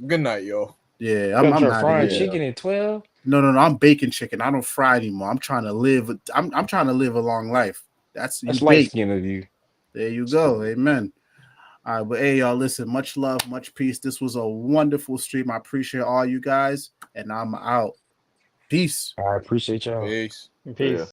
Good night, yo. Yeah, You I'm gonna I'm try out of frying here. chicken at 12? No, I'm baking chicken. I don't fry anymore. I'm trying to live. I'm trying to live a long life. That's you That's light bake. skin of you. There you go. Amen. All right, but hey, y'all, listen. Much love, much peace. This was a wonderful stream. I appreciate all you guys, and I'm out. Peace. I appreciate y'all. Peace. Peace.